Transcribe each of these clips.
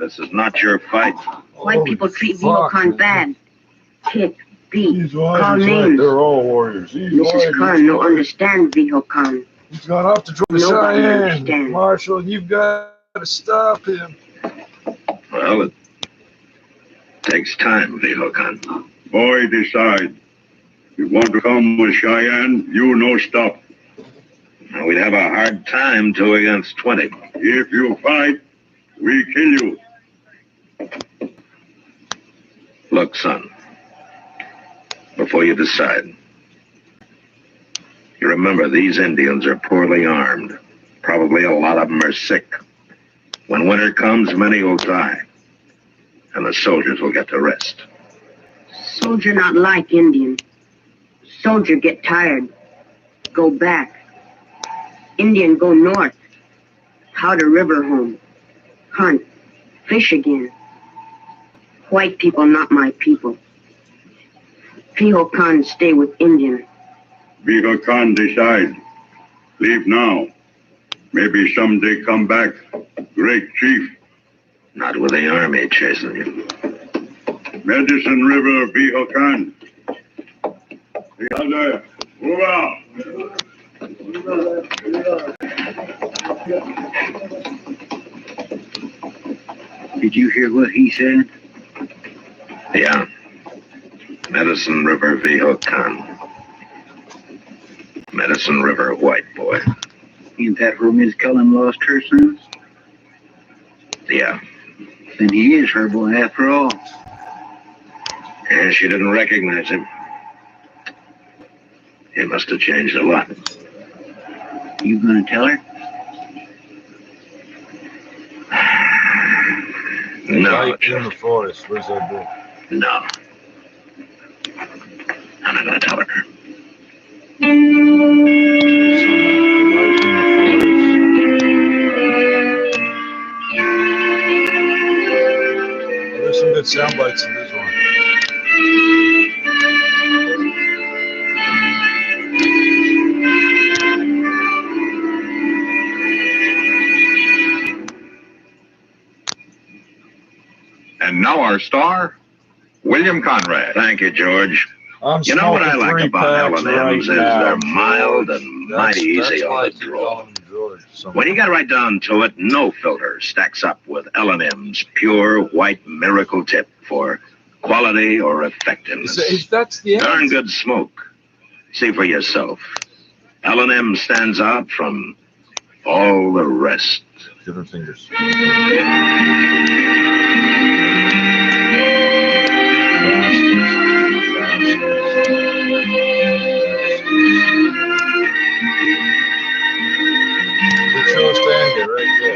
This is not your fight. White people treat Vihokan bad. Kick, beat, call Right. names. They're all warriors. Mrs. Khan no understand Vihokan. He's gone off to join the Nobody Cheyenne. understands. Marshal, you've got to stop him. Well, it takes time, Vihokan. Boy, decide. You want to come with Cheyenne, you no stop. Now, we'd have a hard time 2 against 20. If you fight, we kill you. Look, son, before you decide, you remember these Indians are poorly armed. Probably a lot of them are sick. When winter comes, many will die, and the soldiers will get to rest. Soldier not like Indian. Soldier get tired. Go back. Indian go north. Powder River home. Hunt. Fish again. White people not my people. Vihokan stay with Indian. Vihokan decide. Leave now. Maybe someday come back. Great chief. Not with the army chasing you. Medicine River, Vihokan. The other. Move out. Did you hear what he said? Yeah. Medicine River, Vihokan. Medicine River, white boy. Ain't that where Miss Cullen lost her sons? Yeah. Then he is her boy after all. And she didn't recognize him. He must have changed a lot. You gonna tell her? No, Light in the forest. Where's that book? no. I'm not gonna tell her. There's some good sound bites in this one. And now our star, William Conrad. Thank you, George. I'm You know what I smoking like 3 about packs L&M's is right now, they're mild George. and mighty easy why on I the keep draw. calling him George. When you get right down to it, no filter stacks up with L&M's pure white miracle tip for quality or effectiveness. That's the Darn answer. good smoke. See for yourself. L&M stands out from all the rest. Different fingers. Right there.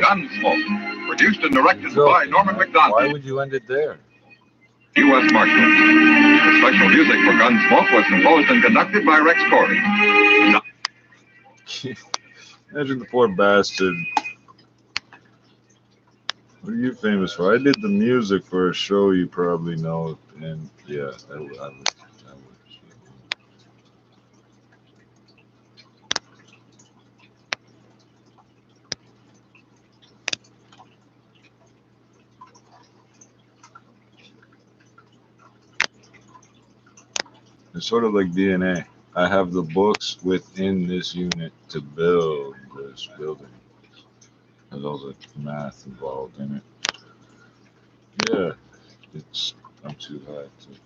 Gunsmoke, produced and directed by Norman McDonald. Why would you end it there? U.S. Marshal. The special music for Gunsmoke was composed and conducted by Rex Corey. Imagine the poor bastard. What are you famous for? I did the music for a show you probably know, and yeah, I would. It's sort of like DNA. I have the books within this unit to build this building. There's all the math involved in it. Yeah, I'm too high to.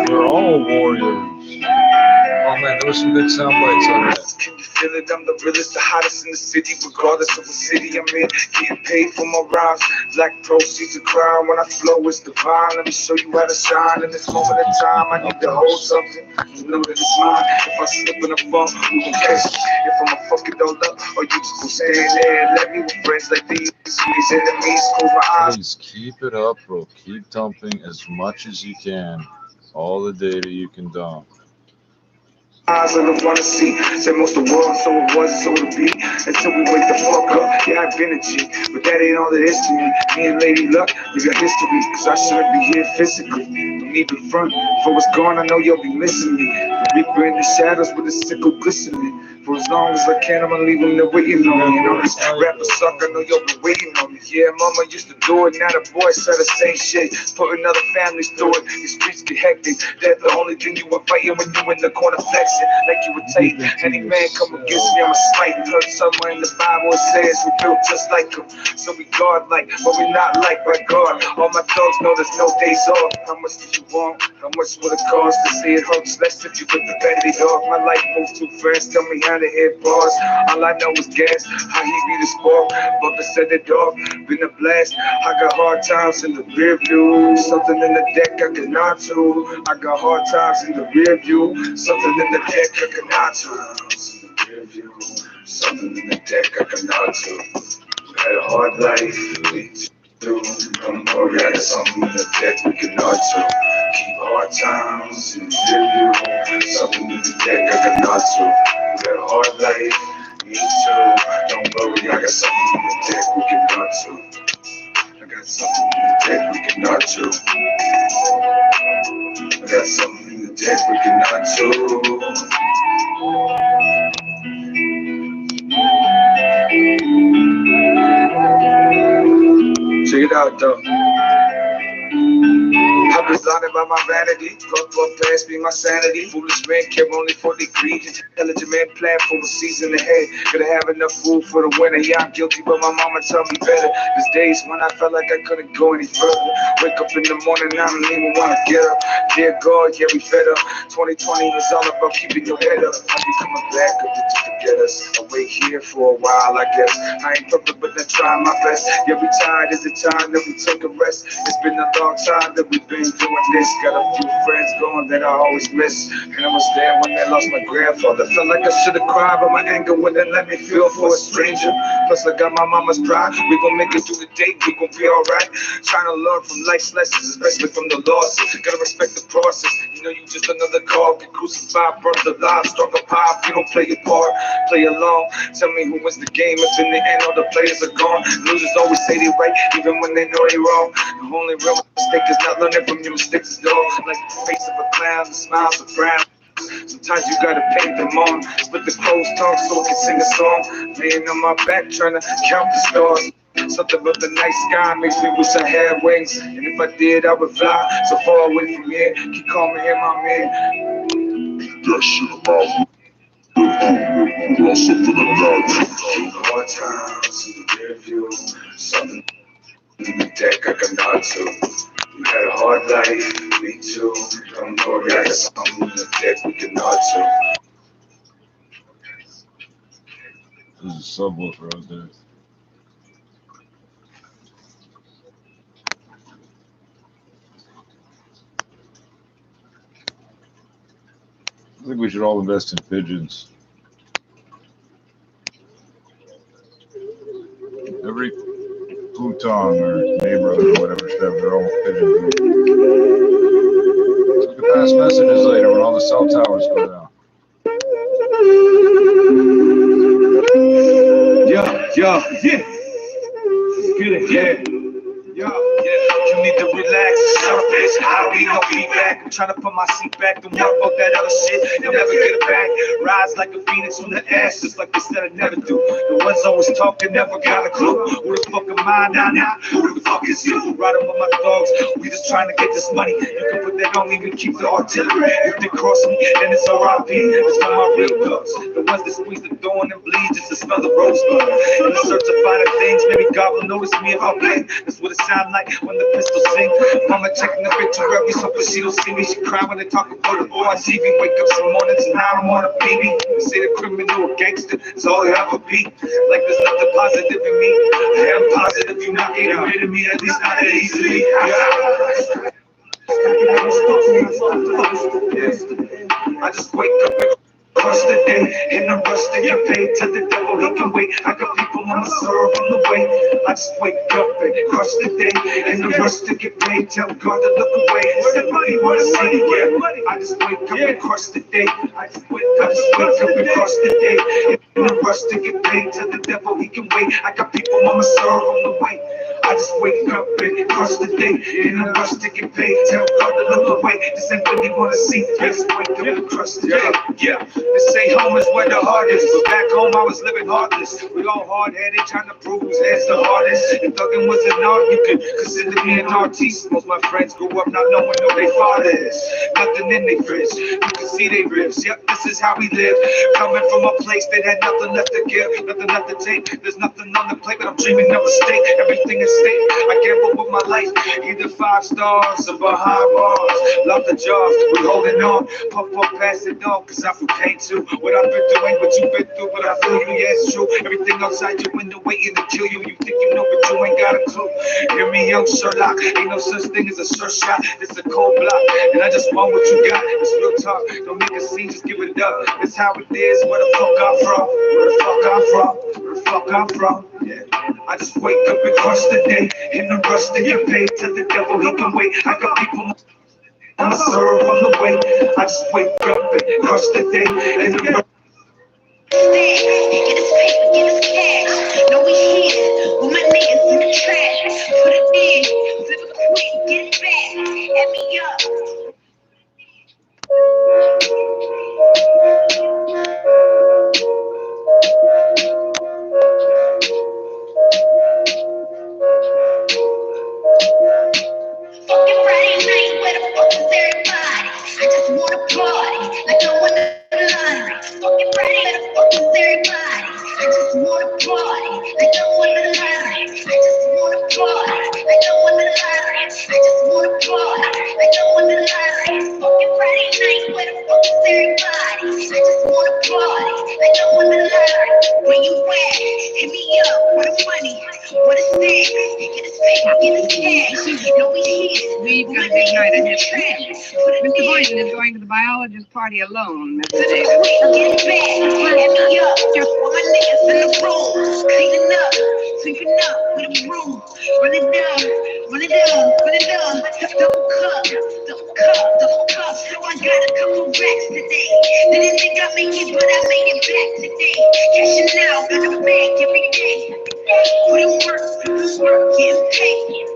We're all warriors. Oh man, there was some good sound bites on that. vibes, can you feel it? I'm the realest, the hottest in the city, regardless of what city I'm in. Getting paid for my rhymes, black proceeds of crime. When I flow, it's divine. Let me show you how to shine. In this moment of time, I need to hold something to know that it's mine. If I slip in a funk, who gon' catch me? If I'ma fuck it all up, or you just gon' stand there and let me with friends like these enemies close my eyes. Please keep it up, bro. Keep dumping as much as you can. All the data you can dump. Eyes I don't wanna see. Said most of the world, so it was, so it'll be. Until we wake the fuck up. Yeah, I've been a G, but that ain't all there is to me. Me and Lady Luck, we got history, cause I shouldn't be here physically. Don't need the front. For what's gone, I know you'll be missing me. The reaper in the shadows with a sickle glistening. For as long as I can, I'ma leave them there waiting on me. You know, this rapper suck, I know you'll be waiting on me. Yeah, mama used to do it, now the boys say the same shit. Putting other families through it, these streets get hectic. That's the only thing you were fighting when you in the corner flexing. Like you would take any man come against me, I'ma smite. Heard somewhere in the Bible it says we built just like them. So we God like, but we not like by God. All my thugs know there's no days off. How much do you want? How much will it cost to see it hurts less if you rip the band-aid off? My life moves too fast, tell me how to hit bars. All I know is gas, how he be the spark. Bubba said the dog, been a blast. I got hard times in the rear view. Something in the deck I can nod to. I got hard times in the rear view. Something in the deck I can nod to. Something in the deck I can nod to. Had a hard life, me too. Oh yeah, there's something in the deck we can nod to. Keep hard times in the rear view. Something in the deck I can nod to. Had a hard life, me too. Don't worry, I got something in the deck we can nod to. I got something in the deck we can nod to. I got something in the deck we can nod to. Check it out though. I've been blinded by my vanity. Fuck past me, my sanity. Foolish man care only for the greed. Intelligent man plan for the season ahead. Gotta have enough food for the winter. Yeah, I'm guilty, but my mama told me better. There's days when I felt like I couldn't go any further. Wake up in the morning, I don't even wanna get up. Dear God, yeah, we fed up. 2020 is all about keeping your head up. I'll be coming back up to forget us. I'll wait here for a while, I guess. I ain't perfect, but I'm trying my best. Yeah, we tired, is it time that we take a rest? It's been a long time that we've been doing this. Got a few friends going that I always miss. And I was there when they lost my grandfather. Felt like I should've cried, but my anger wouldn't let me feel for a stranger. Plus I got my mama's pride. We gon' make it through the day, we gon' be alright. Trying to learn from life's lessons, especially from the losses. Gotta respect the process. You know you just another call. Get crucified, burned alive, struck a pop. You don't play your part, play along. Tell me who wins the game if in the end all the players are gone. Losers always say they right, even when they know they wrong. The only real mistake is not learning from your mistakes at all. Like the face of a clown, the smiles of frown. Sometimes you gotta paint them on. Split the crow's tongue so I can sing a song. Laying on my back trying to count the stars. Something about the night sky makes me wish I had wings. And if I did, I would fly so far away from here. Keep calling here, my man. That shit about hard times in the rear view. Something in the deck I can nod to. You had a hard life, me too. Don't know, I got something in the deck we can nod to. There's a subwoofer out there. I think we should all invest in pigeons. Every futon or neighborhood or whatever should have their own pigeon booth. So we can pass messages later when all the cell towers go down. Yeah. Good, yeah. You need to relax. Surface, how we gon' be back? I'm trying to put my seat back. Don't worry about that other shit. You'll never get it back. Rise like a phoenix from the ashes, like they said I never do. The ones always talking never got a clue. Who the fuck am I now? Who the fuck is you? Riding with my dogs. We just trying to get this money. You can put that on me. We keep the artillery. If they cross me, then it's R.I.P. It's for my real dogs. The ones that squeeze the thorn and bleed just to smell the rosebud. In the search of finer things, maybe God will notice me if I blink. That's what it sounds like when the pistol sing. Mama checking the obituary, so but she don't see me. She cry when they talk about the boy on TV. Wake up some mornings and now I'm on a baby. They say the criminal or gangster is all they ever be. Like there's nothing positive in me. I am positive, you not get rid of me, at least not that easily. Yeah. I just wake up and cross the day in the rush to get paid. Tell the devil he can wait. I got people I'ma serve on the way. I just wake up and cross the day in the rush to get paid. Tell God to look away. Somebody wanna see it, yeah. I just wake up and cross the day. I just wake up and cross the day in the rush to get paid. Tell the devil he can wait. I got people I'ma serve on the way. I just wake up and cross the day in a rush to get paid. Tell God to look away. This ain't what he wanna see. Just wake up and cross the day. Yeah, this ain't home is where the heart is. But back home I was living heartless. We all hard-headed, trying to prove whose head's the hardest. If thugging was an art, you could consider me an artiste. Most my friends grew up not knowing who their father is. Nothing in their fridge, you can see they ribs. Yep, this is how we live. Coming from a place that had nothing left to give, nothing left to take. There's nothing on the plate, but I'm dreaming of a state. Everything is state. I gamble with my life, either 5 stars or behind bars. Love the jobs, we holding on. Puff up past it on, cause I forcame to. What I've been through ain't what you've been through, but I feel you, yeah, it's true. Everything outside your window waiting to kill you. You think you know, but you ain't got a clue. Hear me, yo, Sherlock. Ain't no such thing as a sure shot. It's a cold block, and I just want what you got. It's real talk. Don't make a scene, just give it up. It's how it is. Where the fuck I'm from? Where the fuck I'm from? Where the fuck I'm from? Yeah. I just wake up and cross the day in the rush to get paid. Tell the devil he can wait. I got people I'ma serve on the way. I just wake up and cross the day in the rush. Get us paper, get us cash. No, we here with my niggas in the trash. Put it in, flip it quick, get it back. Add me up. Fucking Friday night, where the fuck is everybody? I just wanna party, like I won the lottery. Fucking Friday, where the fuck is everybody? I just wanna party, like I won the lottery. I just wanna party, like I won the lottery. I just wanna party, like I won the lottery. Fucking Friday night, where the fuck is everybody? I just wanna party, like I won the lottery. Where you at? Hit me up, what a money, what a stack. Get us paper, get us cash. No, we here. We've got a big night ahead. Mr. Boynton is going to the biologist party alone, Mr. Davis. Get it back, add me up. Just for my niggas in the room. Cleaning up, sweeping up with a broom. Run it down, run it down, run it down. Double cup, double cup, double cup. So I got a couple racks today. Didn't think I made it, but I made it back today. Cashing out, got a bag every day. Put in work, getting paid.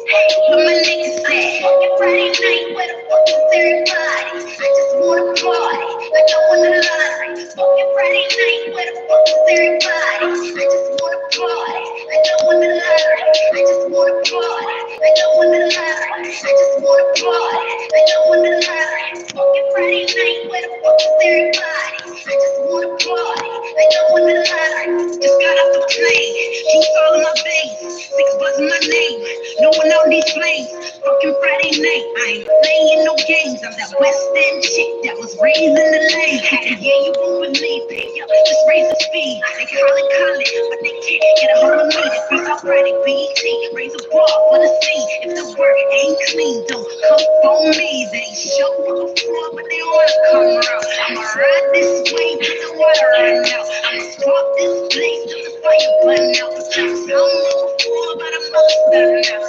Where my niggas at? Fucking Friday night, where the fuck is everybody? I just wanna party, like I won the lottery. Fucking Friday night, where the fuck is everybody? I just wanna party, like I won the lottery. I just wanna party, like I won the lottery. I just wanna party, like I won the lottery. Fucking Friday night, where the fuck is everybody? I just wanna party, like I won the lottery. Just got off the plane, juice all in my veins, 6 buzzing my name. No one on these flames. Fucking Friday night, I ain't playing no games. I'm that West End chick that was raised in the lane. Yeah, you won't believe it. Yo, just raise the speed. They call it, but they can't get a hold of me. It's all Friday, BET, raise a bar for the scene. If the work ain't clean, don't come for me. They show up before, but they wanna come around. I'ma ride this way, put the water right now. I'ma spark this place till the fire burn out. I'm before, but I'm most done now.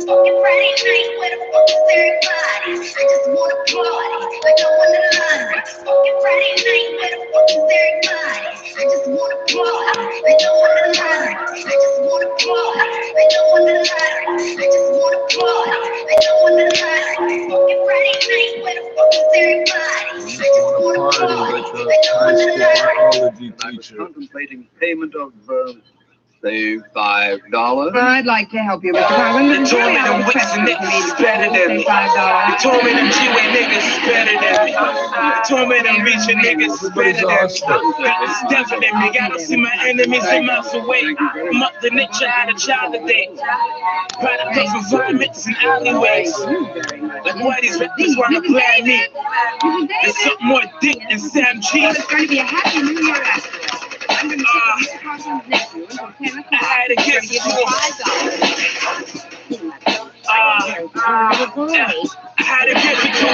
Fucking Friday night, where the fuck is everybody? I just wanna party, like I won the lottery. Fucking Friday night, where the fuck is everybody? I just wanna party, like I won the lottery. I just wanna party, like I won the lottery. I just wanna party, like I won the lottery. Fucking Friday night, where the fuck is everybody? I just wanna party, like I won the lottery. Biology teacher. Contemplating payment of Say $5. I'd like to help you, Mr. Conklin. They told me them wicks and niggas is better than me. They told me them G-Way niggas is better than me. They told me them bitch niggas is better than me. It's definitely gotta see my enemies a miles away. Mother Nature had a child today. Product of environments and alleyways. Like why these rappers wanna play me? There's something more dick than Sam Cheese. It's going to be a happy New Year after this. I'm going to sit with Mr. Conklin's nephew until 10 o'clock. I had to get Give you. you $5. I had to get you to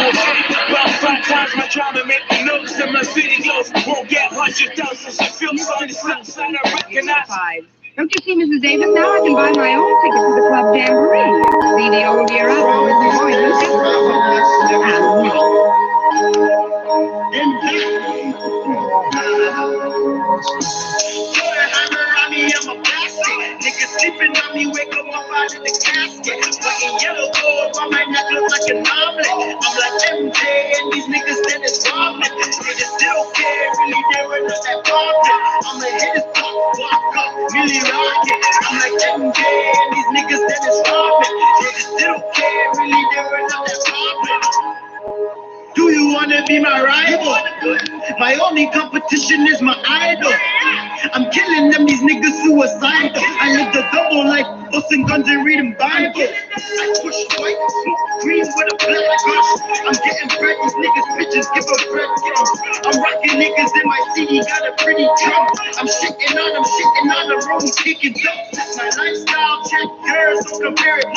about 5 times my drama, make me notice that my videos won't get 100,000. She feels on the south side, I recognize. Don't you see, Mrs. Davis? Now I can buy my own ticket to the club jamboree. See the old year out with the boys. Niggas sleeping on me, wake up out in the casket. Fucking yellow gold on my neck look like an omelet. I'm like MJ and these niggas that is robbing. Niggas still care, really they run up that profit. I'ma hit his pop, walk up, really rock it. I'm like MJ and these niggas that is robbing. Niggas still care, really they run up that profit. Do you wanna be my rival? My only competition is my idol. I'm killing them, these niggas suicidal. I live the double life, busting guns and reading Bible. I push white, smoke green with a black brush. I'm getting bread, these niggas bitches give a bread. I'm rocking niggas in my city, got a pretty drum. I'm shitting on the road, kicking up. That's my lifestyle, check girls, don't compare it.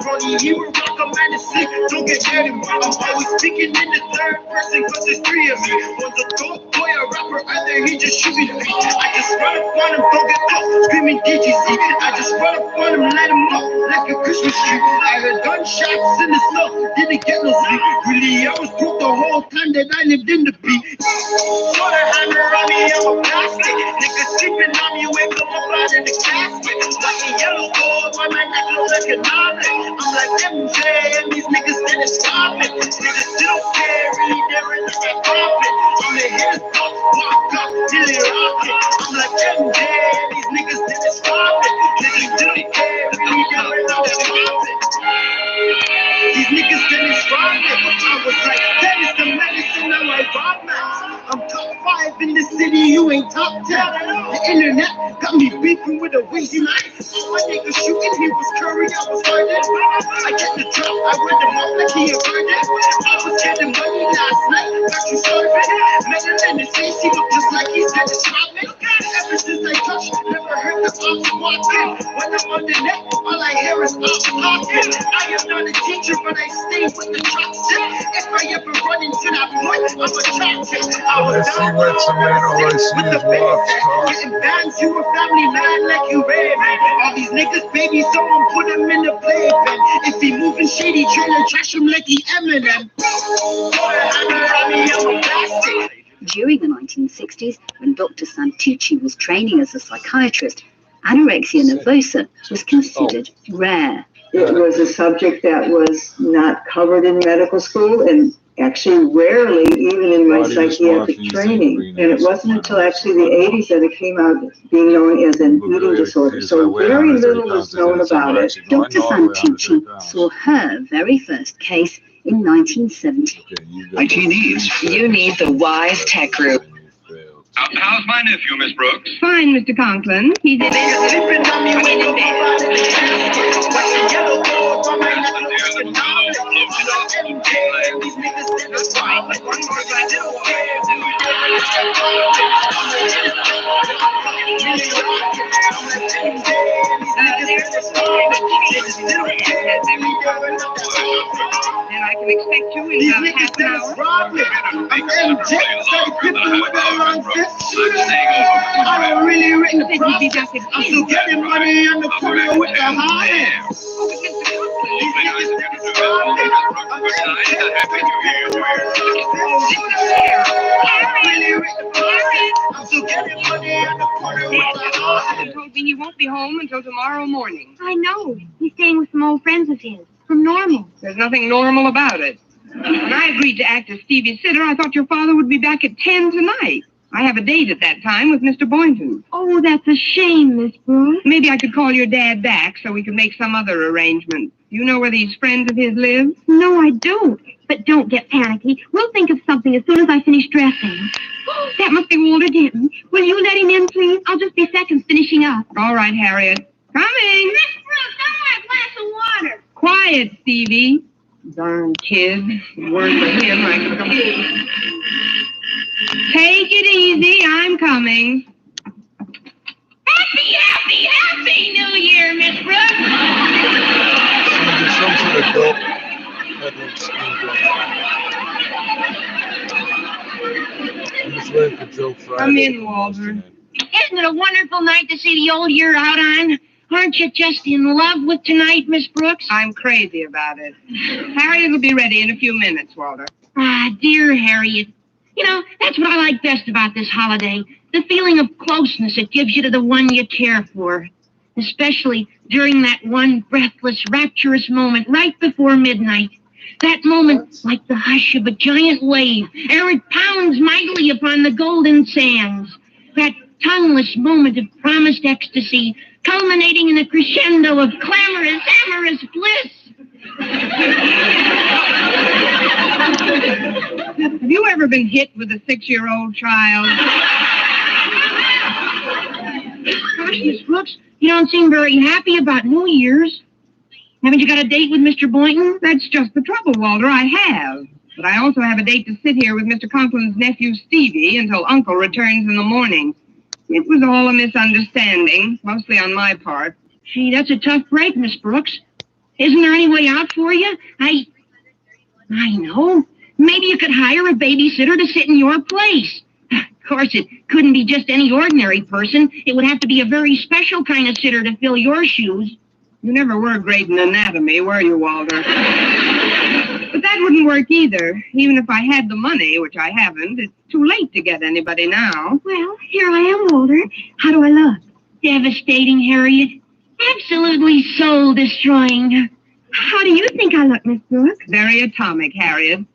Ronnie, he will rock a man to sleep, don't get mad at me. I'm always speaking in the third person, cause there's 3 of me. One's a dope boy, a rapper, either he just shooting me. I just run up on him, don't get up, screaming DGC. I just run up on him, light him up like a Christmas tree. I heard gunshots in the snow, didn't get no sleep. Really, I was broke the whole time that I lived in the beat. Put a hammer on me, I'm a plastic. Niggas sleeping on me, wake up out in the casket. Fucking yellow gold on my neck look like an omelet. I'm like MJ and these niggas that is robbing. Niggas still care, really they're in that profit. I'm the hit up, walk up, really rock it. I'm like MJ and these niggas that is robbing. Niggas still care, really they're in that profit. These niggas that is robbing. I was like, that is the medicine, now I rob man. I'm top 5 in the city, you ain't top 10. The internet got me beefing with a waistline. All my niggas shooting, he was Curry, I was hiding. I get the drop, I read them up like he a burden. I was getting money last night, got you serving. Metal in his face, he look just like he's getting shopping. Ever since I touched, never heard the ops walking. When I'm on the net, all I hear is ops talking. I am not a teacher, but I stay with the chopstick. If I ever run into that point, I'm a chopstick. When I see what's in there, all I see is wops talk. Getting bands, you a family man like you ran. All these niggas, baby, someone put him in the playpen. If he moving shady, tryna trash him like he Eminem. During the 1960s, when Dr. Santucci was training as a psychiatrist, anorexia nervosa was considered rare. It was a subject that was not covered in medical school and actually rarely even in my psychiatric training. And it wasn't until actually the 80s that it came out being known as an eating disorder. So very little is known about it. Dr. Santucci saw her very first case in 1970. ITNs. You need the Wise Tech Group. How's my nephew, Miss Brooks? Fine, Mr. Conklin. He's in Sleeping on me, wake up out in the casket. Fucking yellow gold on my neck look like an omelet. I'm like MJ and these niggas that is robbing. Niggas still care, dude, they're in that profit. I'm the hit really rock it. I'm like MJ and these niggas that is robbing. Niggas still care, dude, they're in that profit. and I can expect you in These about niggas half an that is hour. robbing. I'm MJ, started gripping with a long fist. I don't really written the profit. I'm still getting money on the corner with the high hands. These niggas that is robbing. I'm MJ, I really written the profit. I'm still getting money on the corner with the high hands. He told me he won't be home until tomorrow morning. I know. He's staying with some old friends of his from Normal. There's nothing normal about it. When I agreed to act as Stevie's sitter, I thought your father would be back at 10 tonight. I have a date at that time with Mr. Boynton. Oh, that's a shame, Miss Brooks. Maybe I could call your dad back so we could make some other arrangement. You know where these friends of his live? No, I don't. But don't get panicky. We'll think of something as soon as I finish dressing. Oh, that must be Walter Denton. Will you let him in, please? I'll just be seconds finishing up. All right, Harriet. Coming! Miss Brooks, I want a glass of water. Quiet, Stevie. Darn kid. Word for him, I come. Take it easy. I'm coming. Happy New Year, Miss Brooks. There's some sort of dope bedroom scheme going on. I'm just waiting for Joe Friday. Come in, Walter. Isn't it a wonderful night to see the old year out on? Aren't you just in love with tonight, Miss Brooks? I'm crazy about it. Harriet will be ready in a few minutes, Walter. Ah, dear Harriet. You know, that's what I like best about this holiday. The feeling of closeness it gives you to the one you care for. Especially during that one breathless, rapturous moment right before midnight. That moment, like the hush of a giant wave, ere it pounds mightily upon the golden sands. That tongueless moment of promised ecstasy, culminating in a crescendo of clamorous, amorous bliss. Have you ever been hit with a 6-year-old child? Gosh, Miss Brooks, you don't seem very happy about New Year's. Haven't you got a date with Mr. Boynton? That's just the trouble, Walter. I have. But I also have a date to sit here with Mr. Conklin's nephew, Stevie, until Uncle returns in the morning. It was all a misunderstanding, mostly on my part. Gee, that's a tough break, Miss Brooks. Isn't there any way out for you? I know. Maybe you could hire a babysitter to sit in your place. Of course, it couldn't be just any ordinary person. It would have to be a very special kind of sitter to fill your shoes. You never were great in anatomy, were you, Walter? But that wouldn't work either. Even if I had the money, which I haven't, it's too late to get anybody now. Well, here I am, Walter. How do I look? Devastating, Harriet. Absolutely soul-destroying. How do you think I look, Miss Brooks? Very atomic, Harriet.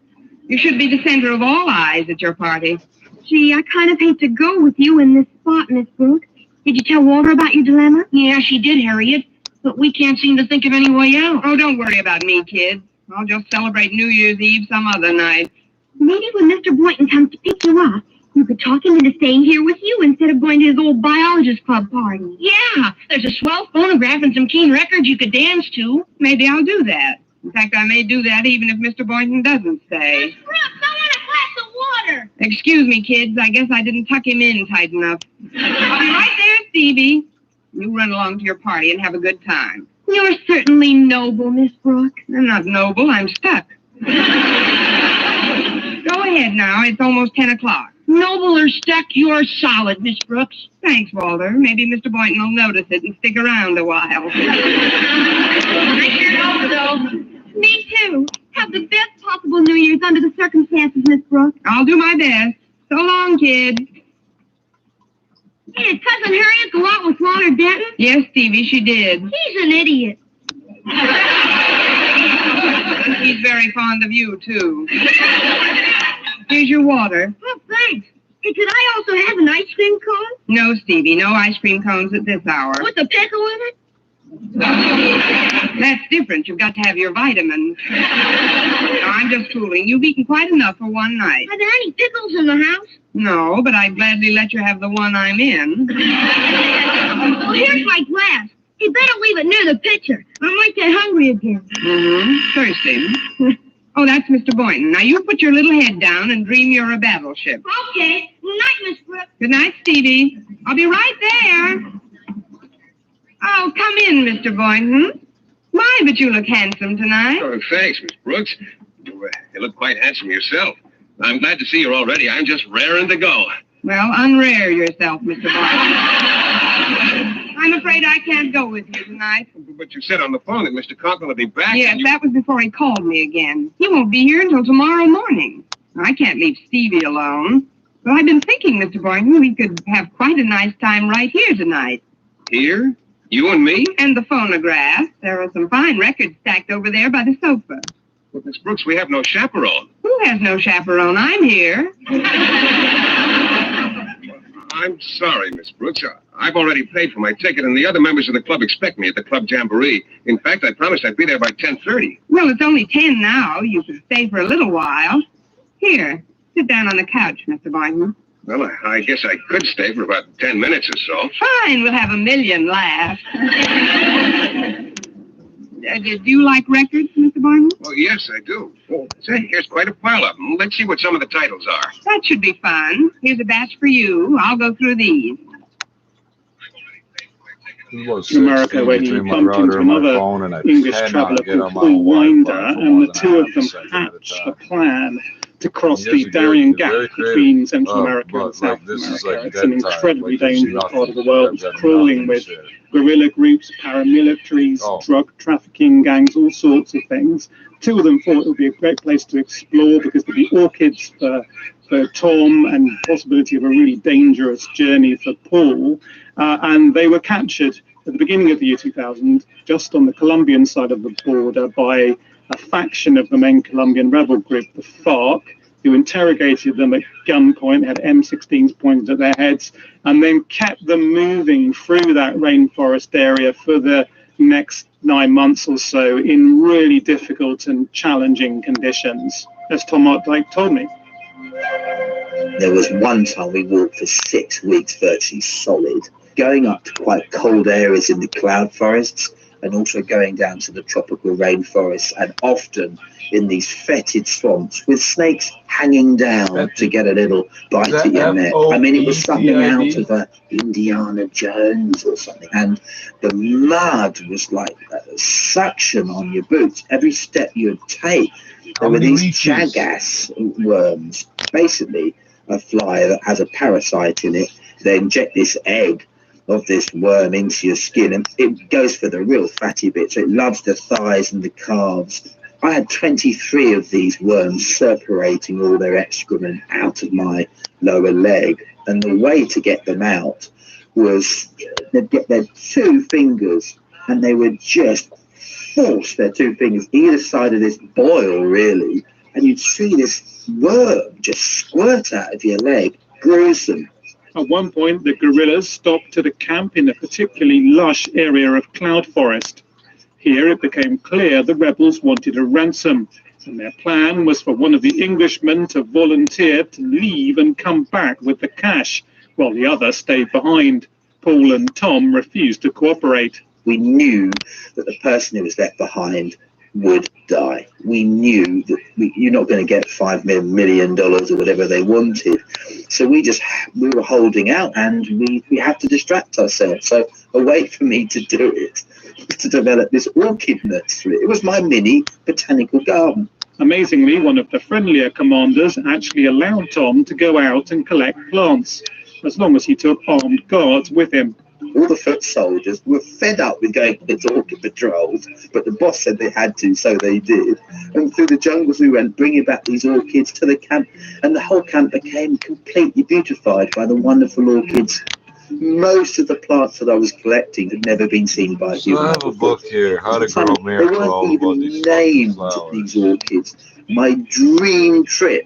You should be the center of all eyes at your party. Gee, I kind of hate to go with you in this spot, Miss Brooks. Did you tell Walter about your dilemma? Yeah, she did, Harriet. But we can't seem to think of any way out. Oh, don't worry about me, kid. I'll just celebrate New Year's Eve some other night. Maybe when Mr. Boynton comes to pick you up, you could talk him into staying here with you instead of going to his old biologist club party. Yeah, there's a swell phonograph and some keen records you could dance to. Maybe I'll do that. In fact, I may do that even if Mr. Boynton doesn't stay. Miss Brooks, I want a glass of water. Excuse me, kids. I guess I didn't tuck him in tight enough. I'll be right there, Stevie. You run along to your party and have a good time. You're certainly noble, Miss Brooks. I'm not noble. I'm stuck. Go ahead now. It's almost 10 o'clock. Noble or stuck, you're solid, Miss Brooks. Thanks, Walter. Maybe Mr. Boynton will notice it and stick around a while. I sure hope so. Me too. Have the best possible New Year's under the circumstances, Miss Brooks. I'll do my best. So long, kid. Did Cousin Harriet go out with Walter Denton? Yes, Stevie, she did. He's an idiot. He's very fond of you, too. Here's your water. Oh, thanks. Hey, could I also have an ice cream cone? No, Stevie, no ice cream cones at this hour. With a pickle in it? That's different. You've got to have your vitamins. No, I'm just fooling. You've eaten quite enough for one night. Are there any pickles in the house? No, but I'd gladly let you have the one I'm in. Well, here's my glass. You better leave it near the pitcher. I might get hungry again. Thirsty. Oh, that's Mr. Boynton. Now, you put your little head down and dream you're a battleship. Okay. Good night, Miss Brooks. Good night, Stevie. I'll be right there. Oh, come in, Mr. Boynton. My, but you look handsome tonight. Oh, thanks, Miss Brooks. You look quite handsome yourself. I'm glad to see you already. I'm just raring to go. Well, unrare yourself, Mr. Boynton. I'm afraid I can't go with you tonight. But you said on the phone that Mr. Conklin will be back. Yes, that was before he called me again. He won't be here until tomorrow morning. I can't leave Stevie alone. But I've been thinking, Mr. Boynton, we could have quite a nice time right here tonight. Here? You and me? And the phonograph. There are some fine records stacked over there by the sofa. But, Miss Brooks, we have no chaperone. Who has no chaperone? I'm here. I'm sorry, Miss Brooks. I've already paid for my ticket, and the other members of the club expect me at the club jamboree. In fact, I promised I'd be there by 10:30. Well, it's only 10 now. You could stay for a little while. Here, sit down on the couch, Mr. Boynton. Well, I guess I could stay for about 10 minutes or so. Fine, we'll have a million laughs. Do you like records, Mr. Boynton? Oh, yes, I do. Oh, say, here's quite a pile of them. Let's see what some of the titles are. That should be fun. Here's a batch for you. I'll go through these. In America, where he bumped into another English traveller called Paul Winder, and the two of them hatched a plan to cross the Darien Gap between Central America and South America. It's an incredibly dangerous part of the world. It's crawling with guerrilla groups, paramilitaries, drug trafficking gangs, all sorts of things. Two of them thought it would be a great place to explore because there'd be orchids for Tom and possibility of a really dangerous journey for Paul. And they were captured at the beginning of the year 2000, just on the Colombian side of the border, by a faction of the main Colombian rebel group, the FARC, who interrogated them at gunpoint, had M16s pointed at their heads, and then kept them moving through that rainforest area for the next 9 months or so in really difficult and challenging conditions, as Tom Mortdike told me. There was one time we walked for 6 weeks virtually solid, going up to quite cold areas in the cloud forests and also going down to the tropical rainforests, and often in these fetid swamps with snakes hanging down to get a little bite at your neck. I mean, it was something out of Indiana Jones or something. And the mud was like suction on your boots. Every step you'd take, there were these jagass worms, basically a fly that has a parasite in it. They inject this egg of this worm into your skin, and it goes for the real fatty bits. It loves the thighs and the calves. I had 23 of these worms separating all their excrement out of my lower leg, and the way to get them out was they'd get their 2 fingers and they would just force their 2 fingers either side of this boil, really, and you'd see this worm just squirt out of your leg. Gruesome. At one point, the guerrillas stopped at a camp in a particularly lush area of cloud forest. Here it became clear the rebels wanted a ransom, and their plan was for one of the Englishmen to volunteer to leave and come back with the cash, while the other stayed behind. Paul and Tom refused to cooperate. We knew that the person who was left behind would die. We knew that you're not going to get $5 million or whatever they wanted. So we were holding out, and we had to distract ourselves. So a way for me to do it was to develop this orchid nursery. It was my mini botanical garden. Amazingly, one of the friendlier commanders actually allowed Tom to go out and collect plants, as long as he took armed guards with him. All the foot soldiers were fed up with going on these orchid patrols, but the boss said they had to, so they did. And through the jungles we went, bringing back these orchids to the camp, and the whole camp became completely beautified by the wonderful orchids. Most of the plants that I was collecting had never been seen by humans. I have a book here, How to Grow Miracle, all about these named these orchids. My dream trip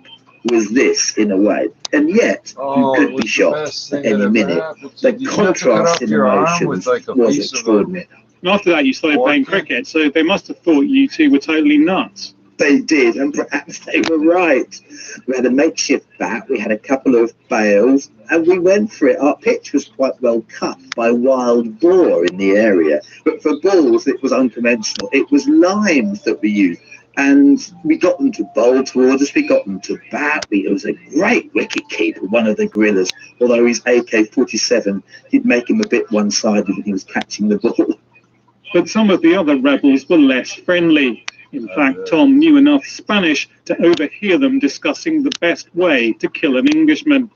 was this, in a way, and yet you could be shot at any minute. The contrast in emotions was extraordinary. And after that, you started playing cricket, so they must have thought you two were totally nuts. They did, and perhaps they were right. We had a makeshift bat, we had a couple of bales, and we went for it. Our pitch was quite well cut by wild boar in the area, but for balls it was unconventional. It was limes that we used. And we got them to bowl towards us, we got them to bat. It was a great wicket keeper, one of the guerrillas, although his AK-47 did make him a bit one-sided when he was catching the ball. But some of the other rebels were less friendly. In fact, Tom knew enough Spanish to overhear them discussing the best way to kill an Englishman.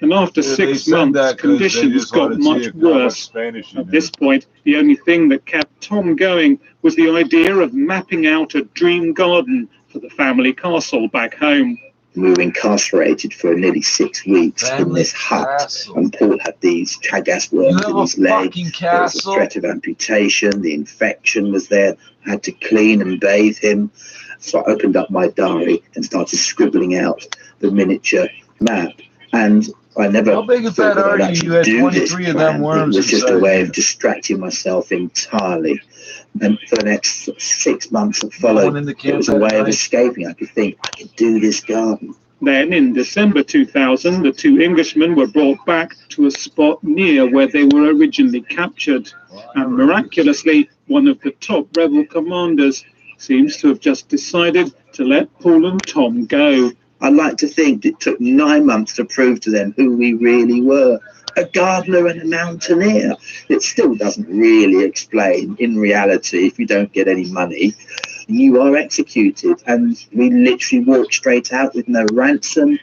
And after 6 months, conditions got much worse. At this point, the only thing that kept Tom going was the idea of mapping out a dream garden for the family castle back home. We were incarcerated for nearly 6 weeks in this hut, and Paul had these chagass worms in his leg. There was a threat of amputation, the infection was there, I had to clean and bathe him. So I opened up my diary and started scribbling out the miniature map. And I never How big a thought fat that are I'd you? actually You had do this 23 of them plan. It worms was just a inside way you. of distracting myself entirely. And for the next 6 months that Going followed, into it camp was a at way of night. escaping. I could think, I could do this garden. Then, in December 2000, the two Englishmen were brought back to a spot near where they were originally captured. And miraculously, one of the top rebel commanders seems to have just decided to let Paul and Tom go. I like to think it took 9 months to prove to them who we really were. A gardener and a mountaineer. It still doesn't really explain, in reality, if you don't get any money, you are executed. And we literally walked straight out with no ransom.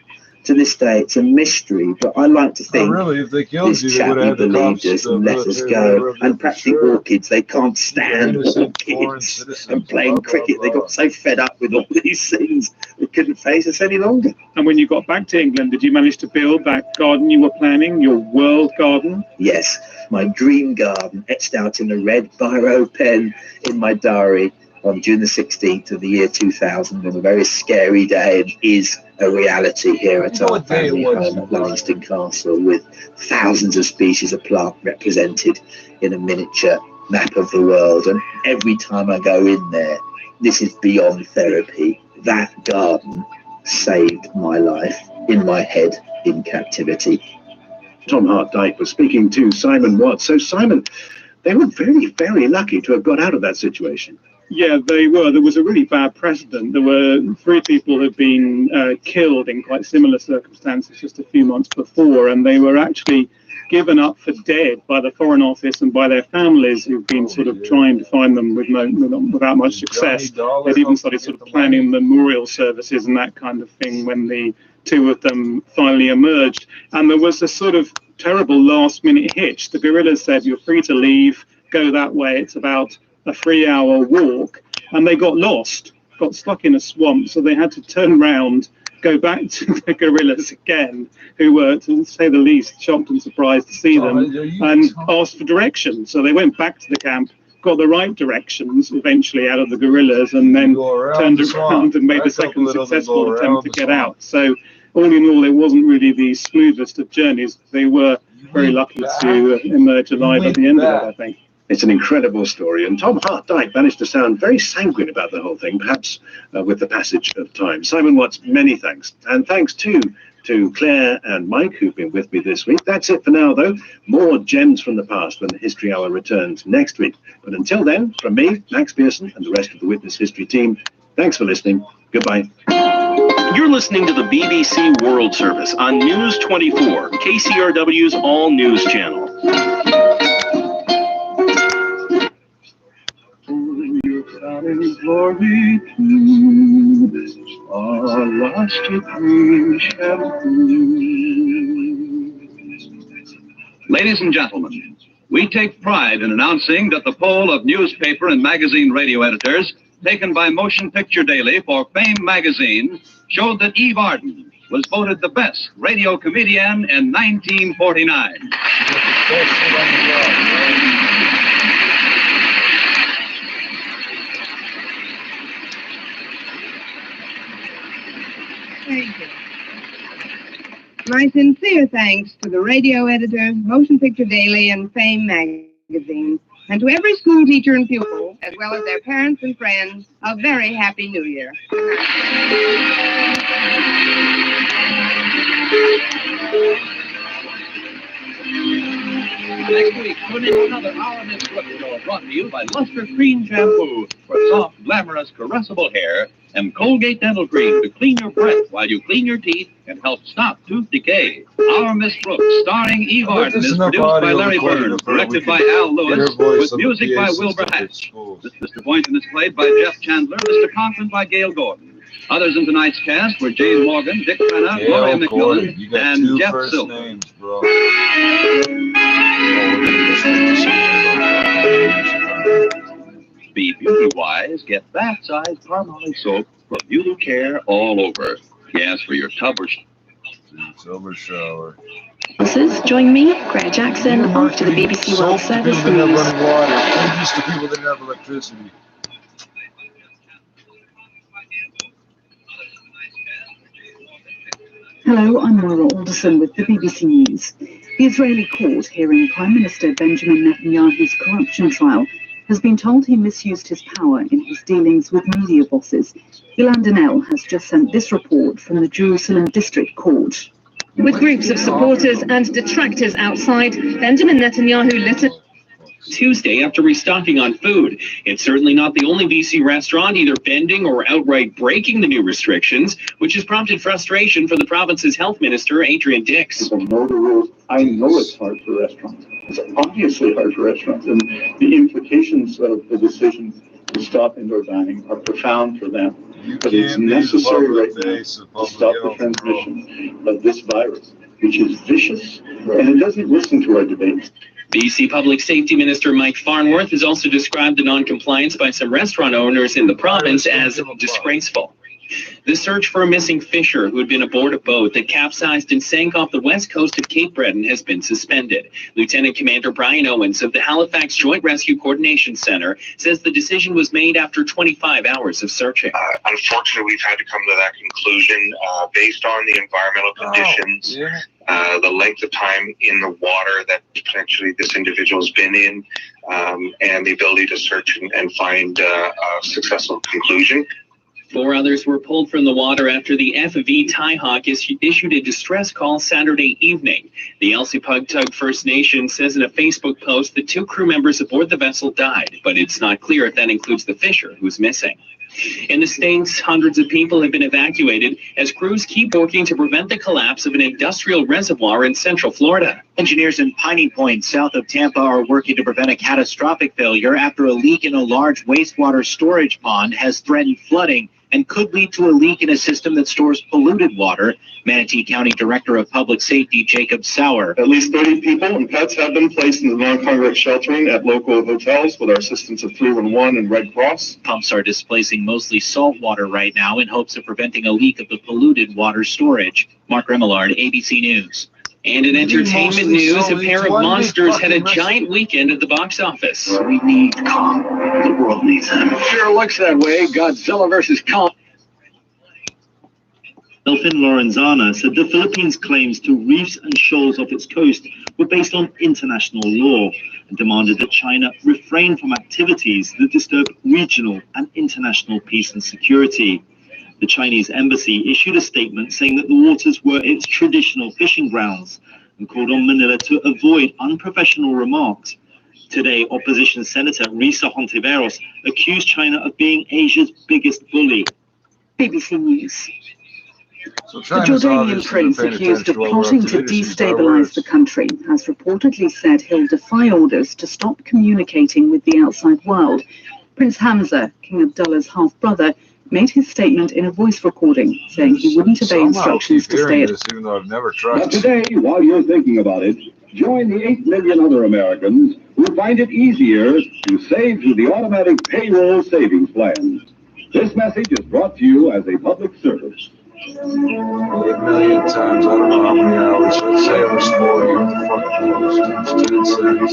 To this day, it's a mystery, but I like to think really, if they killed this you, they chap would who have had the believed cops, us the and let us military, go. whatever, And perhaps the orchids, they can't stand innocent foreign orchids. citizens, And playing blah, blah, cricket, they blah. got so fed up with all these things, they couldn't face us any longer. And when you got back to England, did you manage to build that garden you were planning, your world garden? Yes, my dream garden etched out in a red biro pen in my diary on June the 16th of the year 2000 on a very scary day, and is a reality here at our family home at Livingston Castle, with thousands of species of plant represented in a miniature map of the world. And every time I go in there, this is beyond therapy. That garden saved my life in my head in captivity. Tom Hart-Dyke was speaking to Simon Watts. So, Simon, they were very, very lucky to have got out of that situation. Yeah, they were. There was a really bad precedent. There were 3 people who had been killed in quite similar circumstances just a few months before, and they were actually given up for dead by the Foreign Office and by their families, who've been sort of trying to find them without much success. They'd even started sort of planning memorial services and that kind of thing when the 2 of them finally emerged. And there was a sort of terrible last-minute hitch. The guerrillas said, "You're free to leave, go that way. It's about a 3-hour walk," and they got lost, got stuck in a swamp, so they had to turn round, go back to the guerrillas again, who were, to say the least, shocked and surprised to see them, and asked for directions. So they went back to the camp, got the right directions eventually out of the guerrillas, and then turned around and made a second successful attempt to get out. So all in all, it wasn't really the smoothest of journeys. They were very lucky to emerge alive at the end of it, I think. It's an incredible story, and Tom Hart-Dyke managed to sound very sanguine about the whole thing, perhaps with the passage of time. Simon Watts, many thanks. And thanks too to Claire and Mike, who've been with me this week. That's it for now, though. More gems from the past when the History Hour returns next week. But until then, from me, Max Pearson, and the rest of the Witness History team, thanks for listening. Goodbye. You're listening to the BBC World Service on News 24, KCRW's all news channel. Glory to our lost green shampoo. Ladies and gentlemen, we take pride in announcing that the poll of newspaper and magazine radio editors taken by Motion Picture Daily for Fame magazine showed that Eve Arden was voted the best radio comedian in 1949. Thank you. My sincere thanks to the radio editors, Motion Picture Daily, and Fame magazine, and to every school teacher and pupil, as well as their parents and friends, a very happy New Year. Next week, tune in to another Hour Miss Brooks Show, brought to you by Luster Cream Shampoo for soft, glamorous, caressable hair, and Colgate Dental Cream to clean your breath while you clean your teeth and help stop tooth decay. Our Miss Brooks, starring Eve Arden, is produced by Larry Burns, directed by Al Lewis, with music by Wilbur Hatch. Mr. Boynton is played by Jeff Chandler, Mr. Conklin by Gail Gordon. Others in tonight's cast were Jane Morgan, Dick Crenna, Gloria McMillan, and Jeff Silver. Be beauty-wise, get bath-size Palmolive soap from Beauty Care all over. Yes, for your tub or shower. Join me, Claire Jackson, after the BBC World Service People that never News. run water. Changes to people that never have electricity. Hello, I'm Moira Alderson with the BBC News. The Israeli court hearing Prime Minister Benjamin Netanyahu's corruption trial has been told he misused his power in his dealings with media bosses. Ilan Donnell has just sent this report from the Jerusalem District Court. With groups of supporters and detractors outside, Benjamin Netanyahu littered Tuesday after restocking on food. It's certainly not the only BC restaurant either bending or outright breaking the new restrictions, which has prompted frustration for the province's health minister, Adrian Dix. People know the rules. I know it's hard for restaurants. It's obviously hard for restaurants, and the implications of the decision to stop indoor dining are profound for them. But it's necessary right now to stop the transmission of this virus, which is vicious, and it doesn't listen to our debates. BC Public Safety Minister Mike Farnworth has also described the non-compliance by some restaurant owners in the province as disgraceful. The search for a missing fisher who had been aboard a boat that capsized and sank off the west coast of Cape Breton has been suspended. Lieutenant Commander Brian Owens of the Halifax Joint Rescue Coordination Center says the decision was made after 25 hours of searching. Unfortunately, we've had to come to that conclusion based on the environmental conditions, the length of time in the water that potentially this individual's been in, and the ability to search and find a successful conclusion. 4 others were pulled from the water after the FV Tiehawk issued a distress call Saturday evening. The Elsipogtog First Nation says in a Facebook post that 2 crew members aboard the vessel died, but it's not clear if that includes the fisher who's missing. In the States, hundreds of people have been evacuated as crews keep working to prevent the collapse of an industrial reservoir in central Florida. Engineers in Piney Point, south of Tampa, are working to prevent a catastrophic failure after a leak in a large wastewater storage pond has threatened flooding and could lead to a leak in a system that stores polluted water. Manatee County Director of Public Safety Jacob Sauer. At least 30 people and pets have been placed in the non-congregate sheltering at local hotels with our assistance of 311 and Red Cross. Pumps are displacing mostly salt water right now in hopes of preventing a leak of the polluted water storage. Mark Remillard, ABC News. And in entertainment news, a pair of monsters had a giant weekend at the box office. We need calm. The world needs them. Sure looks that way. Godzilla versus Kong. Delfin Lorenzana said the Philippines' claims to reefs and shoals off its coast were based on international law and demanded that China refrain from activities that disturb regional and international peace and security. The Chinese embassy issued a statement saying that the waters were its traditional fishing grounds and called on Manila to avoid unprofessional remarks. Today, opposition Senator Risa Hontiveros accused China of being Asia's biggest bully. BBC News. The Jordanian prince, accused of plotting to destabilize the country, has reportedly said he'll defy orders to stop communicating with the outside world. Prince Hamza, King Abdullah's half-brother, made his statement in a voice recording, saying he wouldn't obey instructions to stay at even though I've never tried. But today, while you're thinking about it, join the 8 million other Americans who find it easier to save through the automatic payroll savings plan. This message is brought to you as a public service. 8 million times, I don't know how many hours. Let's say it was 40. Fuck, 10 cents.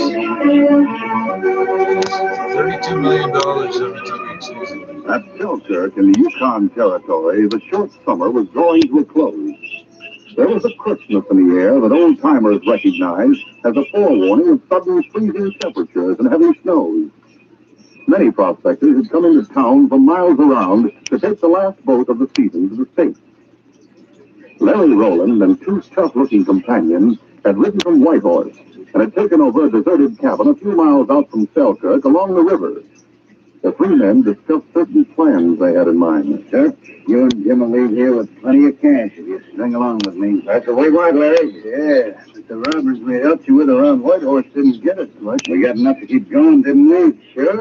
$32 million every 2 weeks. At Selkirk in the Yukon Territory, the short summer was drawing to a close. There was a crispness in the air that old-timers recognized as a forewarning of sudden freezing temperatures and heavy snows. Many prospectors had come into town from miles around to take the last boat of the season to the state. Larry Rowland and 2 tough-looking companions had ridden from Whitehorse and had taken over a deserted cabin a few miles out from Selkirk along the river. The 3 men discussed certain plans they had in mind. Sir, you and Jim will leave here with plenty of cash if you string along with me. That's what we want, Larry. Yeah, but the robbers we helped you with around Whitehorse didn't get us much. We got enough to keep going, didn't we? Sure,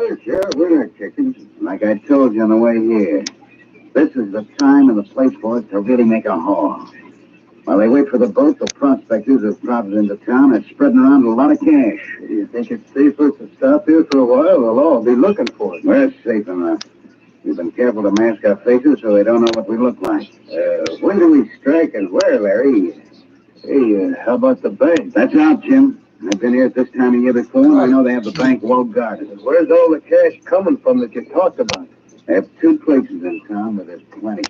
we're not chickens. Like I told you on the way here, this is the time and the place for us to really make a haul. While they wait for the boat, the prospectors have crowded into town and spreading around a lot of cash. Do you think it's safe for us to stop here for a while? They'll all be looking for it. We're safe enough. We've been careful to mask our faces so they don't know what we look like. When do we strike and where, Larry? Hey, how about the bank? That's out, Jim. I've been here at this time of year before, and I know they have the bank well guarded. Where's all the cash coming from that you talked about? I have 2 places in town where there's plenty.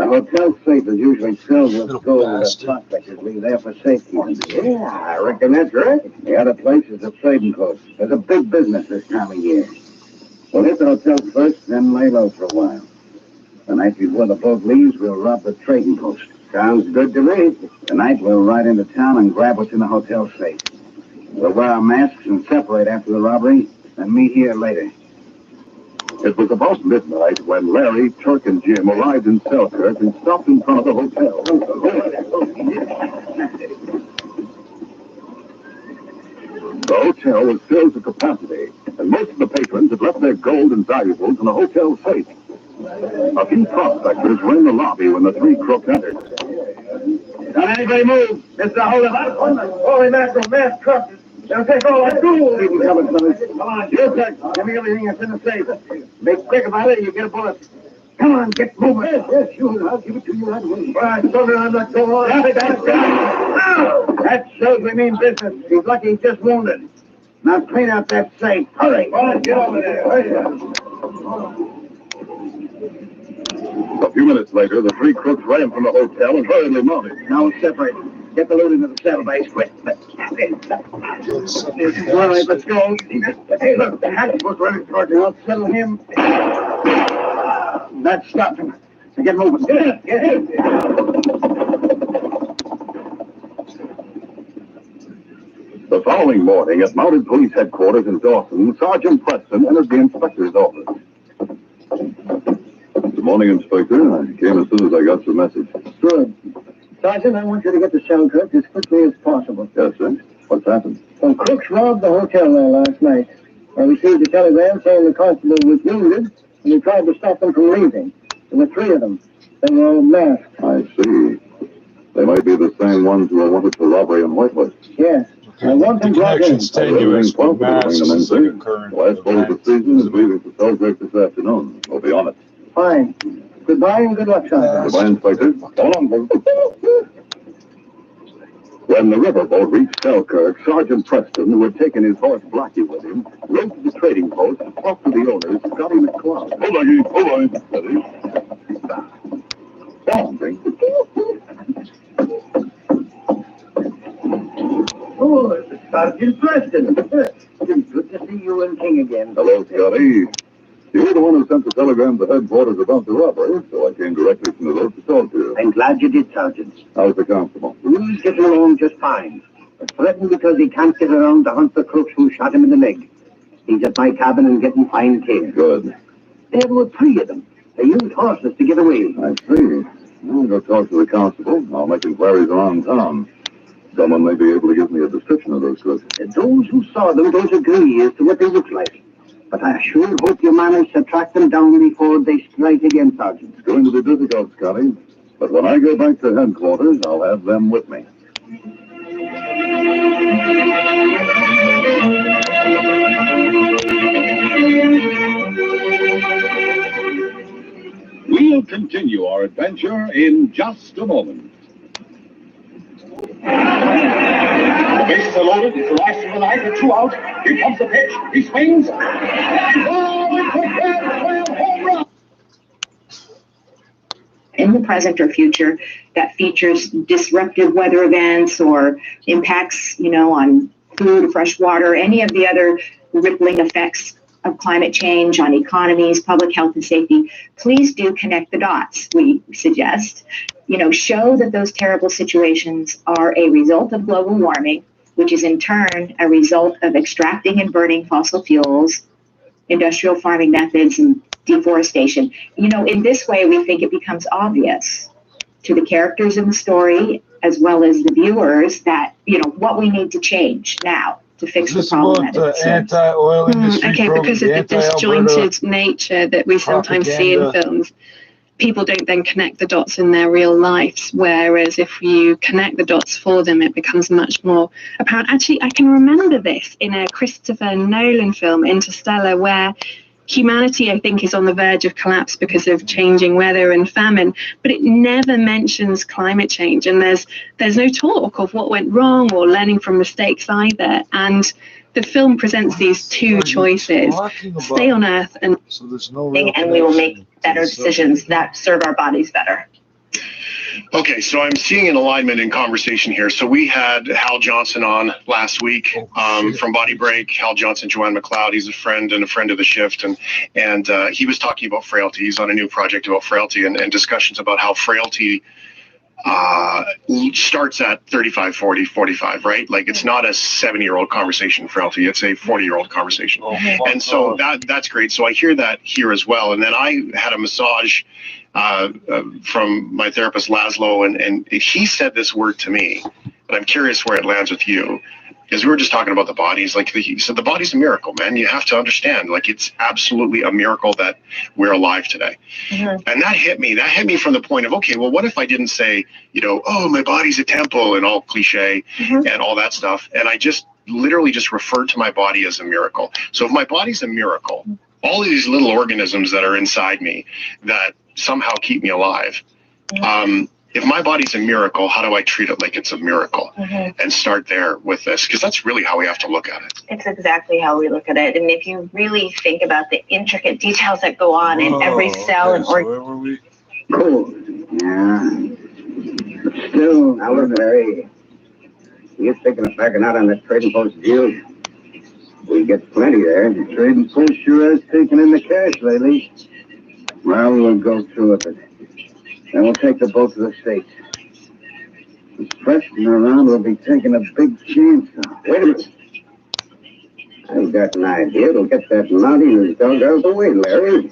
The hotel safe is usually filled with gold that prospectors leave there for safekeeping. Yeah, I reckon that's right. The other place is the trading post. There's a big business this time of year. We'll hit the hotel first, then lay low for a while. The night before the boat leaves, we'll rob the trading post. Sounds good to me. Tonight, we'll ride into town and grab what's in the hotel safe. We'll wear our masks and separate after the robbery, and meet here later. It was about midnight when Larry, Turk, and Jim arrived in Selkirk and stopped in front of the hotel. The hotel was filled to capacity, and most of the patrons had left their gold and valuables in the hotel safe. A few prospectors were in the lobby when the three crooks entered. Don't anybody move. This is a holdup. Holy mackerel, mass truck. They'll take all our gold. Keep them coming, fellas. Come on. You take. Give me everything that's in the safe. Be quick about it or you get a bullet. Come on, get moving. Yes, sure. I'll give it to you right away. All right, Silver, I'm not so long. That shows we mean business. He's lucky he's just wounded. Now clean out that safe. Hurry. All right, get over there. Hurry. A few minutes later, the three crooks ran from the hotel and hurriedly mounted. Now we'll separate. Get the loot into the saddlebags quick. All right, let's go. Hey, look, the hatch was running toward you. I'll settle him. That stopped him. So get moving. Get. The following morning at Mounted Police Headquarters in Dawson, Sergeant Preston entered the inspector's office. Good morning, Inspector. I came as soon as I got your message. Good. Sergeant, I want you to get to Selkirk as quickly as possible. Yes, sir. What's happened? Some crooks robbed the hotel there last night. I received a telegram saying the constable was wounded, and he tried to stop them from leaving. There were three of them. They were all masked. I see. They might be the same ones who were wanted for robbery and whitelist. Yes. I want them brought in. Connection's tenuous, but mass is like a current. Well, I suppose the season is leaving for Selkirk this afternoon. We'll be on it. Fine. Goodbye and good luck, Sergeant. Goodbye, Inspector. So long, When the riverboat reached Selkirk, Sergeant Preston, who had taken his horse Blackie with him, rode to the trading post and talked to the owners, Scotty McCloud. Hold on, Steady. Oh, it's Sergeant Preston. Good to see you and King again. Hello, Scotty. You were the one who sent the telegram to headquarters about the robbery, so I came directly from the road to talk to you. I'm glad you did, Sergeant. How's the constable? He's getting along just fine. But threatened because he can't get around to hunt the crooks who shot him in the leg. He's at my cabin and getting fine care. Good. There were three of them. They used horses to get away. I see. I'll go talk to the constable. I'll make inquiries around town. Someone may be able to give me a description of those crooks. Those who saw them don't agree as to what they look like. But I sure hope you manage to track them down before they strike again, Sergeant. It's going to be difficult, Scotty. But when I go back to headquarters, I'll have them with me. We'll continue our adventure in just a moment. The bases are loaded. It's the last of the night. It's two out. Here comes the pitch. He swings. In the present or future that features disruptive weather events or impacts, on food, fresh water, any of the other rippling effects of climate change on economies, public health and safety, please do connect the dots, we suggest. Show that those terrible situations are a result of global warming, which is in turn a result of extracting and burning fossil fuels, industrial farming methods, and deforestation. In this way, we think it becomes obvious to the characters in the story, as well as the viewers, that, what we need to change now to fix the problem. Anti-oil industry because of the disjointed nature that we sometimes see in films, people don't then connect the dots in their real lives, whereas if you connect the dots for them, it becomes much more apparent. Actually, I can remember this in a Christopher Nolan film, Interstellar, where humanity, I think, is on the verge of collapse because of changing weather and famine, but it never mentions climate change, and there's no talk of what went wrong or learning from mistakes either. And the film presents these two choices: stay on Earth and we will make better decisions that serve our bodies better. Okay, so I'm seeing an alignment in conversation here. So we had Hal Johnson on last week from Body Break. Hal Johnson, Joanne McLeod. He's a friend of the shift, and he was talking about frailty. He's on a new project about frailty and discussions about how frailty starts at 35, 40, 45, right? Like it's not a 70-year-old conversation, frailty. It's a 40-year-old conversation. And so that's great. So I hear that here as well. And then I had a massage from my therapist, Laszlo, and he said this word to me, but I'm curious where it lands with you. Because we were just talking about the bodies, like he said, the body's a miracle, man. You have to understand, like it's absolutely a miracle that we're alive today. And that hit me. That hit me from the point of, okay, well, what if I didn't say, oh, my body's a temple and all cliche and all that stuff. And I just literally just referred to my body as a miracle. So if my body's a miracle, all of these little organisms that are inside me that somehow keep me alive, if my body's a miracle, how do I treat it like it's a miracle? And start there with this, because that's really how we have to look at it. It's exactly how we look at it. And if you really think about the intricate details that go on in every cell and organ. Cool. Yeah. But still, now look, Larry. You're thinking of backing out on that trading post deal? We get plenty there. The trading post sure has taken in the cash lately. Well, we'll go through with it. And we'll take the boat to the States. With Preston around, we'll be taking a big chance now. Wait a minute. I've got an idea. We'll get that Mountie and his dog out of the way, Larry.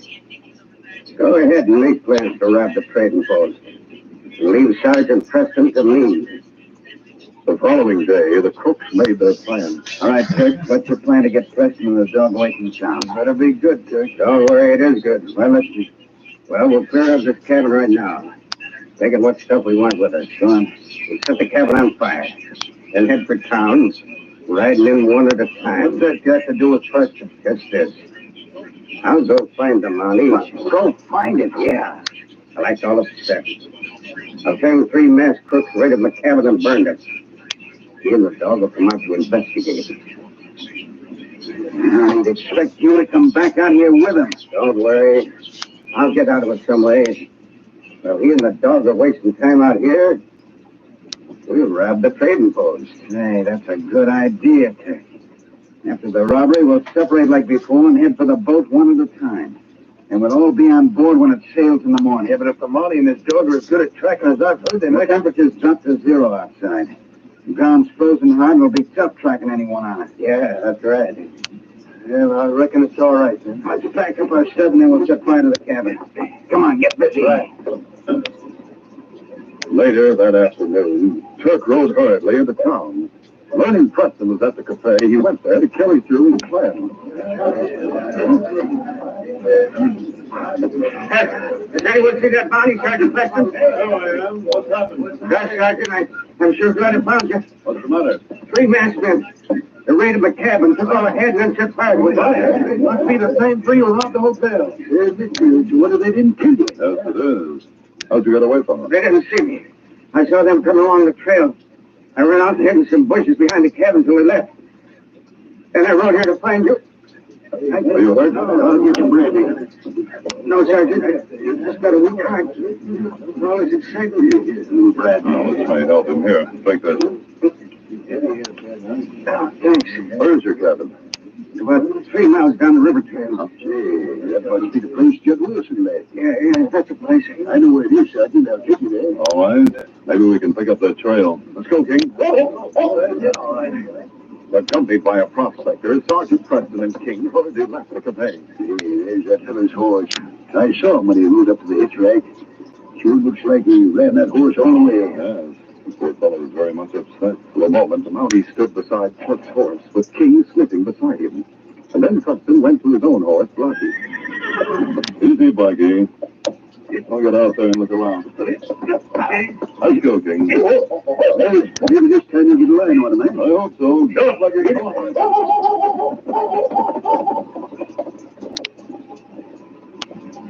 Go ahead and make plans to rob the trading post. And leave Sergeant Preston to me. The following day, the crooks made their plans. All right, Turk. What's your plan to get Preston and the dog away from town? Better be good, Turk. Don't worry, it is good. Well, we'll clear up this cabin right now. Taking what stuff we want with us. Go on. We'll set the cabin on fire. Then head for town, riding in one at a time. What's that got to do with Preston? Just this. I'll go find the Mountie. Go find it, yeah. I like all upset. I'll find 3 masked crooks raided my cabin and burned it. He and the dog will come out to investigate. I'd expect you to come back out here with him. Don't worry. I'll get out of it some way. Well, he and the dog are wasting time out here. We'll rob the trading post. Hey, that's a good idea, Ted. After the robbery, we'll separate like before and head for the boat one at a time. And we'll all be on board when it sails in the morning. Yeah, but if the Mountie and his dog are as good at tracking as I've heard, then the temperature's dropped to 0 outside. The ground's frozen hard, and it'll be tough tracking anyone on it. Yeah, that's right. Yeah, well, I reckon it's all right, then. Let's pack up our stuff, and then we'll set fire to the cabin. Come on, get busy. Right. Later that afternoon, Turk rode hurriedly into town. Learning Preston was at the cafe, he went there to carry through his plan. Has anyone seen that Mountie, Sergeant Preston? Oh, I am. What's happened? Gosh, Sergeant, I'm sure glad I found you. What's the matter? 3 masked men. They raided my cabin, took all ahead, and then set fire to it. It must be the same 3 who robbed the hotel. Yes, it is. What if they didn't kill you? Yes, it is. How'd you get away from them? They didn't see me. I saw them come along the trail. I ran out and hid in some bushes behind the cabin till they left. Then I rode here to find you. Are you hurt? I'll get some breathing. No, Sergeant. I just got a weak heart. All this excitement. Brad, no, this may help him. Here, take this. Oh, thanks. Where's your cabin? About 3 miles down the river trail. Oh, gee, that must be the place Jed Wilson led. Yeah, that's the place. I know where it is, Sergeant. I'll take you there. All right. Maybe we can pick up that trail. Let's go, King. Accompanied by a prospector, Sergeant Preston and King hurriedly left the cafe. There's that fellow's horse. I saw him when he rode up to the hitch rack. Sure looks like he ran that horse all the way. Yes. The poor fellow was very much upset. For a moment, the Mountie stood beside Turk's horse, with King sniffing beside him. And then Preston went to his own horse, Blackie. Easy, Blackie. I'll get out there and look around. Let's go, King. Maybe this time you get a line on him, eh? I hope so. Go, Blackie.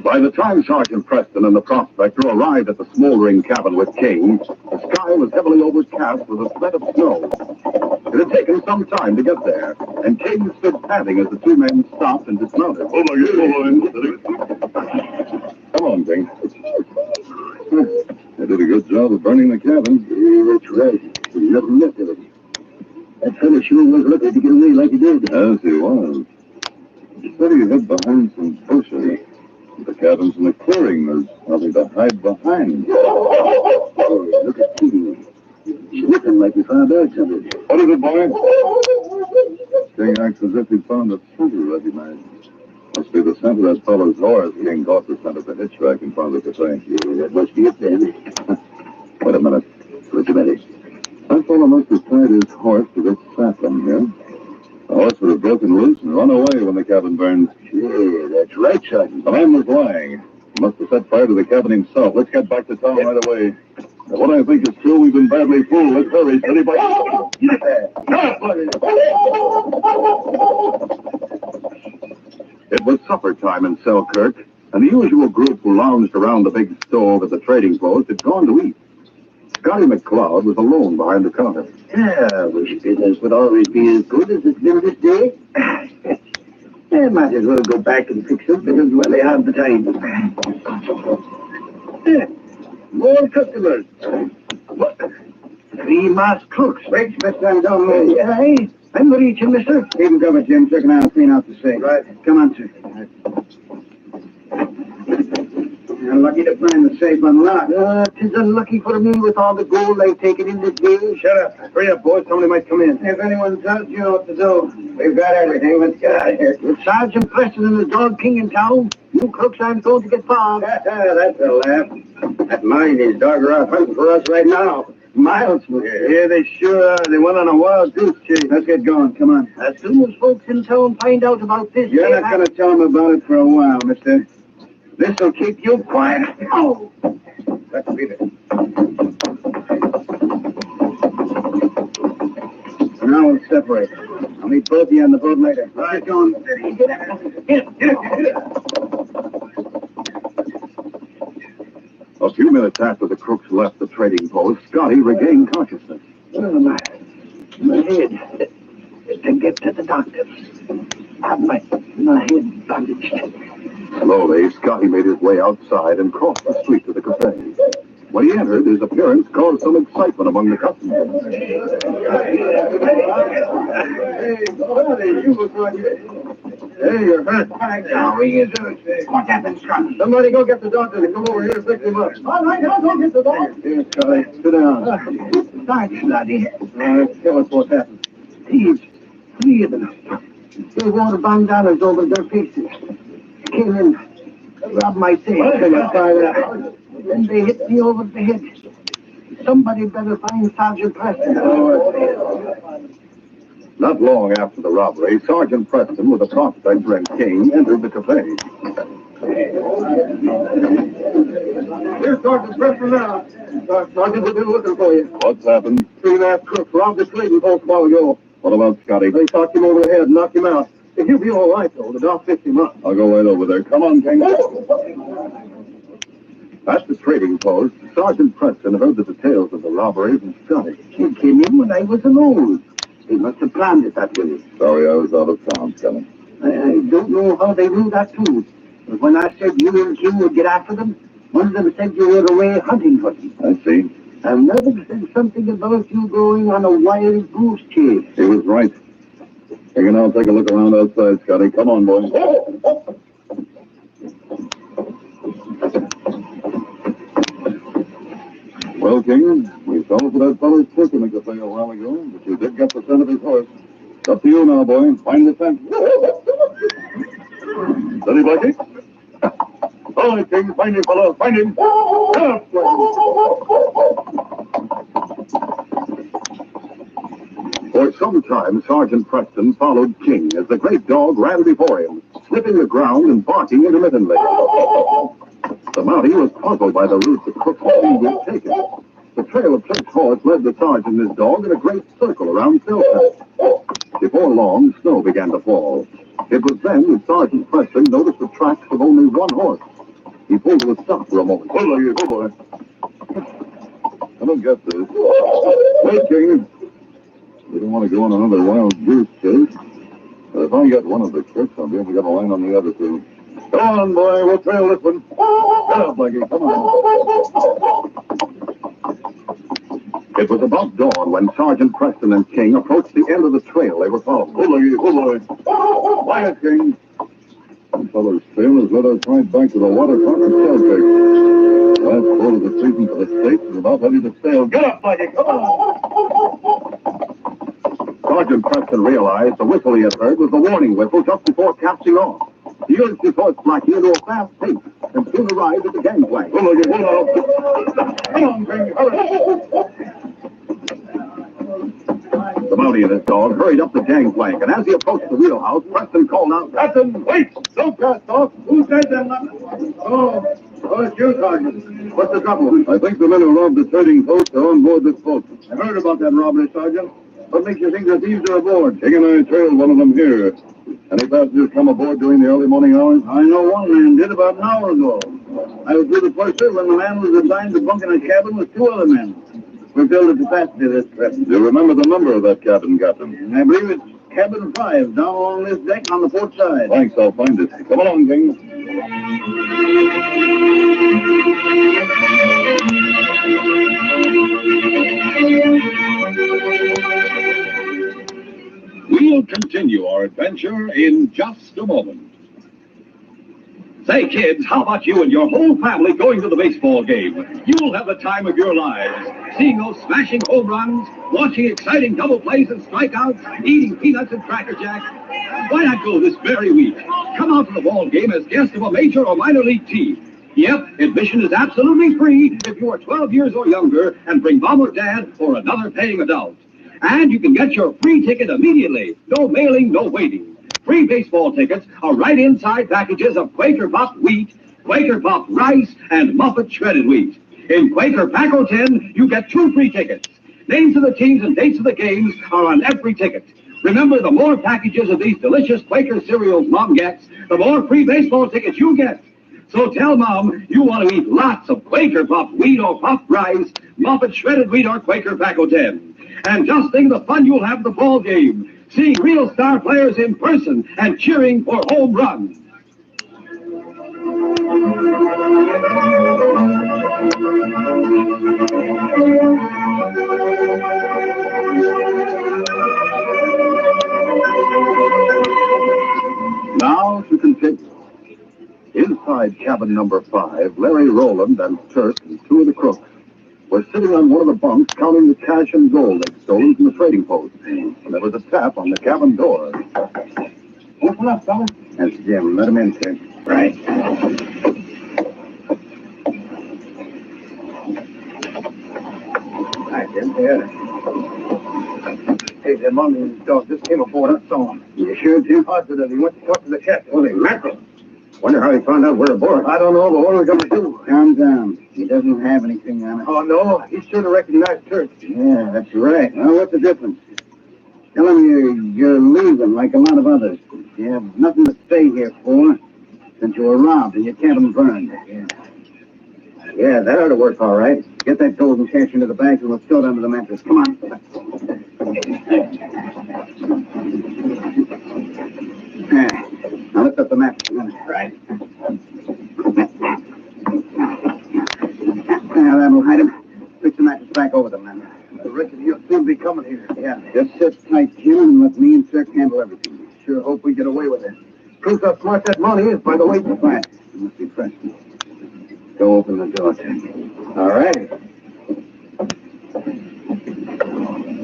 By the time Sergeant Preston and the prospector arrived at the smoldering cabin with King, the sky was heavily overcast with a threat of snow. It had taken some time to get there, and King stood panting as the 2 men stopped and dismounted. Oh, my God. Come on, King. You did a good good job of burning the cabin. Yeah, that's right. There's nothing left of it. That fellow sure was lucky to get away like he did. Yes, he was. He said he hid behind some bushes. The cabin's in the clearing. There's nothing to hide behind. Oh, look at King. He's looking like he found out something. What is it, boy? King acts as if he found a scent he recognized. Must be the scent of that fellow's horse. King caught the scent of the hitch rack in front of the cafe. Yeah, that must be it then. Wait a minute. What's the matter? That fellow must have tied his horse to this sapling here. The horse would have broken loose and run away when the cabin burned. Yeah, that's right, Sergeant. The man was lying. He must have set fire to the cabin himself. Let's get back to town right away. Now, what I think is true, we've been badly fooled. Let's hurry. Steady, boy. It was supper time in Selkirk, and the usual group who lounged around the big stove at the trading post had gone to eat. Scotty McLeod was alone behind the counter. Yeah, I wish business would always be as good as it's been this day. I might as well go back and fix up because while they have the time. More customers. What? 3 masked crooks. Wait, best time down low. Aye, I'm reaching, mister. Keep him covered, Jim. Checking out, clean out the safe. Right. Come on, sir. You're lucky to find the safe unlocked. 'Tis unlucky for me with all the gold I've taken in this day. Shut up. Hurry up, boys. Somebody might come in. If anyone tells you what to do, we've got everything. Let's get out of here. With Sergeant Preston and the Dog King in town, you crooks aren't going to get found. That's a laugh. That mine is dog are out hunting for us right now. Miles from here. Yeah, they sure are. They went on a wild goose chase. Let's get going. Come on. As soon as folks in town find out about this... You're not going to tell them about it for a while, mister. This'll keep you quiet. Oh! Let's beat it. So now we'll separate. I'll meet both of you on the boat later. Right. Get going. Get up. A few minutes after the crooks left the trading post, Scotty regained consciousness. Oh, my head. To get to the doctor. Have my head bandaged. Slowly, Scotty made his way outside and crossed the street to the cafe. When he entered, his appearance caused some excitement among the customers. Hey, you're hurt. Now, what are you doing? What happened, Scotty? Somebody go get the doctor and come over here and fix him up. All right, I'll go get the doctor. Here, Scotty. Sit down. Thanks, Scotty. Tell us what happened. Thieves. 3 of them. They wore bandanas over their faces. Came in, robbed my safe. Then they hit me over the head. Somebody better find Sergeant Preston. Not long after the robbery, Sergeant Preston, with a prospector and King, entered the cafe. Here's Sergeant Preston now. Sergeant, we've been looking for you. What's happened? 3 masked crooks robbed the trading post a while ago. What about Scotty? They knocked him over the head and knocked him out. He'll be all right, though. The doc fixed him up. I'll go right over there. Come on, King. At the trading post, Sergeant Preston heard the details of the robbery from Scotty. He came in when I was alone. They must have planned it that way. Sorry, I was out of town, Scotty. I don't know how they knew that, too. But when I said you and King would get after them, one of them said you were away hunting for them. I see. Another said something about you going on a wild goose chase. He was right. You can now take a look around outside, Scotty. Come on, boy. Well, King, we fell for that fellow's trick in the cafe a while ago, but you did get the scent of his horse. It's up to you now, boy. Find the scent. Steady, Blackie. All right, King. Find him, fellow. Find him. For some time, Sergeant Preston followed King as the great dog ran before him, sniffing the ground and barking intermittently. The Mountie was puzzled by the route the crook's team had taken. The trail of Tripp's horse led the sergeant and his dog in a great circle around Selkirk. Before long, snow began to fall. It was then that Sergeant Preston noticed the tracks of only one horse. He pulled to a stop for a moment. Hold on, you, go, boy. I don't get this. Wait, King. We don't want to go on another wild goose chase. But if I get one of the tricks, I'll be able to get a line on the other two. Come on, boy. We'll trail this one. Get up, Blackie. Come on. It was about dawn when Sergeant Preston and King approached the end of the trail they were following. Quiet, King. Some fellow's trail has led us right back to the waterfront and shell pig. Last quarter of the season for the States is about ready to sail. Get up, buddy, come on! Sergeant Preston realized the whistle he had heard was the warning whistle just before casting off. He urged his horse Blackie into a fast pace and soon arrived at the gangplank. Come on, King, hurry! The Mountie and his dog hurried up the gangplank, and as he approached the wheelhouse, Preston called out, "Captain, wait! Don't cast off! Who said that? Oh, it's you, Sergeant. What's the trouble?" "I think the men who robbed the trading post are on board this boat." "I heard about that robbery, Sergeant. What makes you think the thieves are aboard?" "King and I trailed one of them here. Any passengers come aboard during the early morning hours?" "I know one man did about an hour ago. I was with the purser when the man was assigned to bunk in a cabin with two other men. We filled the capacity this trip." "Do you remember the number of that cabin, Captain?" "I believe it's cabin 5, down along this deck on the port side." "Thanks, I'll find it. Come along, King." We'll continue our adventure in just a moment. Say, kids, how about you and your whole family going to the baseball game? You'll have the time of your lives. Seeing those smashing home runs, watching exciting double plays and strikeouts, eating peanuts and Cracker Jack. Why not go this very week? Come out to the ball game as guest of a major or minor league team. Yep, admission is absolutely free if you are 12 years or younger and bring mom or dad or another paying adult. And you can get your free ticket immediately. No mailing, no waiting. Free baseball tickets are right inside packages of Quaker Puffed wheat, Quaker Puffed rice, and Muffet shredded wheat. In Quaker Paco 10, you get 2 free tickets. Names of the teams and dates of the games are on every ticket. Remember, the more packages of these delicious Quaker cereals Mom gets, the more free baseball tickets you get. So tell Mom you want to eat lots of Quaker Puffed wheat or puffed rice, Muffet shredded wheat, or Quaker Paco 10. And just think of the fun you'll have at the ball game, seeing real star players in person and cheering for home runs. Now to continue. Inside cabin number 5, Larry Rowland and Turk and 2 of the crooks were sitting on one of the bunks counting the cash and gold they'd stolen from the trading post. And there was a tap on the cabin door. "Open up, fellas." "That's Jim. Let him in, sir." "Right." Hi, Jim. Yeah. Hey, the mom and his dog just came aboard. I saw him. You sure, Jim? Positive. He went to talk to the captain. Holy mackerel. Wonder how he found out we're aboard. I don't know, but what are we going to do? Calm down. He doesn't have anything on it. Oh, no? He should have recognized Turk. Yeah, that's right. Well, what's the difference? Tell him you're leaving like a lot of others. You have nothing to stay here for since you were robbed and your cabin burned. Yeah, that ought to work all right. Get that gold and cash into the bag and we'll throw it under the mattress. Come on. Now lift up the mattress. Right. Now that'll hide him. Fix the mattress back over them, then. I reckon he'll soon be coming here. Yeah, just sit tight, Jim, and let me and Cirque handle everything. Sure hope we get away with it. Proof how smart that money is by the weight of flat. It must be fresh. Go open the door, Cirque. All right.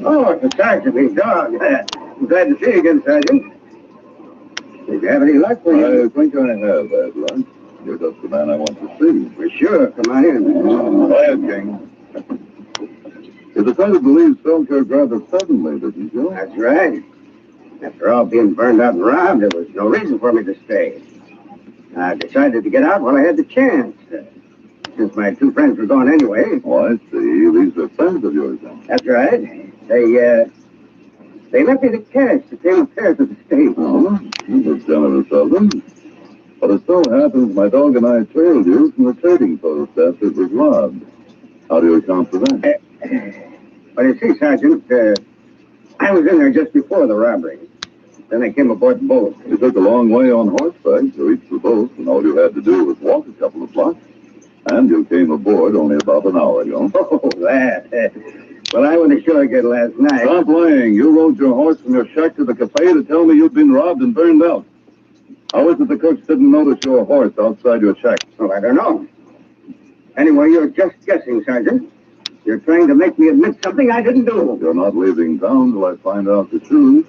Oh, it's a Sergeant, big dog. I'm glad to see you again, Sergeant. Did you have any luck with you? I think I have had luck. You're just the man I want to see. For sure. Come on in. Quiet, King. You decided to leave Selkirk rather suddenly, didn't you? That's right. After all being burned out and robbed, there was no reason for me to stay. I decided to get out while I had the chance. Since my 2 friends were gone anyway. Oh, I see. These are friends of yours, then. That's right. They left me the cash to pay repairs at the state. Oh, that's generous of them. But it so happens my dog and I trailed you from the trading post after it was robbed. How do you account for that? Well, you see, Sergeant, I was in there just before the robbery. Then I came aboard the boat. You took a long way on horseback to reach the boat, and all you had to do was walk a couple of blocks. And you came aboard only about an hour ago. Oh, that. Well, I went ashore again last night. Stop lying. You rode your horse from your shack to the cafe to tell me you'd been robbed and burned out. How is it the cooks didn't notice your horse outside your shack? Well, I don't know. Anyway, you're just guessing, Sergeant. You're trying to make me admit something I didn't do. You're not leaving town till I find out the truth.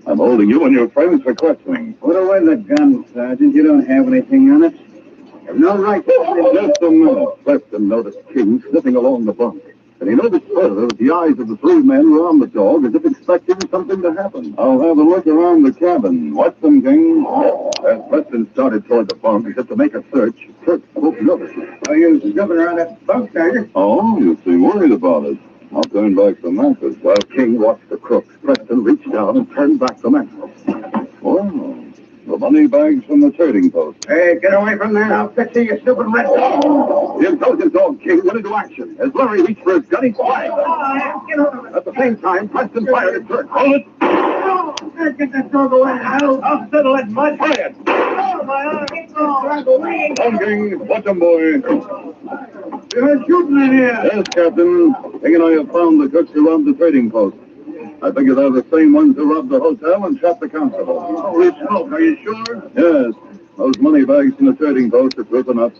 I'm holding you and your friends for questioning. Put away the gun, Sergeant. You don't have anything on it. You have no right to... Just a minute. Preston noticed King slipping along the bunk. And he noticed further that the eyes of the three men were on the dog as if expecting something to happen. I'll have a look around the cabin. Watch them, King. As Preston started toward the bunk as if to make a search, Trippz spoke nervously. Are you snooping around that bunk, Sergeant? Oh, you seem worried about it. I'll turn back the mattress. While King watched the crooks, Preston reached down and turned back the mattress. Oh, the money bags from the trading post. Hey, get away from there. I'll fix you, you stupid rat. The intelligent dog King went into action. As Larry reached for his gun, he sprang. Get over it. At the same time, Preston fired at Trippz. Hold it! Get that dog away. I'll settle it, bud. Fire it! Oh, my arm. Get that dog away. Come, King. Watch him, boy. You're shooting in here. Yes, Captain. King and I have found the cooks who robbed the trading post. I figure they're the same ones who robbed the hotel and shot the constable. Holy smoke, are you sure? Yes. Those money bags from the trading post are proof enough.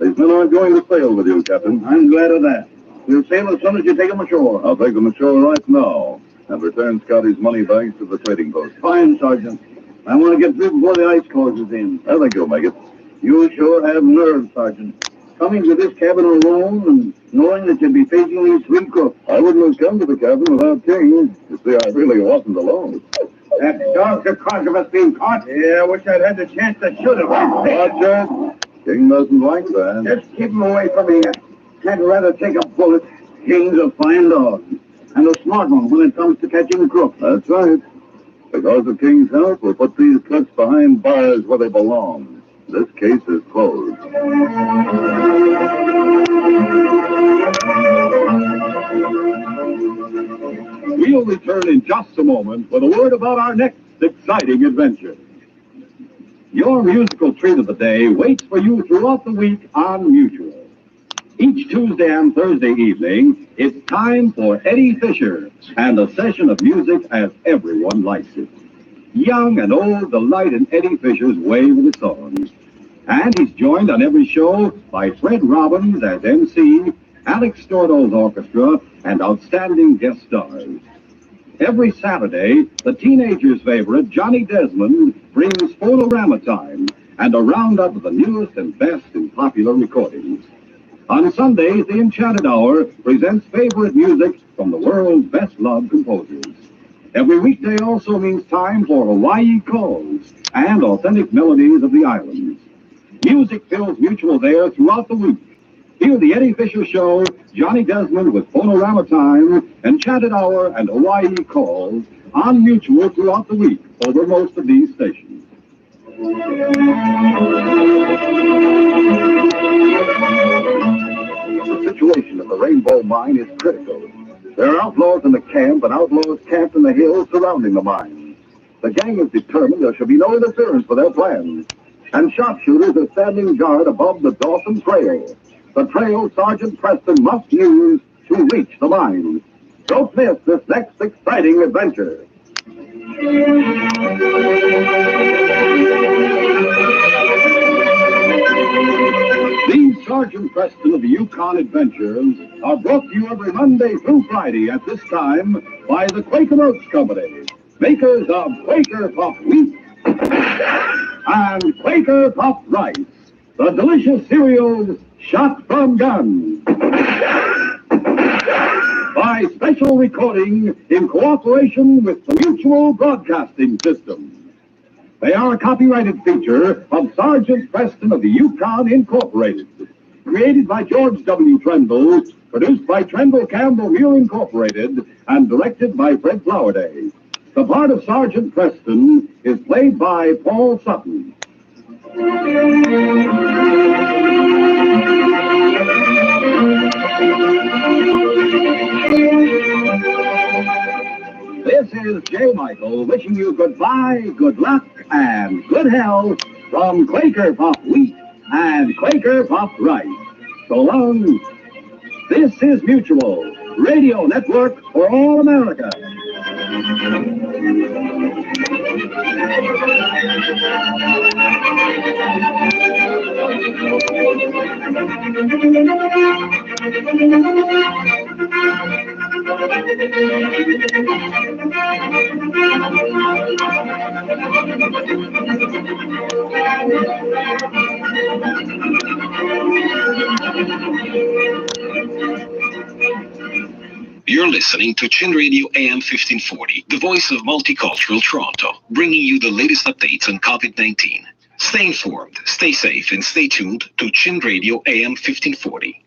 These men aren't going to sail with you, Captain. I'm glad of that. We'll sail as soon as you take them ashore. I'll take them ashore right now and return Scotty's money bags to the trading post. Fine, Sergeant. I want to get through before the ice closes in. I think you'll make it. You sure have nerve, Sergeant. Coming to this cabin alone and knowing that you'd be facing these three crooks. I wouldn't have come to the cabin without King. You see, I really wasn't alone. That dog's the cause of us being caught. Yeah, I wish I'd had the chance to shoot him. Watch it. King doesn't like that. Just keep him away from me. I'd rather take a bullet. King's a fine dog. And a smart one when it comes to catching crooks. That's right. Because of King's help, we'll put these crooks behind bars where they belong. This case is closed. We'll return in just a moment with a word about our next exciting adventure. Your musical treat of the day waits for you throughout the week on Mutual. Each Tuesday and Thursday evening, it's time for Eddie Fisher and a session of music as everyone likes it. Young and old delight in Eddie Fisher's way with the songs. And he's joined on every show by Fred Robbins as MC, Alex Stordo's orchestra, and outstanding guest stars. Every Saturday, the teenager's favorite, Johnny Desmond, brings Phonorama Time and a roundup of the newest and best in popular recordings. On Sundays, the Enchanted Hour presents favorite music from the world's best-loved composers. Every weekday also means time for Hawaii Calls and authentic melodies of the islands. Music fills Mutual there throughout the week. Hear the Eddie Fisher Show, Johnny Desmond with Phonorama Time, Enchanted Hour, and Hawaii Calls on Mutual throughout the week over most of these stations. The situation in the Rainbow Mine is critical. There are outlaws in the camp and outlaws camped in the hills surrounding the mine. The gang is determined there shall be no interference with their plans. And sharpshooters are standing guard above the Dawson Trail. The trail Sergeant Preston must use to reach the mine. Don't miss this next exciting adventure. These Sergeant Preston of the Yukon Adventures are brought to you every Monday through Friday at this time by the Quaker Oats Company, makers of Quaker Puffed Wheat and Quaker Puffed Rice, the delicious cereals shot from guns. By special recording in cooperation with the Mutual Broadcasting System. They are a copyrighted feature of Sergeant Preston of the Yukon Incorporated, created by George W. Trendle, produced by Trendle Campbell Muir Incorporated, and directed by Fred Flowerday. The part of Sergeant Preston is played by Paul Sutton. This is J. Michael wishing you goodbye, good luck, and good health from Quaker Puffed Wheat and Quaker Puffed Rice. So long. This is Mutual, radio network for all America. You're listening to Chin Radio AM 1540, the voice of multicultural Toronto, bringing you the latest updates on COVID-19. Stay informed, stay safe, and stay tuned to Chin Radio AM 1540.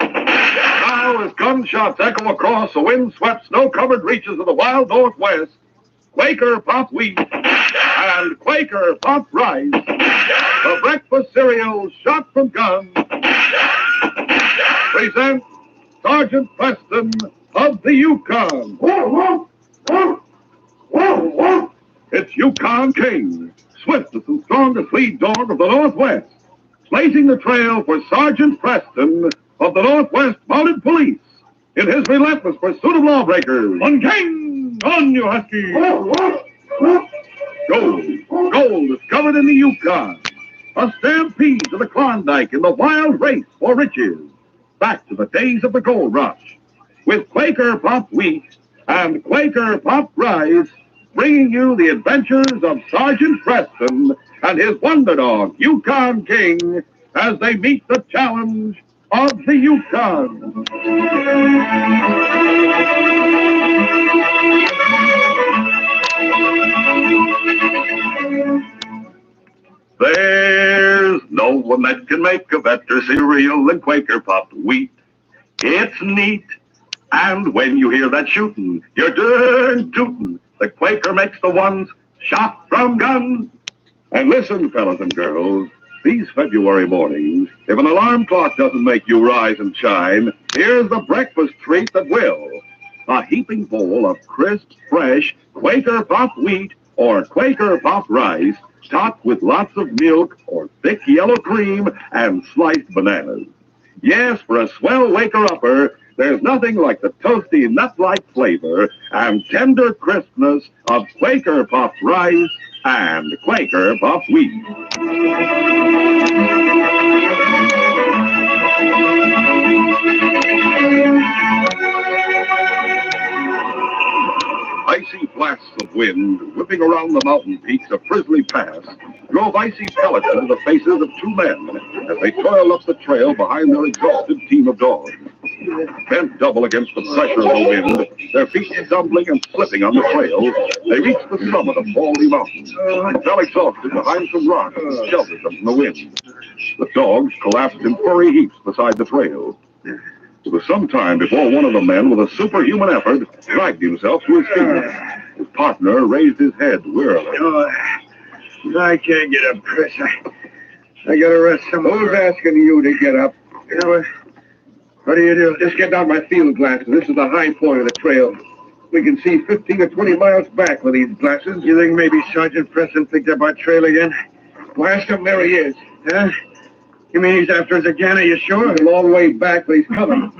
Now, as gunshots echo across the wind-swept, snow-covered reaches of the wild Northwest, Quaker Pop Wheat and Quaker Pop Rice, the breakfast cereal shot from guns, present Sergeant Preston of the Yukon. It's Yukon King, swiftest and strongest lead dog of the Northwest, blazing the trail for Sergeant Preston of the Northwest Mounted Police in his relentless pursuit of lawbreakers. On King! On, you husky! Gold discovered in the Yukon. A stampede to the Klondike in the wild race for riches. Back to the days of the gold rush. With Quaker Pop Wheat and Quaker Pop Rice, bringing you the adventures of Sergeant Preston and his wonder dog, Yukon King, as they meet the challenge of the Yukon. There's no one that can make a better cereal than Quaker Pop Wheat. It's neat. And when you hear that shooting, you're darn tootin'. The Quaker makes the ones shot from guns. And listen, fellas and girls, these February mornings, if an alarm clock doesn't make you rise and shine, here's the breakfast treat that will. A heaping bowl of crisp, fresh Quaker Pop Wheat or Quaker Pop Rice, topped with lots of milk or thick yellow cream and sliced bananas. Yes, for a swell waker-upper, there's nothing like the toasty nut-like flavor and tender crispness of Quaker Pop Rice and Quaker Pop Wheat. Icy blasts of wind whipping around the mountain peaks of Frizzly Pass drove icy pellets into the faces of two men as they toiled up the trail behind their exhausted team of dogs. Bent double against the pressure of the wind, their feet stumbling and slipping on the trail, they reached the summit of Baldy Mountain and fell exhausted behind some rocks that sheltered them from the wind. The dogs collapsed in furry heaps beside the trail. It was some time before one of the men, with a superhuman effort, dragged himself to his feet. His partner raised his head wearily. I can't get up, Chris. I gotta rest some. Who's asking you to get up? What do you do? Just get out my field glasses. This is the high point of the trail. We can see 15 or 20 miles back with these glasses. You think maybe Sergeant Preston picked up our trail again? Blast him, there he is. Huh? You mean he's after us again, are you sure? A long way back, but he's coming.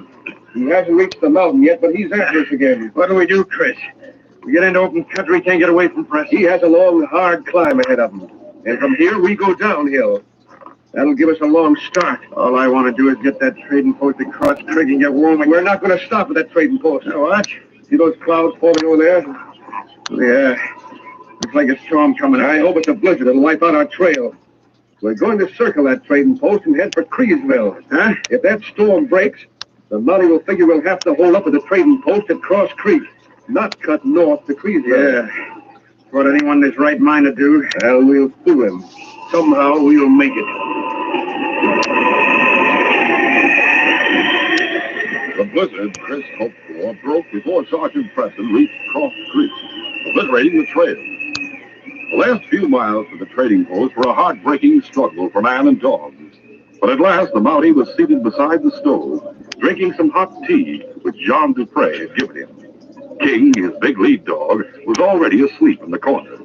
He hasn't reached the mountain yet, but he's after us again. What do we do, Chris? We get into open country, can't get away from Preston. He has a long, hard climb ahead of him. And from here, we go downhill. That'll give us a long start. All I want to do is get that trading post across the creek and get warm. We're not going to stop at that trading post. Now, watch. See those clouds forming over there? Yeah. Looks like a storm coming. I hope it's a blizzard. It'll wipe out our trail. We're going to circle that trading post and head for Creesville. Huh? If that storm breaks, the Mountie will figure we'll have to hold up at the trading post at Cross Creek, not cut north to Creesville. Yeah. What anyone in his right mind to do? Well, we'll fool him. Somehow we'll make it. The blizzard Chris hoped for broke before Sergeant Preston reached Cross Creek, obliterating the trail. The last few miles to the trading post were a heartbreaking struggle for man and dog. But at last, the Mountie was seated beside the stove, drinking some hot tea, which Jean Dupre had given him. King, his big lead dog, was already asleep in the corner.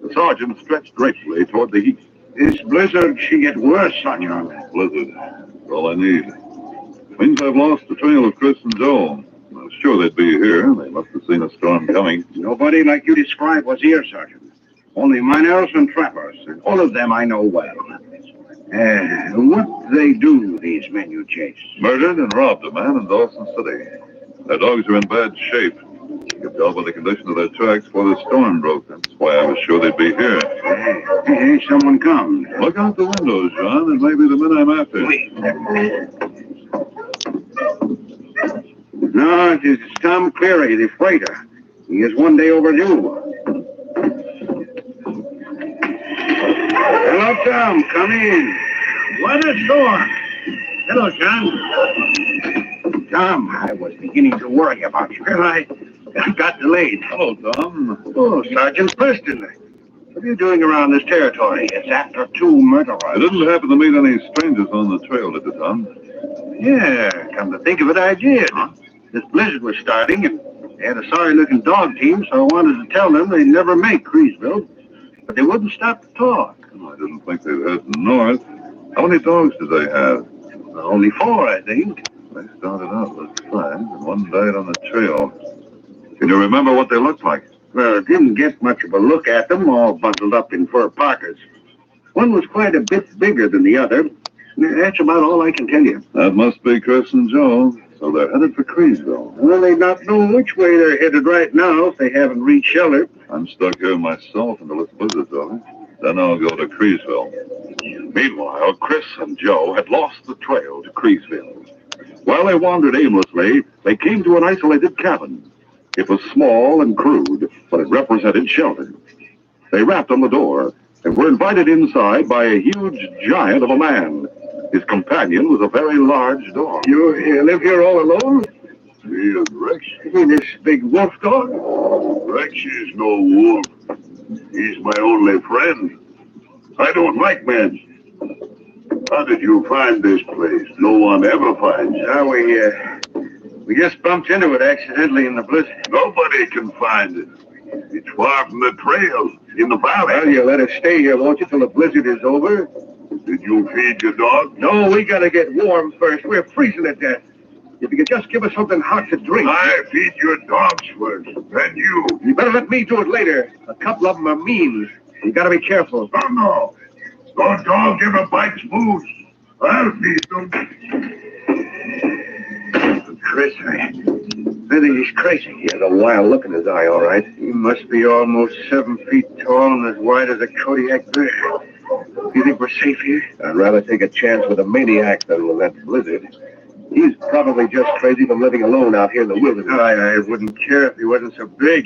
The sergeant stretched gratefully toward the heat. This blizzard should get worse, Sergeant. Blizzard. All I need. Means I've lost the trail of Chris and Joe. I was sure they'd be here. They must have seen a storm coming. Nobody like you described was here, Sergeant. Only miners and trappers, and all of them I know well. What they do, these men you chase? Murdered and robbed a man in Dawson City. Their dogs are in bad shape. You could tell by the condition of their tracks before the storm broke. That's why I was sure they'd be here. Hey, someone come. Look out the windows, John. It may be the men I'm after. Wait. No, it is Tom Cleary, the freighter. He is one day overdue. Hello, Tom. Come in. What a storm. Hello, John. Tom, I was beginning to worry about you. I got delayed. Hello, Tom. Oh, Sergeant Preston. What are you doing around this territory? It's after 2 murderers. I didn't happen to meet any strangers on the trail, did you, Tom? Yeah, come to think of it, I did. This blizzard was starting, and they had a sorry-looking dog team, so I wanted to tell them they'd never make Creesville. But they wouldn't stop to talk. I didn't think they'd head north. How many dogs did they have? Only 4, I think. They started out with 5, and one died on the trail. Can you remember what they looked like? Well, I didn't get much of a look at them, all bundled up in fur parkas. One was quite a bit bigger than the other. That's about all I can tell you. That must be Chris and Joe. So they're headed for Creesville. Well, they not know which way they're headed right now if they haven't reached shelter. I'm stuck here myself until this blizzard's over. Then I'll go to Creesville. Meanwhile, Chris and Joe had lost the trail to Creesville. While they wandered aimlessly, they came to an isolated cabin. It was small and crude, but it represented shelter. They rapped on the door and were invited inside by a huge giant of a man. His companion was a very large dog. You live here all alone? Me and Rex. You mean this big wolf dog? Rex is no wolf. He's my only friend. I don't like men. How did you find this place? No one ever finds it. We just bumped into it accidentally in the blizzard. Nobody can find it. It's far from the trail, in the valley. Well, you let us stay here, won't you, till the blizzard is over? Did you feed your dog? No, we gotta get warm first. We're freezing to death. If you could just give us something hot to drink. I feed your dogs first, then you. You better let me do it later. A couple of them are mean. You gotta be careful. Oh, no. Those dogs ever bite food. I'll feed them. Chris, I think he's crazy. He has a wild look in his eye, all right. He must be almost 7 feet tall and as wide as a Kodiak bear. You think we're safe here? I'd rather take a chance with a maniac than with that blizzard. He's probably just crazy from living alone out here in the wilderness. I wouldn't care if he wasn't so big.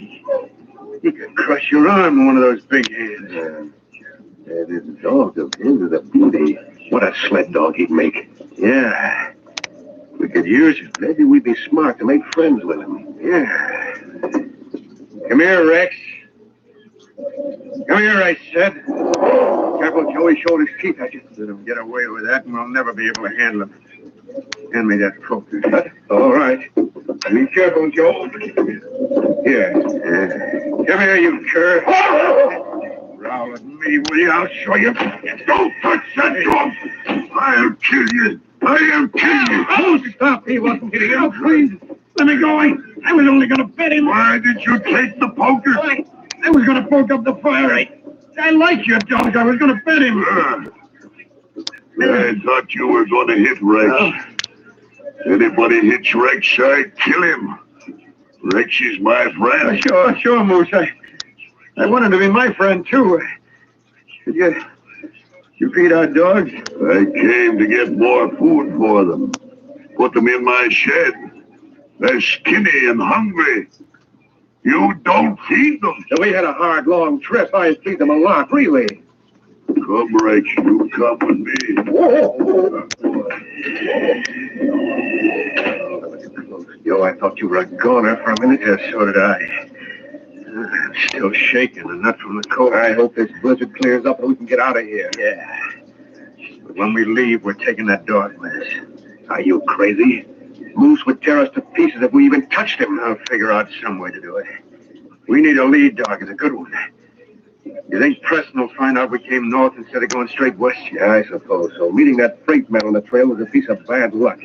He could crush your arm with one of those big hands. This dog of his is a beauty. What a sled dog he'd make. Yeah. We could use it. Maybe we'd be smart to make friends with him. Yeah. Come here, Rex. Come here, I said. Careful, Joey showed his teeth at you. Let him get away with that, and we'll never be able to handle him. Hand me that poker. All right. Be careful, Joe. Here. Come here, you cur. Growl at me, will you? I'll show you. Don't touch that dog. I'll kill you. I'll kill you. Oh, stop. He wasn't kidding you. Oh, please. Let me go. I was only going to bet him. Why did you take the poker? I was going to poke up the fire. I like your dog. I was going to bet him. I thought you were going to hit Rex. Anybody hits Rex, I kill him. Rex is my friend. Sure, Moose. I wanted to be my friend, too. Did you feed our dogs? I came to get more food for them. Put them in my shed. They're skinny and hungry. You don't feed them. We had a hard, long trip. I feed them a lot, really. Come, Rex. You come with me. Whoa. Yo, I thought you were a goner for a minute. Yeah, so did I. I'm still shaking, and not from the cold. I hope this blizzard clears up and we can get out of here. Yeah. But when we leave, we're taking that dog with us. Are you crazy? Moose would tear us to pieces if we even touched him. I'll figure out some way to do it. We need a lead dog, and a good one. You think Preston will find out we came north instead of going straight west? Yeah, I suppose so. Meeting that freight man on the trail was a piece of bad luck.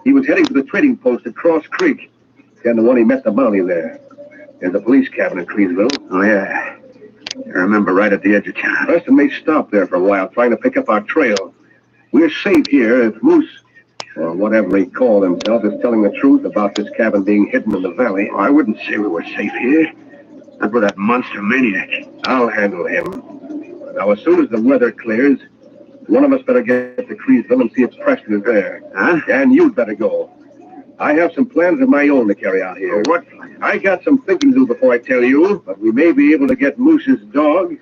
He was heading to the trading post at Cross Creek. And the one he met the bounty there. There's a police cabin in Creesville. Oh, yeah. I remember right at the edge of town. Preston may stop there for a while, trying to pick up our trail. We're safe here if Moose, or whatever he called himself, is telling the truth about this cabin being hidden in the valley. Oh, I wouldn't say we were safe here. Not with that monster maniac. I'll handle him. Now, as soon as the weather clears, one of us better get to Creesville and see if Preston is there. Huh? And you'd better go. I have some plans of my own to carry out here. What? I got some thinking to do before I tell you, but we may be able to get Moose's dog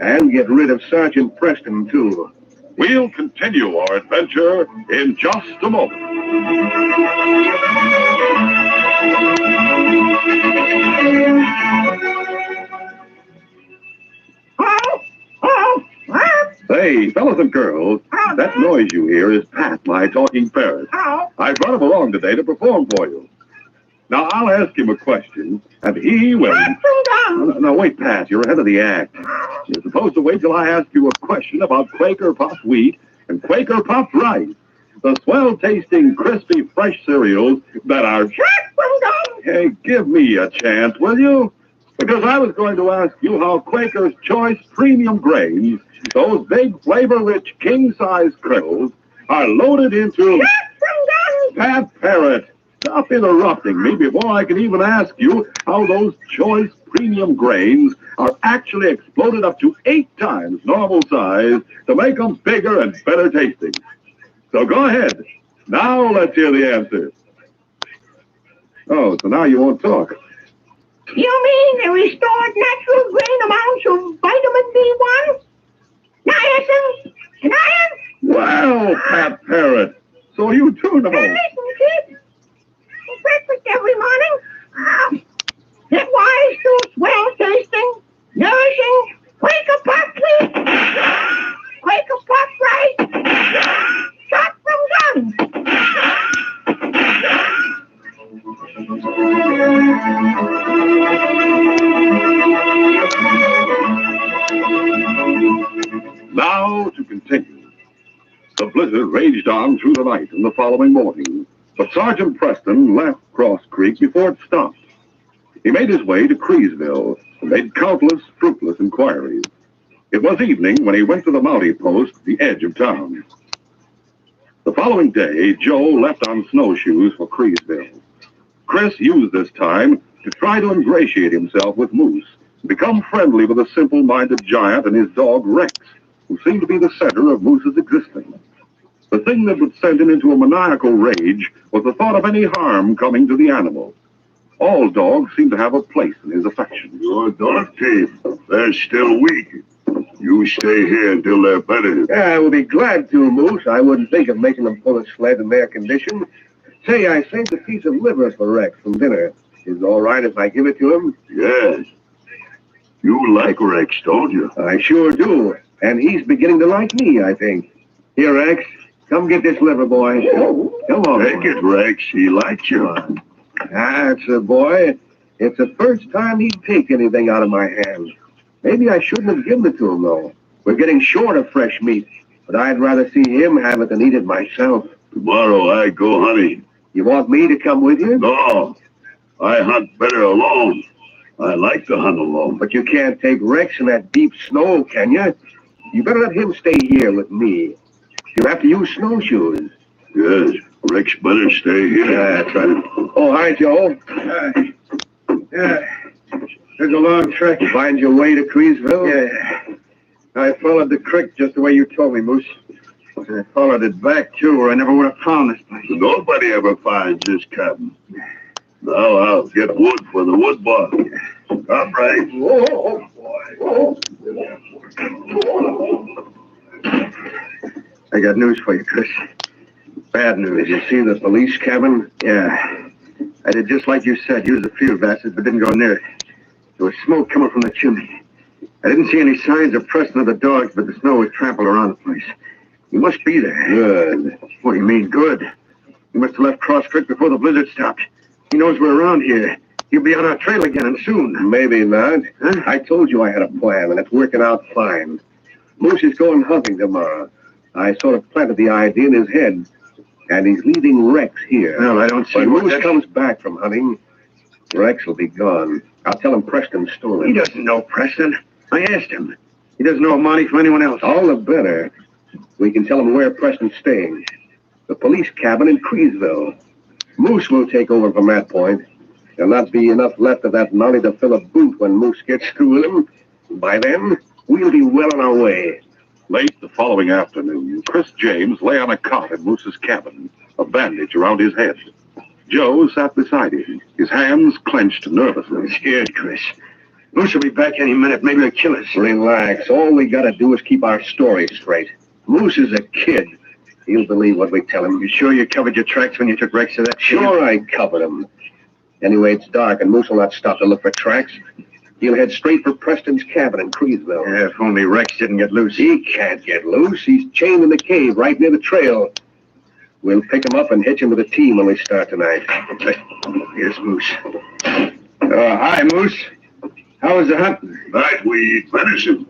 and get rid of Sergeant Preston, too. We'll continue our adventure in just a moment. Hey, fellas and girls, that noise you hear is Pat, my talking parrot. I brought him along today to perform for you. Now, I'll ask him a question, and he will... No, wait, Pat, you're ahead of the act. You're supposed to wait till I ask you a question about Quaker Puffed Wheat and Quaker Puffed Rice, the swell-tasting, crispy, fresh cereals that are... Hey, give me a chance, will you? Because I was going to ask you how Quaker's Choice Premium Grains, those big, flavor-rich, king-size kernels, are loaded into... Pat Parrot, stop interrupting me before I can even ask you how those Choice Premium Grains are actually exploded up to 8 times normal size to make them bigger and better tasting. So go ahead. Now let's hear the answer. Oh, so now you won't talk. You mean the restored natural grain amounts of vitamin B1, niacin, and iron? Well, Pat Parrot, so you do know. Now listen, kid. Breakfast every morning. Get wise to swell-tasting, nourishing Quaker Puffed Wheat, Quaker Puffed Rice, shot from guns. Now to continue. The blizzard raged on through the night and the following morning, but Sergeant Preston left Cross Creek before it stopped. He made his way to Creesville and made countless fruitless inquiries. It was evening when he went to the mountie post at the edge of town. The following day, Joe left on snowshoes for Creesville. Chris used this time to try to ingratiate himself with Moose, and become friendly with a simple-minded giant and his dog Rex, who seemed to be the center of Moose's existence. The thing that would send him into a maniacal rage was the thought of any harm coming to the animal. All dogs seem to have a place in his affection. Your dog team, they're still weak. You stay here until they're better. Yeah, I would be glad to, Moose. I wouldn't think of making them pull a sled in their condition. Say, I saved a piece of liver for Rex from dinner. Is it all right if I give it to him? Yes. You like Rex, don't you? I sure do. And he's beginning to like me, I think. Here, Rex, come get this liver, boy. Come on. Take it, Rex. He likes you. That's a boy. It's the first time he'd take anything out of my hand. Maybe I shouldn't have given it to him, though. We're getting short of fresh meat, but I'd rather see him have it than eat it myself. Tomorrow I go hunting. You want me to come with you? No. I hunt better alone. I like to hunt alone. But you can't take Rex in that deep snow, can you? You better let him stay here with me. You'll have to use snowshoes. Yes, Rex better stay here. Yeah, that's right. Oh, hi, Joe. Yeah. There's a long trek. You find your way to Creesville? Yeah. I followed the creek just the way you told me, Moose. I followed it back, too, or I never would have found this place. Nobody ever finds this cabin. Now I'll get wood for the wood box. All right. Oh, boy. I got news for you, Chris. Bad news. You see the police cabin? Yeah. I did just like you said. Used the field glasses, but didn't go near it. There was smoke coming from the chimney. I didn't see any signs of Preston or the dogs, but the snow was trampled around the place. He must be there. Good. What do you mean, good? He must have left Cross Creek before the blizzard stopped. He knows we're around here. He'll be on our trail again, and soon. Maybe not. Huh? I told you I had a plan, and it's working out fine. Moose is going hunting tomorrow. I sort of planted the idea in his head. And he's leaving Rex here. Well, I don't see when what Moose that... comes back from hunting, Rex will be gone. I'll tell him Preston stole him. He doesn't know Preston. I asked him. He doesn't know Monty from anyone else. All the better. We can tell him where Preston's staying. The police cabin in Creesville. Moose will take over from that point. There'll not be enough left of that money to fill a boot when Moose gets through with him. By then, we'll be well on our way. Late the following afternoon, Chris James lay on a cot in Moose's cabin, a bandage around his head. Joe sat beside him, his hands clenched nervously. I'm scared, Chris. Moose will be back any minute. Maybe he'll kill us. Relax. All we gotta do is keep our story straight. Moose is a kid. He'll believe what we tell him. You sure you covered your tracks when you took Rex to that cave? Sure, I covered him. Anyway, it's dark, and Moose will not stop to look for tracks. He'll head straight for Preston's cabin in Creesville. Yeah, if only Rex didn't get loose. He can't get loose. He's chained in the cave right near the trail. We'll pick him up and hitch him to the team when we start tonight. Here's Moose. Hi, Moose. How was the hunt? Tonight we eat venison.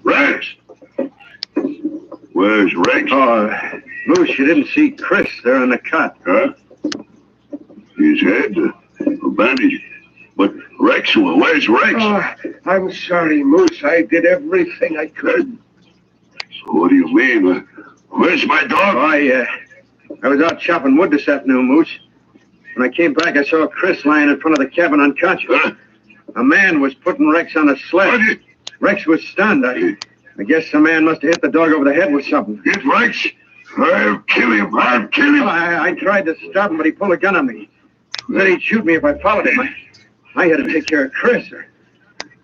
Rex! Where's Rex? Oh, Moose, you didn't see Chris there in the cot. Huh? His head, a bandage. But Rex, well, where's Rex? Oh, I'm sorry, Moose. I did everything I could. What do you mean? Where's my dog? I was out chopping wood this afternoon, Moose. When I came back, I saw Chris lying in front of the cabin unconscious. Huh? A man was putting Rex on a sled. Rex was stunned. I guess the man must have hit the dog over the head with something. Hit Rex? I'll kill him. I'll kill him. I tried to stop him, but he pulled a gun on me. He said he'd shoot me if I followed him. I had to take care of Chris.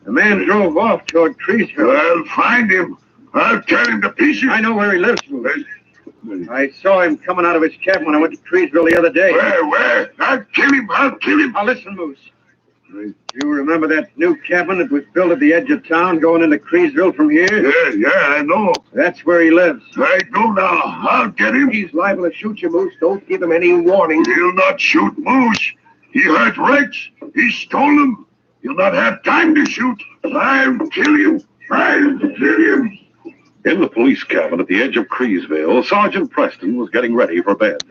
The man drove off toward Creesville. I'll find him. I'll tear him to pieces. I know where he lives, Moose. I saw him coming out of his cabin when I went to Creesville the other day. Where? I'll kill him. I'll kill him. Now listen, Moose. You remember that new cabin that was built at the edge of town going into Creesville from here? Yeah, I know. That's where he lives. I know now. I'll get him. He's liable to shoot you, Moose. Don't give him any warning. He'll not shoot Moose. He hurt Rex. He stole him. He'll not have time to shoot. I'll kill him. I'll kill him. In the police cabin at the edge of Creesville, Sergeant Preston was getting ready for bed.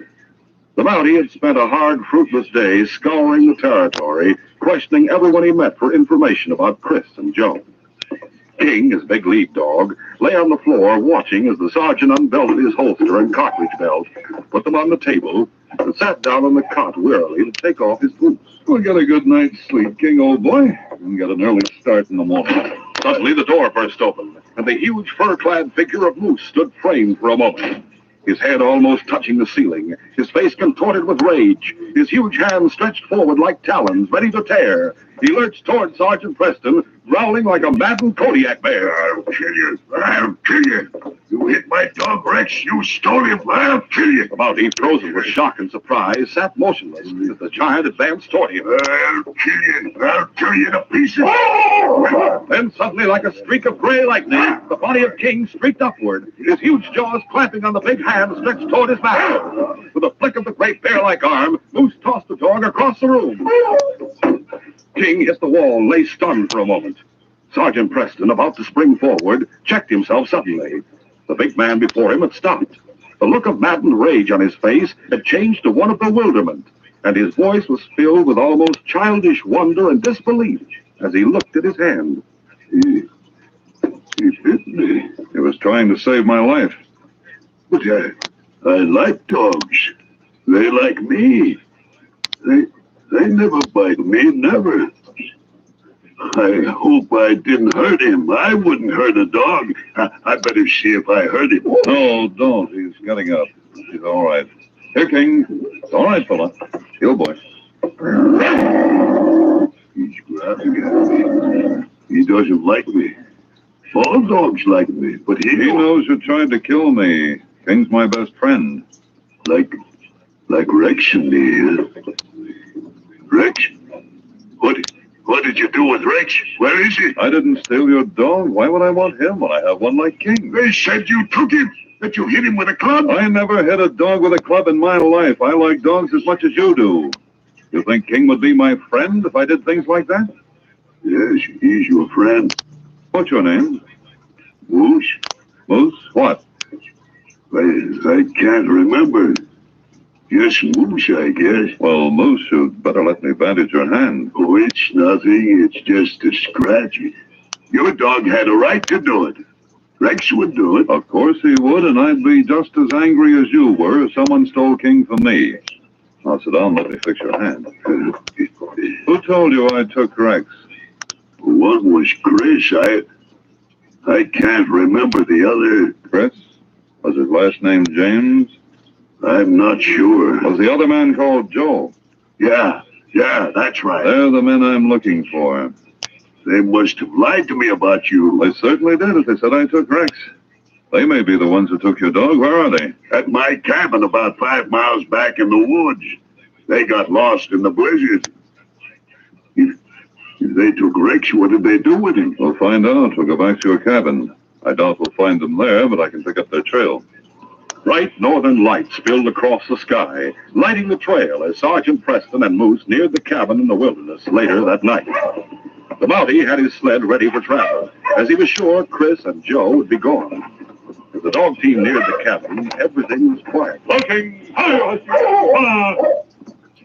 The Mountie had spent a hard, fruitless day scouring the territory, questioning everyone he met for information about Chris and Joe. King, his big lead dog, lay on the floor watching as the sergeant unbelted his holster and cartridge belt, put them on the table, and sat down on the cot wearily to take off his boots. We'll get a good night's sleep, King, old boy, and get an early start in the morning. Suddenly the door burst open, and the huge fur-clad figure of Moose stood framed for a moment. His head almost touching the ceiling, his face contorted with rage, his huge hands stretched forward like talons, ready to tear. He lurched toward Sergeant Preston, growling like a maddened Kodiak bear. I'll kill you. I'll kill you. You hit my dog, Rex. You stole him. I'll kill you. The Mountie, frozen with shock and surprise, sat motionless as the giant advanced toward him. I'll kill you. I'll tear you to pieces. Then suddenly, like a streak of gray lightning, the body of King streaked upward, his huge jaws clamping on the big hand stretched toward his master. With a flick of the great bear-like arm, Moose tossed the dog across the room. King hit the wall, lay stunned for a moment. Sergeant Preston, about to spring forward, checked himself suddenly. The big man before him had stopped. The look of maddened rage on his face had changed to one of bewilderment, and his voice was filled with almost childish wonder and disbelief as he looked at his hand. He bit me. He was trying to save my life. But I like dogs. They like me. They never bite me, never. I hope I didn't hurt him. I wouldn't hurt a dog. I better see if I hurt him. No, don't. He's getting up. He's all right. Here, King. It's all right, fella. Heel boy. He's growling at me. He doesn't like me. All dogs like me, but he knows you tried to kill me. King's my best friend. Like Rex and me. Rex? What did you do with Rex? Where is he? I didn't steal your dog. Why would I want him when I have one like King? They said you took him, that you hit him with a club. I never hit a dog with a club in my life. I like dogs as much as you do. You think King would be my friend if I did things like that? Yes, he's your friend. What's your name? Moose. Moose? What? I can't remember. Just Moose, I guess. Well, Moose, you'd better let me bandage your hand. Oh, it's nothing. It's just a scratch. Your dog had a right to do it. Rex would do it. Of course he would, and I'd be just as angry as you were if someone stole King from me. Now sit down, let me fix your hand. Who told you I took Rex? One was Chris. I can't remember the other. Chris? Was his last name James? I'm not sure. Was the other man called Joe? Yeah, that's right. They're the men I'm looking for. They must have lied to me about you. They certainly did if they said I took Rex. They may be the ones who took your dog. Where are they? At my cabin about 5 miles back in the woods. They got lost in the blizzard. If they took Rex, what did they do with him? We'll find out. We'll go back to your cabin. I doubt we'll find them there, but I can pick up their trail. Bright northern lights spilled across the sky, lighting the trail as Sergeant Preston and Moose neared the cabin in the wilderness later that night. The Mountie had his sled ready for travel, as he was sure Chris and Joe would be gone. As the dog team neared the cabin, everything was quiet. Looking!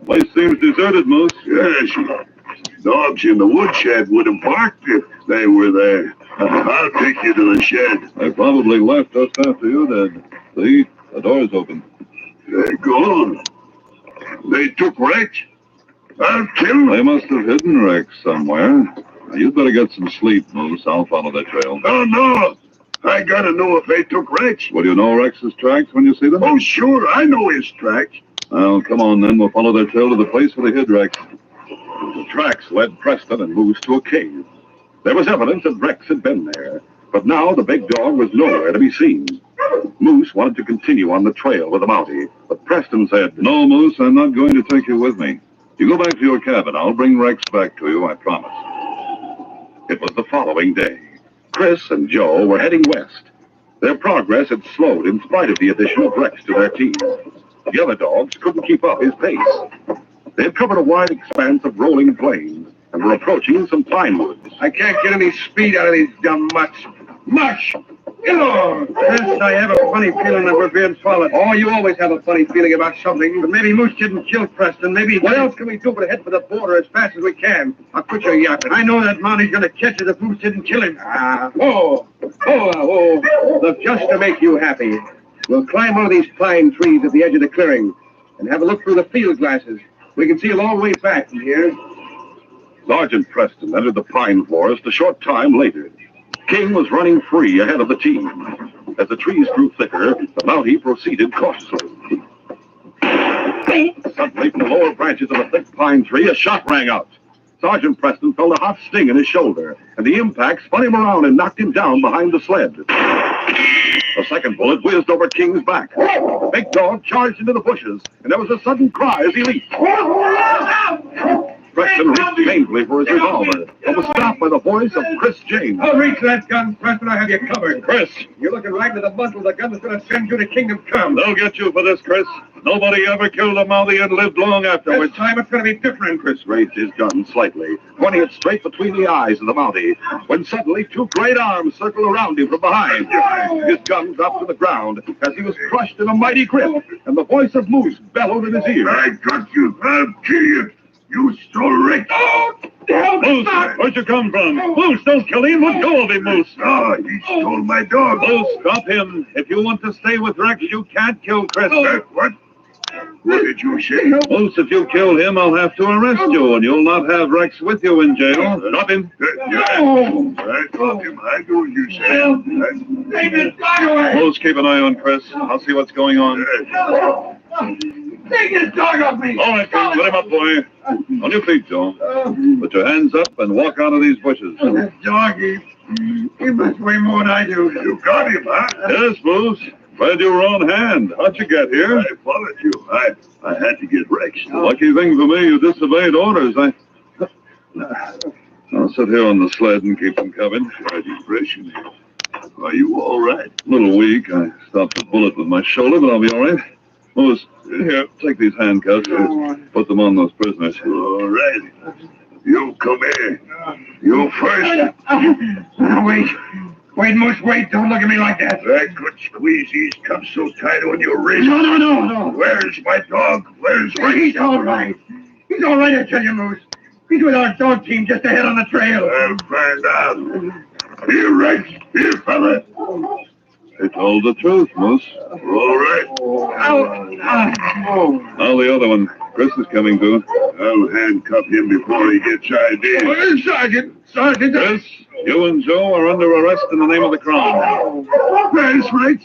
Place seems deserted, Moose. Yes. Dogs in the woodshed would have barked if they were there. I'll take you to the shed. They probably left just after you did. See? The door's open. They're gone. They took Rex. I'll kill them. They must have hidden Rex somewhere. Now, you'd better get some sleep, Moose. I'll follow their trail. Oh, no. I gotta know if they took Rex. Will you know Rex's tracks when you see them? Oh, sure. I know his tracks. Well, come on then. We'll follow their trail to the place where they hid Rex. The tracks led Preston and Moose to a cave. There was evidence that Rex had been there, but now the big dog was nowhere to be seen. Moose wanted to continue on the trail with the Mountie, but Preston said, "No, Moose, I'm not going to take you with me. You go back to your cabin. I'll bring Rex back to you, I promise." It was the following day. Chris and Joe were heading west. Their progress had slowed in spite of the addition of Rex to their team. The other dogs couldn't keep up his pace. They had covered a wide expanse of rolling plains and were approaching some pine woods. I can't get any speed out of these dumb mutts. Mush! Yes, I have a funny feeling that we're being followed. Oh, you always have a funny feeling about something. But maybe Moose didn't kill Preston. Maybe... What else can we do but head for the border as fast as we can? I'll quit your yapping. I know that Mounty's going to catch us if Moose didn't kill him. Look, just to make you happy, we'll climb one of these pine trees at the edge of the clearing and have a look through the field glasses. We can see a long way back from here. Sergeant Preston entered the pine forest a short time later. King was running free ahead of the team. As the trees grew thicker, the Mountie proceeded cautiously. Suddenly, from the lower branches of a thick pine tree, a shot rang out. Sergeant Preston felt a hot sting in his shoulder, and the impact spun him around and knocked him down behind the sled. A second bullet whizzed over King's back. The big dog charged into the bushes, and there was a sudden cry as he leaped. Preston reached painfully for his revolver, but was stopped by the voice of Chris James. I'll reach that gun, Preston. I have you covered. Chris! You're looking right into the muzzle of the gun that's going to send you to Kingdom Come. They'll get you for this, Chris. Nobody ever killed a Mountie and lived long afterwards. This time it's going to be different. Chris raised his gun slightly, pointing it straight between the eyes of the Mountie, when suddenly 2 great arms circled around him from behind. His gun dropped to the ground as he was crushed in a mighty grip, and the voice of Moose bellowed in his ear. I got you. I'll kill you. You stole Rick. Oh, Moose, where'd you come from? Moose, don't kill him. Let go of him, Moose. Oh, he stole my dog. Moose, stop him. If you want to stay with Rex, you can't kill Chris. What? What did you say? Moose, if you kill him, I'll have to arrest you, and you'll not have Rex with you in jail. Stop him. I got him. I do as you say. Take his dog away. Moose, keep an eye on Chris. I'll see what's going on. Take his dog off me. All right, let him up, boy. On your feet, Joe. Put your hands up and walk out of these bushes. This dog, he must weigh more than I do. You got him, huh? Yes, Moose. Glad you were on hand. How'd you get here? I followed you. I had to get Rex. Lucky thing for me, you disobeyed orders. I'll sit here on the sled and keep them coming. Mighty fresh in here. Are you all right? A little weak. I stopped a bullet with my shoulder, but I'll be all right. Moose, here, take these handcuffs. Put them on those prisoners. All right. You come here. You first. Wait. Wait, Moose, wait. Don't look at me like that. I could squeeze these cuffs so tight on your wrist. No. Where's my dog? Where's Rex? He's all right. He's all right, I tell you, Moose. He's with our dog team just ahead on the trail. I'll find out. Here, Rex. Here, fella. They told the truth, Moose. All right. Now the other one. Chris is coming too. I'll handcuff him before he gets ID. Sergeant. Chris, you and Joe are under arrest in the name of the crown. Where's Rex?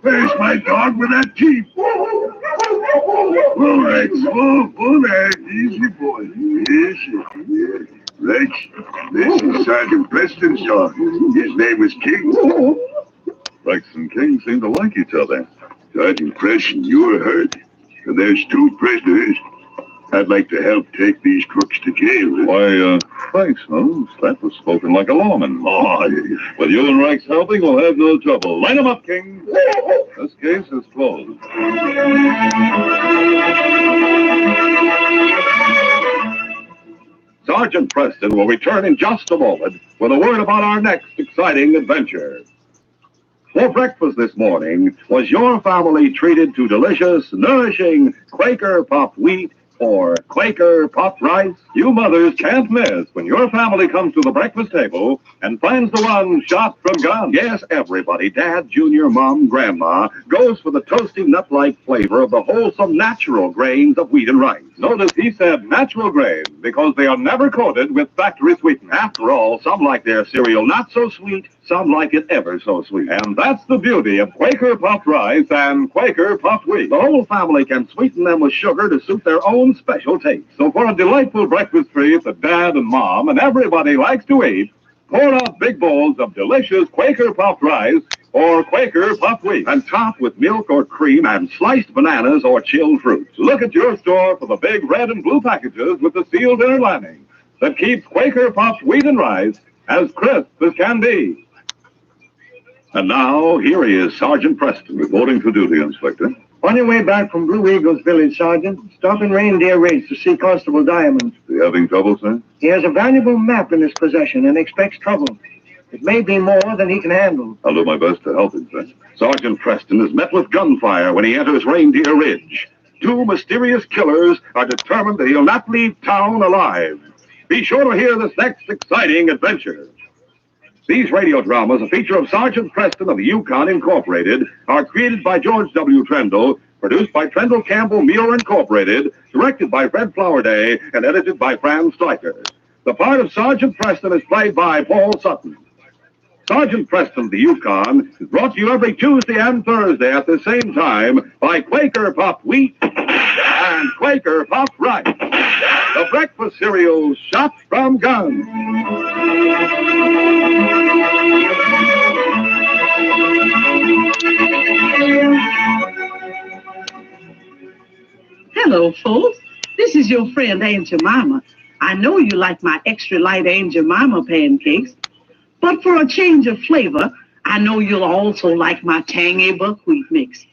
Where's my dog with that teeth? Oh, Rex. Oh, there. Easy, boy. Easy. Rex, this is Sergeant Preston's dog. His name is King. Rex and King seem to like each other. Sergeant Preston, you were hurt. And there's 2 prisoners. I'd like to help take these crooks to jail. Why, thanks, Holmes. That was spoken like a lawman. Oh, with you and Rex helping, we'll have no trouble. Line 'em up, King. This case is closed. Sergeant Preston will return in just a moment with a word about our next exciting adventure. For breakfast this morning, was your family treated to delicious, nourishing Quaker puffed wheat or Quaker puffed rice? You mothers can't miss when your family comes to the breakfast table and finds the one shot from gun. Yes, everybody, Dad, Junior, Mom, Grandma, goes for the toasty nut-like flavor of the wholesome natural grains of wheat and rice. Notice he said natural grains because they are never coated with factory sweetener. After all, some like their cereal not so sweet, some like it ever so sweet. And that's the beauty of Quaker puffed rice and Quaker puffed wheat. The whole family can sweeten them with sugar to suit their own special taste. So for a delightful breakfast treat that Dad and Mom and everybody likes to eat, pour out big bowls of delicious Quaker puffed rice or Quaker puffed wheat and top with milk or cream and sliced bananas or chilled fruits. Look at your store for the big red and blue packages with the sealed inner lining that keeps Quaker puffed wheat and rice as crisp as can be. And now, here he is, Sergeant Preston, reporting for duty, Inspector. On your way back from Blue Eagles Village, Sergeant, stop in Reindeer Ridge to see Constable Diamond. Is he having trouble, sir? He has a valuable map in his possession and expects trouble. It may be more than he can handle. I'll do my best to help him, sir. Sergeant Preston is met with gunfire when he enters Reindeer Ridge. 2 mysterious killers are determined that he'll not leave town alive. Be sure to hear this next exciting adventure. These radio dramas, a feature of Sergeant Preston of the Yukon Incorporated, are created by George W. Trendle, produced by Trendle Campbell Muir Incorporated, directed by Fred Flowerday, and edited by Fran Stryker. The part of Sergeant Preston is played by Paul Sutton. Sergeant Preston of the Yukon is brought to you every Tuesday and Thursday at the same time by Quaker puffed wheat and Quaker puffed rice, the breakfast cereal shot from guns. Hello, folks. This is your friend Aunt Jemima. I know you like my extra light Aunt Jemima pancakes, but for a change of flavor, I know you'll also like my tangy buckwheat mix.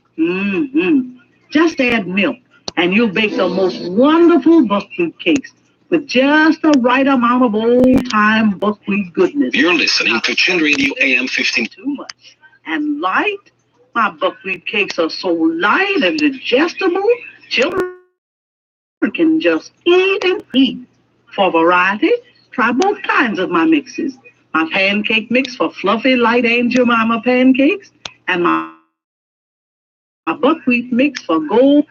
Just add milk, and you'll bake the most wonderful buckwheat cakes with just the right amount of old-time buckwheat goodness. You're listening to Chin Radio AM 15. Too much. And light? My buckwheat cakes are so light and digestible, children can just eat and eat. For variety, try both kinds of my mixes. My pancake mix for fluffy, light Aunt Jemima pancakes, and my buckwheat mix for golden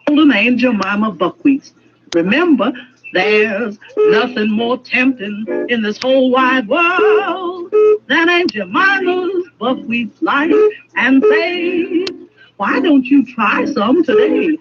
Aunt Jemima buckwheats. Remember, there's nothing more tempting in this whole wide world than Aunt Jemima's buckwheat light and safe. Why don't you try some today?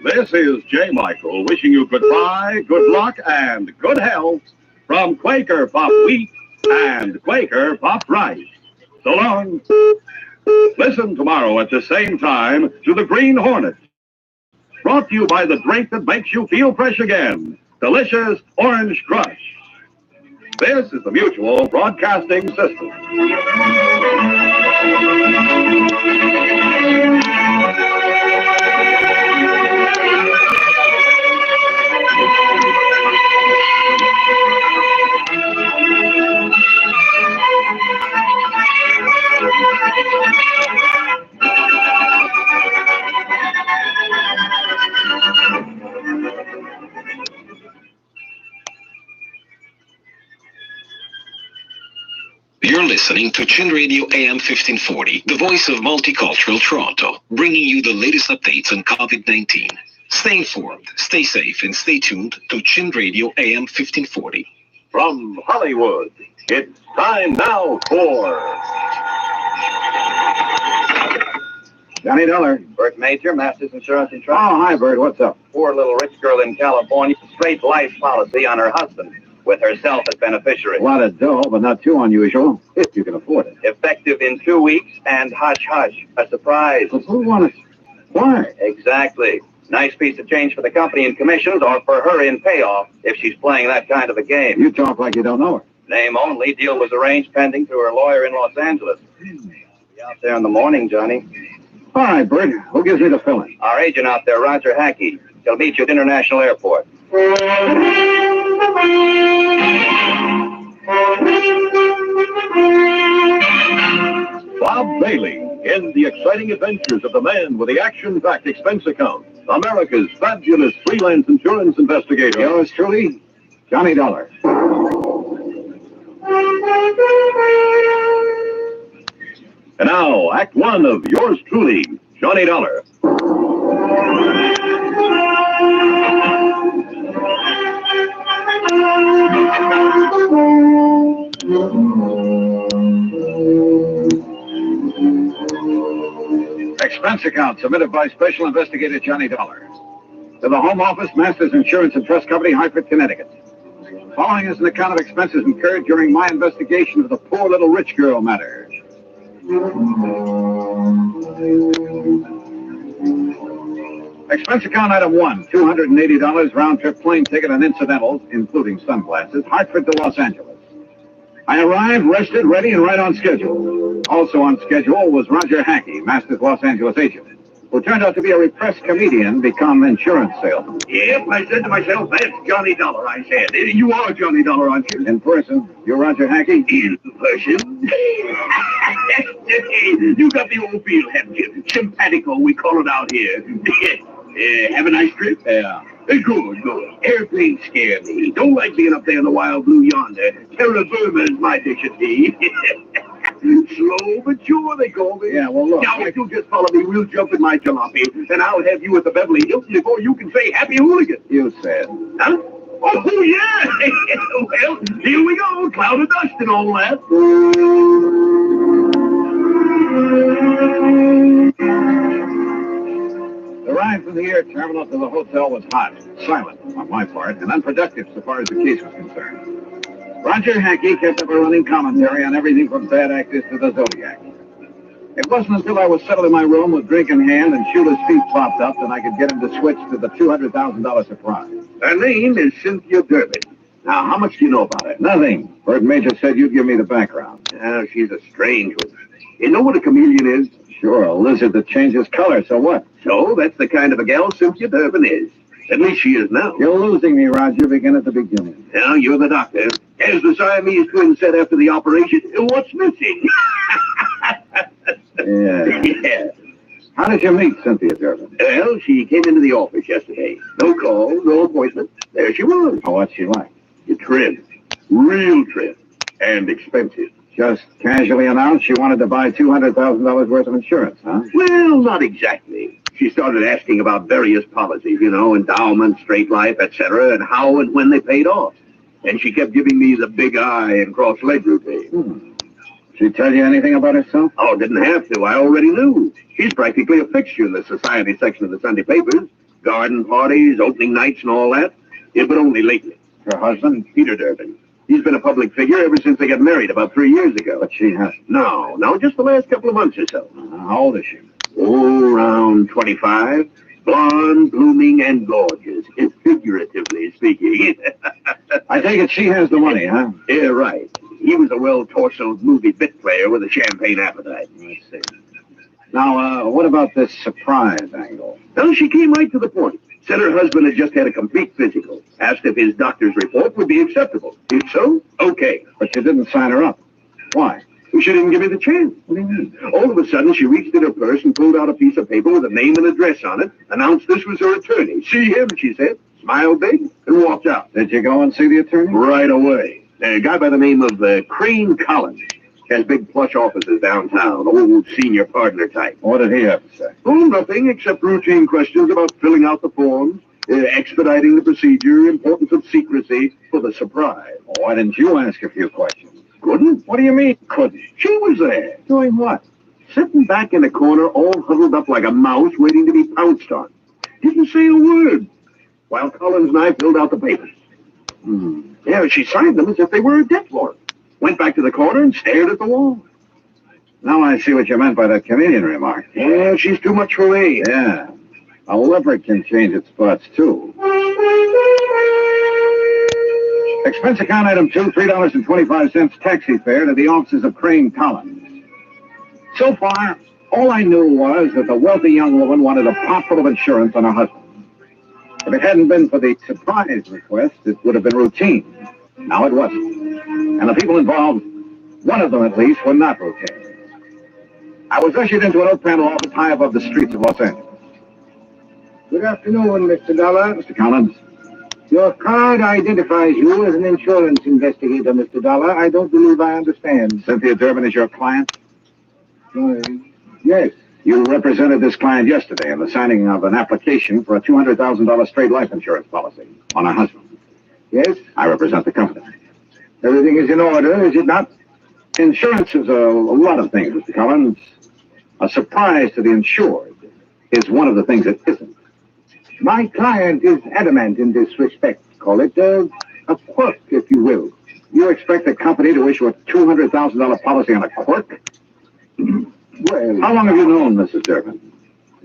This is J. Michael wishing you goodbye, good luck, and good health from Quaker puffed wheat and Quaker puffed rice. So long. Listen tomorrow at the same time to the Green Hornet. Brought to you by the drink that makes you feel fresh again. Delicious Orange Crush. This is the Mutual Broadcasting System. You're listening to Chin Radio AM 1540, the voice of multicultural Toronto, bringing you the latest updates on COVID-19. Stay informed, stay safe, and stay tuned to Chin Radio AM 1540. From Hollywood, it's time now for Johnny Dollar. Bert Major, Masters Insurance and Trust. Oh, hi, Bert. What's up? Poor little rich girl in California, straight life policy on her husband, with herself as beneficiary. A lot of dough, but not too unusual, if you can afford it. Effective in 2 weeks, and hush-hush, a surprise. But who wants it? Why? Exactly. Nice piece of change for the company in commissions, or for her in payoff, if she's playing that kind of a game. You talk like you don't know her. Name only. Deal was arranged pending through her lawyer in Los Angeles. Be out there in the morning, Johnny. All right, Bert. Who gives me the fill-in? Our agent out there, Roger Hackey. He'll meet you at International Airport. Bob Bailey in the exciting adventures of the man with the action-packed expense account, America's fabulous freelance insurance investigator. Yours truly, Johnny Dollar. And now, Act One of yours truly, Johnny Dollar. Expense account submitted by Special Investigator Johnny Dollar to the Home Office, Masters Insurance and Trust Company, Hartford, Connecticut. Following is an account of expenses incurred during my investigation of the poor little rich girl matter. Expense account item 1, $280 round-trip plane ticket and incidentals, including sunglasses, Hartford to Los Angeles. I arrived, rested, ready, and right on schedule. Also on schedule was Roger Hackey, Masters Los Angeles agent, who turned out to be a repressed comedian become insurance salesman. Yep, I said to myself, that's Johnny Dollar, I said. You are Johnny Dollar, aren't you? In person, you're Roger Hackey? In person? You got the old feel, haven't you? Simpatico, we call it out here. Have a nice trip? Yeah. Good, good. Airplanes scare me. Don't like being up there in the wild blue yonder. Terra Burma is my dish of tea. Slow but sure, they call me. Yeah, well, look. Now, if you'll just follow me, we'll jump in my jalopy, and I'll have you at the Beverly Hilton before you can say Happy Hooligan. You said. Huh? Oh, yeah. Well, here we go. Cloud of dust and all that. The ride from the air terminal to the hotel was hot, silent on my part, and unproductive so far as the case was concerned. Roger Hackey kept up a running commentary on everything from bad actors to the Zodiac. It wasn't until I was settled in my room with drink in hand and Shula's feet propped up that I could get him to switch to the $200,000 surprise. Her name is Cynthia Durbin. Now, how much do you know about her? Nothing. Bert Major said you'd give me the background. She's a strange one. You know what a chameleon is? Sure, a lizard that changes color, so what? So, that's the kind of a gal Cynthia Durbin is. At least she is now. You're losing me, Roger. Begin at the beginning. Now, you're the doctor. As the Siamese twins said after the operation, what's missing? Yeah. How did you meet Cynthia Durbin? Well, she came into the office yesterday. No call, no appointment. There she was. Oh, what's she like? Trim. Real trim. And expensive. Just casually announced she wanted to buy $200,000 worth of insurance, huh? Well, not exactly. She started asking about various policies, endowment, straight life, etc., and how and when they paid off. And she kept giving me the big eye and cross-leg routine. She tell you anything about herself? Oh, didn't have to. I already knew. She's practically a fixture in the society section of the Sunday papers. Garden parties, opening nights, and all that. Yeah, but only lately. Her husband? Peter Durbin. He's been a public figure ever since they got married about 3 years ago. But she hasn't. No, just the last couple of months or so. How old is she? Oh, around 25. Blonde, blooming, and gorgeous, figuratively speaking. I take it she has the money, huh? Yeah, right. He was a well-torsoed movie bit player with a champagne appetite. I see. Now, what about this surprise angle? Well, she came right to the point. Said her husband had just had a complete physical. Asked if his doctor's report would be acceptable. If so, okay. But you didn't sign her up. Why? She didn't give me the chance. What do you mean? All of a sudden, she reached in her purse and pulled out a piece of paper with a name and address on it, announced this was her attorney. See him, she said, smiled big, and walked out. Did you go and see the attorney? Right away. A guy by the name of Crane Collins. Has big plush offices downtown, old senior partner type. What did he have to say? Oh, nothing except routine questions about filling out the forms, expediting the procedure, importance of secrecy for the surprise. Why didn't you ask a few questions? Couldn't? What do you mean, couldn't? She was there. Doing what? Sitting back in the corner, all huddled up like a mouse, waiting to be pounced on. Didn't say a word. While Collins and I filled out the papers. Yeah, she signed them as if they were a death warrant. Went back to the corner and stared at the wall. Now I see what you meant by that chameleon remark. Yeah, she's too much for me. Yeah. A leopard can change its spots, too. Expense account item 2, $3.25 taxi fare to the offices of Crane Collins. So far, all I knew was that the wealthy young woman wanted a pot full of insurance on her husband. If it hadn't been for the surprise request, it would have been routine. Now it wasn't. And the people involved, one of them at least, were not routine. I was ushered into an oak panel office high above the streets of Los Angeles. Good afternoon, Mr. Dollar. Mr. Collins? Your card identifies you as an insurance investigator, Mr. Dollar. I don't believe I understand. Cynthia Durbin is your client? Yes. You represented this client yesterday in the signing of an application for a $200,000 straight life insurance policy on her husband. Yes? I represent the company. Everything is in order, is it not? Insurance is a lot of things, Mr. Collins. A surprise to the insured is one of the things it isn't. My client is adamant in this respect. Call it a quirk, if you will. You expect the company to issue a $200,000 policy on a quirk? Well... How long have you known Mrs. Durbin?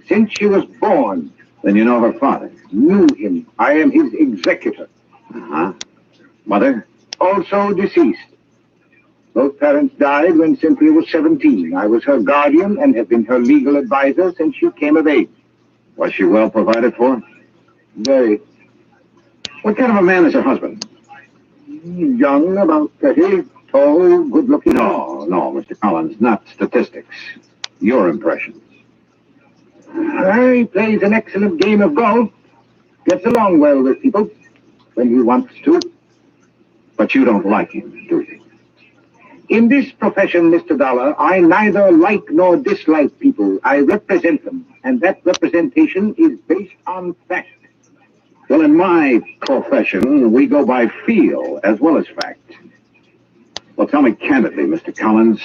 Since she was born. Then you know her father? Knew him. I am his executor. Uh-huh. Mother? Also deceased. Both parents died when Cynthia was 17. I was her guardian and have been her legal advisor since she came of age. Was she well provided for? Very. What kind of a man is her husband? Young, about 30, tall, good-looking. No, Mr. Collins, not statistics. Your impressions. He plays an excellent game of golf. Gets along well with people when he wants to. But you don't like him, do you? In this profession, Mr. Dollar, I neither like nor dislike people. I represent them, and that representation is based on fact. Well, in my profession, we go by feel as well as fact. Well, tell me candidly, Mr. Collins,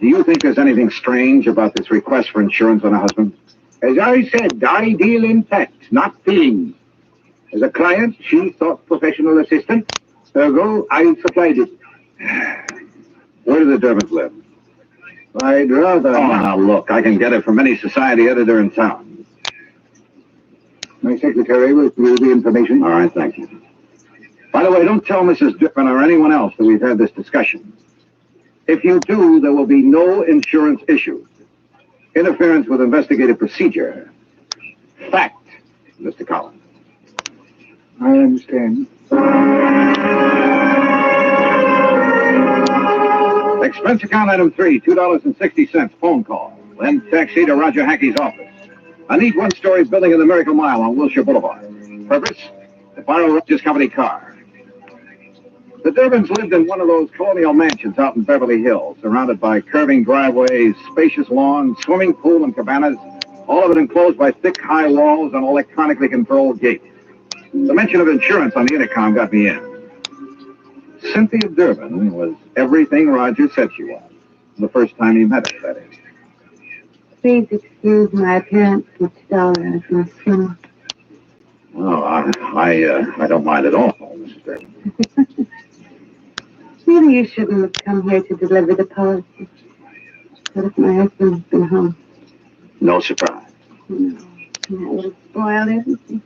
do you think there's anything strange about this request for insurance on a husband? As I said, I deal in facts, not feelings. As a client, she sought professional assistance. Ergo, I supplied it. Where do the Durbins live? I'd rather... Oh, now look, I can get it from any society editor in town. My secretary will give the information. All right, thank you. By the way, don't tell Mrs. Durbin or anyone else that we've had this discussion. If you do, there will be no insurance issued. Interference with investigative procedure. Fact, Mr. Collins. I understand. Expense account item 3, $2.60, phone call. Then taxi to Roger Hackey's office. A neat one-story building in the Miracle Mile on Wilshire Boulevard. Purpose? To borrow Roger's company car. The Durbins lived in one of those colonial mansions out in Beverly Hills, surrounded by curving driveways, spacious lawns, swimming pool and cabanas, all of it enclosed by thick, high walls and electronically controlled gates. The mention of insurance on the intercom got me in. Cynthia Durbin was everything Roger said she was. The first time he met her, that is. Please excuse my appearance, Mr. Dollar, as my swimmer. Oh, I don't mind at all, Mrs. Durbin. Really, you shouldn't have come here to deliver the policy. What if my husband's been home? No surprise. No. That would have spoiled everything.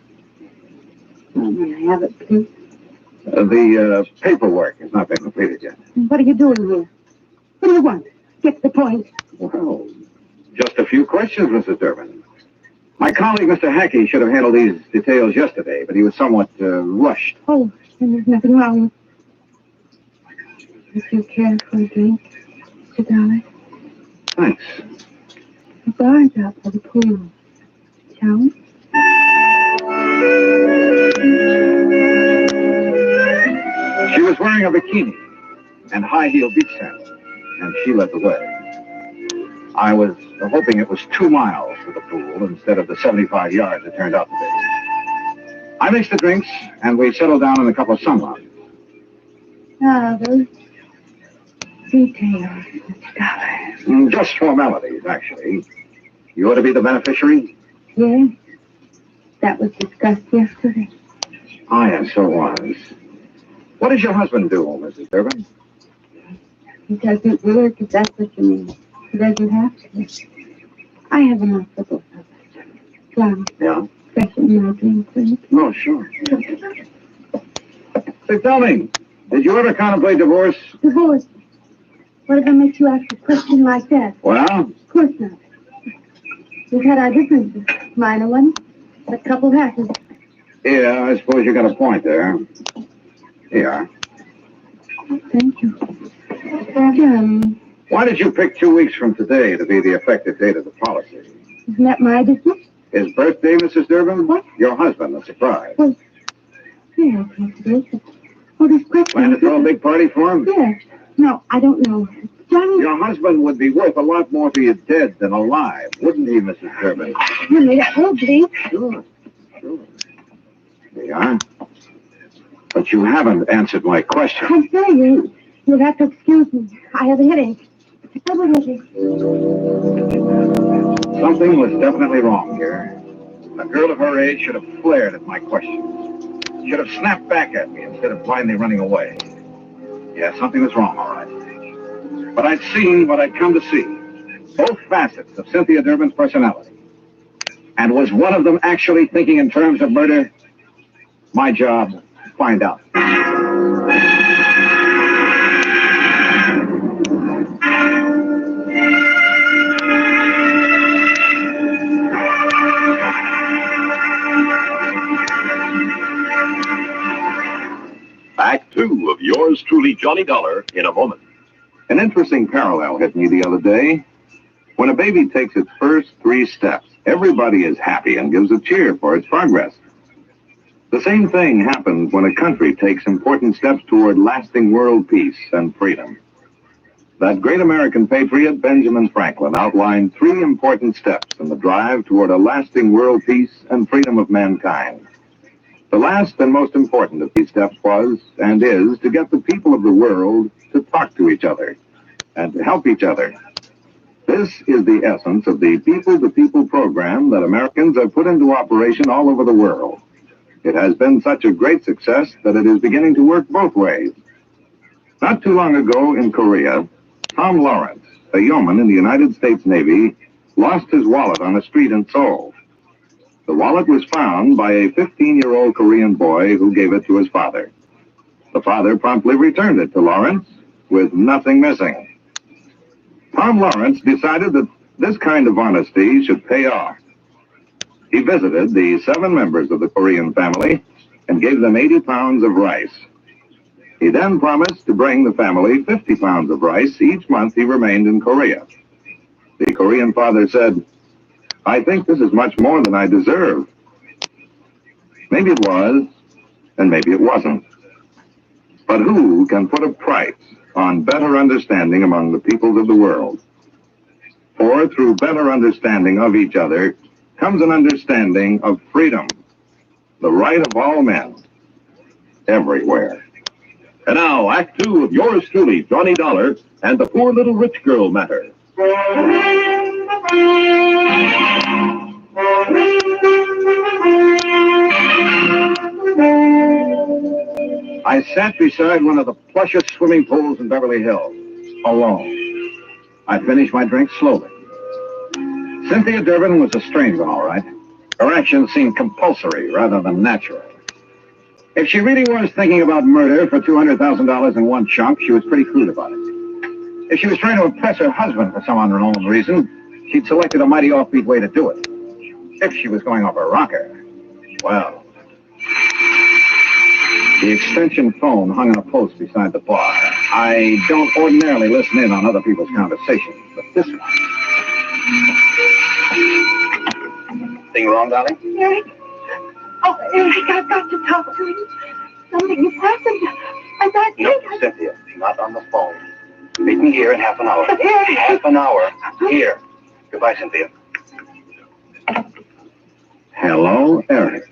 Oh, may I have it, please? The paperwork has not been completed yet. What are you doing here? What do you want? Get to the point. Well, just a few questions, Mrs. Durbin. My colleague, Mr. Hackey, should have handled these details yesterday, but he was somewhat rushed. Oh, then there's nothing wrong. Would you care for a drink, Mr. Dollar? Thanks. The bar's out for the pool. Shall we? She was wearing a bikini and high-heeled beach sandals, and she led the way. I was hoping it was 2 miles to the pool instead of the 75 yards it turned out to be. I mixed the drinks, and we settled down in a couple of sun lounges. Ah, those details, Mr. Dollar. Just formalities, actually. You ought to be the beneficiary? Yeah, that was discussed yesterday. Oh, yes, so was. What does your husband do, Mrs. Durbin? He doesn't work, if that's what you mean. He doesn't have to. I have enough for both of us. Flowers. Yeah? Special in my drink, please. Oh, sure. Say, tell me, did you ever contemplate divorce? Divorce? What if I make you ask a question like that? Well? Of course not. We've had our differences. Minor ones, but couple hasn't. Yeah, I suppose you got a point there. Here. Thank you. John, Why did you pick 2 weeks from today to be the effective date of the policy? isn't that my business? His birthday, Mrs. Durbin? What? Your husband, a surprise. Well, yeah, possibly. Well, this question... Plan to throw a big party for him? Yes. No, I don't know. Johnny... Your husband would be worth a lot more to you dead than alive, wouldn't he, Mrs. Durbin? Henry, that will be. Sure. There you are. But you haven't answered my question. I'm sorry, you'll have to excuse me. I have a headache. I have a headache. Something was definitely wrong here. A girl of her age should have flared at my questions. Should have snapped back at me instead of blindly running away. Yeah, something was wrong, all right. But I'd seen what I'd come to see. Both facets of Cynthia Durbin's personality. And was one of them actually thinking in terms of murder? My job, find out. Act 2 of yours truly, Johnny Dollar, in a moment. An interesting parallel hit me the other day. When a baby takes its first 3 steps, everybody is happy and gives a cheer for its progress. The same thing happens when a country takes important steps toward lasting world peace and freedom. That great American patriot, Benjamin Franklin, outlined 3 important steps in the drive toward a lasting world peace and freedom of mankind. The last and most important of these steps was, and is, to get the people of the world to talk to each other and to help each other. This is the essence of the people-to-people program that Americans have put into operation all over the world. It has been such a great success that it is beginning to work both ways. Not too long ago in Korea, Tom Lawrence, a yeoman in the United States Navy, lost his wallet on a street in Seoul. The wallet was found by a 15-year-old Korean boy who gave it to his father. The father promptly returned it to Lawrence with nothing missing. Tom Lawrence decided that this kind of honesty should pay off. He visited the 7 members of the Korean family and gave them 80 pounds of rice. He then promised to bring the family 50 pounds of rice each month he remained in Korea. The Korean father said, "I think this is much more than I deserve." Maybe it was, and maybe it wasn't. But who can put a price on better understanding among the peoples of the world? For through better understanding of each other comes an understanding of freedom, the right of all men, everywhere. And now, Act 2 of yours truly, Johnny Dollar, and the poor little rich girl matter. I sat beside one of the plushest swimming pools in Beverly Hills, alone. I finished my drink slowly. Cynthia Durbin was a strange one, all right. Her actions seemed compulsory rather than natural. If she really was thinking about murder for $200,000 in one chunk, she was pretty crude about it. If she was trying to impress her husband for some unknown reason, she'd selected a mighty offbeat way to do it. If she was going off her rocker, well... The extension phone hung on a post beside the bar. I don't ordinarily listen in on other people's conversations, but this one... Thing wrong, darling? Eric? Oh, Eric, I've got to talk to you. Something has happened. I thought... No, Cynthia, not on the phone. Meet me here in half an hour. Eric. Half an hour. Here. Goodbye, Cynthia. Hello, Eric.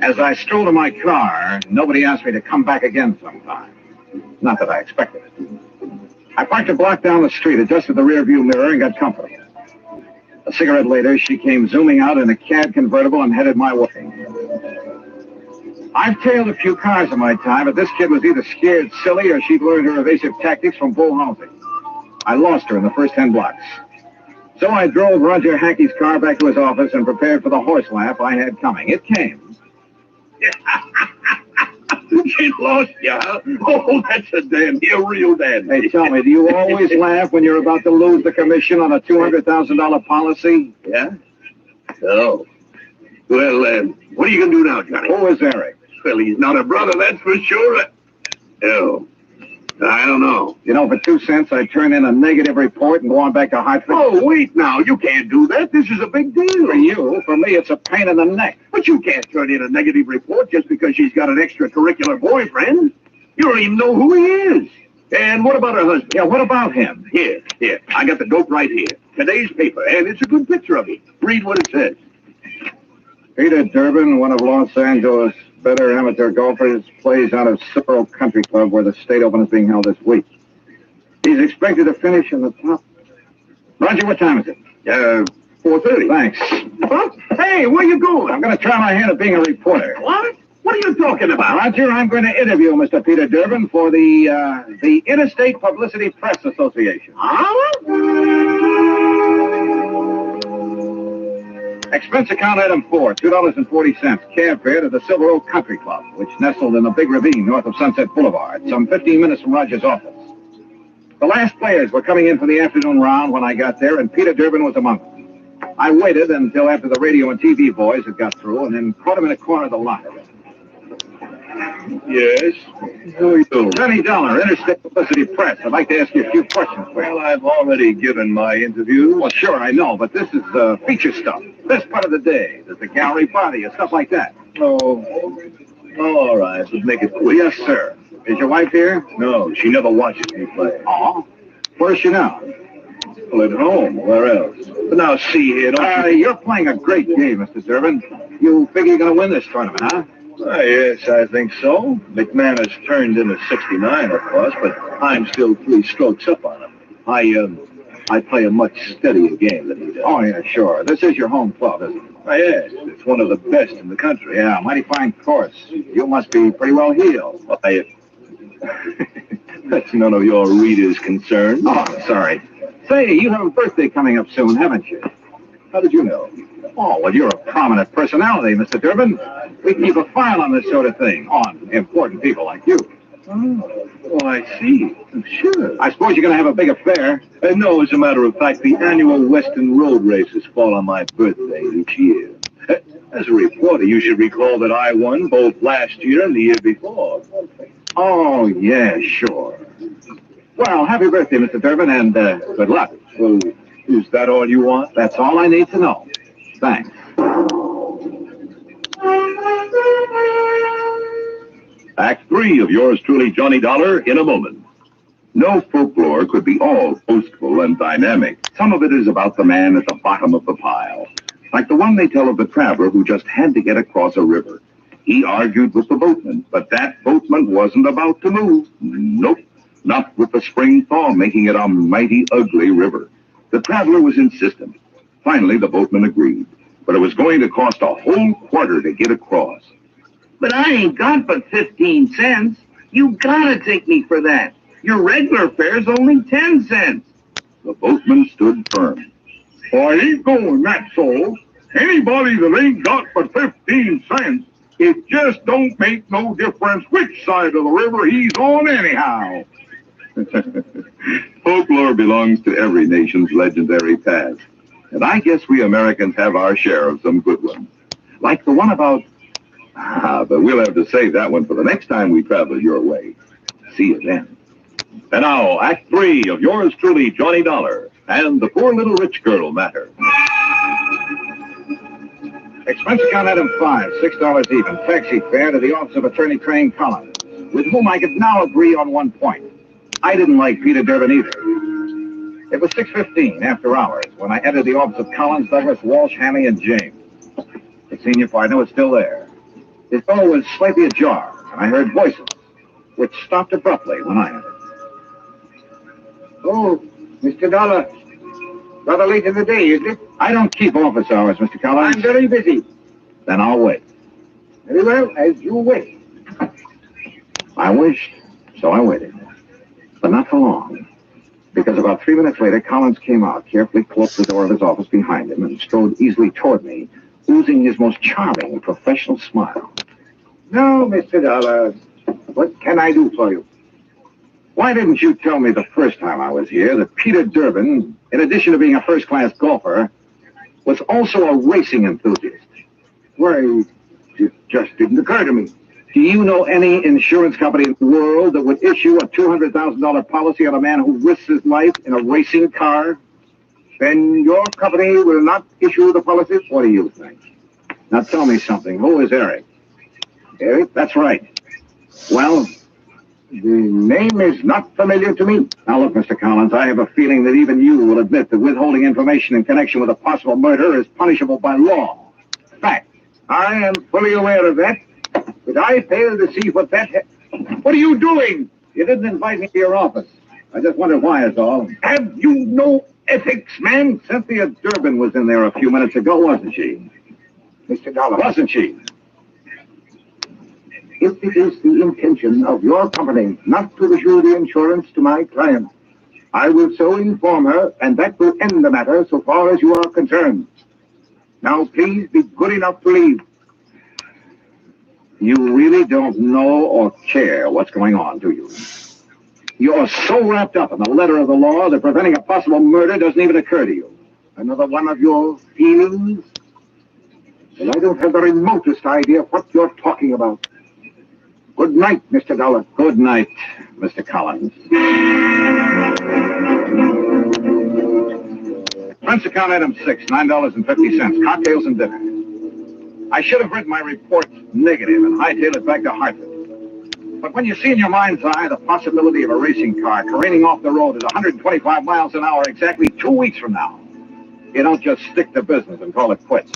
As I strolled to my car, nobody asked me to come back again sometime. Not that I expected it. I parked a block down the street, adjusted the rear view mirror, and got company. A cigarette later, she came zooming out in a cab convertible and headed my way. I've tailed a few cars in my time, but this kid was either scared silly or she'd learned her evasive tactics from Bull Halsey. I lost her in the first 10 blocks. So I drove Roger Hackey's car back to his office and prepared for the horse laugh I had coming. It came. She lost you, huh? Oh, that's a dandy, a real dandy. Hey, tell me, do you always laugh when you're about to lose the commission on a $200,000 policy? Yeah? Oh. Well, what are you going to do now, Johnny? Who is Eric? Well, he's not a brother, that's for sure. Oh, I don't know. You know, for 2 cents, I'd turn in a negative report and go on back to Hartford. Oh, wait now. You can't do that. This is a big deal. For you. For me, it's a pain in the neck. But you can't turn in a negative report just because she's got an extracurricular boyfriend. You don't even know who he is. And what about her husband? Yeah, what about him? Here. I got the dope right here. Today's paper, and it's a good picture of him. Read what it says. Peter Durbin, one of Los Angeles' better amateur golfers, plays out of Cicero Country Club where the state open is being held this week. He's expected to finish in the top. Roger, what time is it? 4:30. Thanks. Huh? Hey, where you going? I'm going to try my hand at being a reporter. What? What are you talking about? Roger, I'm going to interview Mr. Peter Durbin for the Interstate Publicity Press Association. Expense account item 4, $2.40, cab fare to the Silver Oak Country Club, which nestled in a big ravine north of Sunset Boulevard, some 15 minutes from Roger's office. The last players were coming in for the afternoon round when I got there, and Peter Durbin was among them. I waited until after the radio and TV boys had got through, and then caught him in a corner of the locker. Yes? Who are you? Johnny Dollar, Interstate Publicity Press. I'd like to ask you a few questions, please. Well, I've already given my interview. Well, sure, I know, but this is feature stuff. This part of the day. There's the gallery party and stuff like that. Oh, all right, but make it quick. Yes, sir. Is your wife here? No, she never watches me play. Oh? Where's she now? Well, at home. Where else? But now, see here, don't you... You're playing a great game, Mr. Durbin. You figure you're going to win this tournament, huh? Yes, I think so. McMahon has turned in at 69, of course, but I'm still 3 strokes up on him. I play a much steadier game than he does. Oh, yeah, sure. This is your home club, isn't it? Yes, it's one of the best in the country. Yeah, mighty fine course. You must be pretty well heeled. That's none of your readers' concern. Oh, I'm sorry. Say, you have a birthday coming up soon, haven't you? How did you know? Oh, well, you're a prominent personality, Mr. Durbin. We keep a file on this sort of thing, on important people like you. Oh, I see. Sure. I suppose you're going to have a big affair. No, as a matter of fact, the annual Western Road races fall on my birthday each year. As a reporter, you should recall that I won both last year and the year before. Oh, yeah, sure. Well, happy birthday, Mr. Durbin, and good luck. Well, is that all you want? That's all I need to know. Thanks. Act 3 of yours truly, Johnny Dollar, in a moment. No folklore could be all boastful and dynamic. Some of it is about the man at the bottom of the pile. Like the one they tell of the traveler who just had to get across a river. He argued with the boatman, but that boatman wasn't about to move. Nope, not with the spring thaw making it a mighty ugly river. The traveler was insistent. Finally, the boatman agreed, but it was going to cost a whole quarter to get across. But I ain't got but 15 cents. You gotta take me for that. Your regular fare's only 10 cents. The boatman stood firm. I ain't going, that's all. Anybody that ain't got but 15 cents, it just don't make no difference which side of the river he's on anyhow. Folklore belongs to every nation's legendary past. And I guess we Americans have our share of some good ones. Like the one about... but we'll have to save that one for the next time we travel your way. See you then. And now, Act 3 of yours truly, Johnny Dollar, and the Poor Little Rich Girl matter. Expense account item 5, $6 even. Taxi fare to the office of Attorney Crane Collins, with whom I could now agree on one point. I didn't like Peter Durbin either. It was 6:15 after hours when I entered the office of Collins, Douglas, Walsh, Hammy, and James. The senior partner was still there. His door was slightly ajar, and I heard voices, which stopped abruptly when I entered. Oh, Mr. Dollar. Rather late in the day, isn't it? I don't keep office hours, Mr. Collins. I'm very busy. Then I'll wait. Very well, as you wish. I wished, so I waited. But not for long. Because about 3 minutes later, Collins came out, carefully closed the door of his office behind him, and strode easily toward me, oozing his most charming and professional smile. Now, Mr. Dollar, what can I do for you? Why didn't you tell me the first time I was here that Peter Durbin, in addition to being a first-class golfer, was also a racing enthusiast? Why, it just didn't occur to me. Do you know any insurance company in the world that would issue a $200,000 policy on a man who risks his life in a racing car? Then your company will not issue the policy? What do you think? Now tell me something. Who is Eric? Eric? That's right. Well, the name is not familiar to me. Now look, Mr. Collins, I have a feeling that even you will admit that withholding information in connection with a possible murder is punishable by law. Fact. I am fully aware of that. But I fail to see what that... What are you doing? You didn't invite me to your office. I just wondered why, is all. Have you no ethics, man? Cynthia Durbin was in there a few minutes ago, wasn't she? Mr. Dollar. Wasn't she? If it is the intention of your company not to issue the insurance to my client, I will so inform her, and that will end the matter so far as you are concerned. Now, please be good enough to leave. You really don't know or care what's going on, do you? You're so wrapped up in the letter of the law that preventing a possible murder doesn't even occur to you. Another one of your feelings? Well, I don't have the remotest idea what you're talking about. Good night, Mr. Dollar. Good night, Mr. Collins. Expense account item 6, $9.50, cocktails and dinner. I should have written my report negative and hightailed it back to Hartford. But when you see in your mind's eye the possibility of a racing car careening off the road at 125 miles an hour exactly 2 weeks from now, you don't just stick to business and call it quits.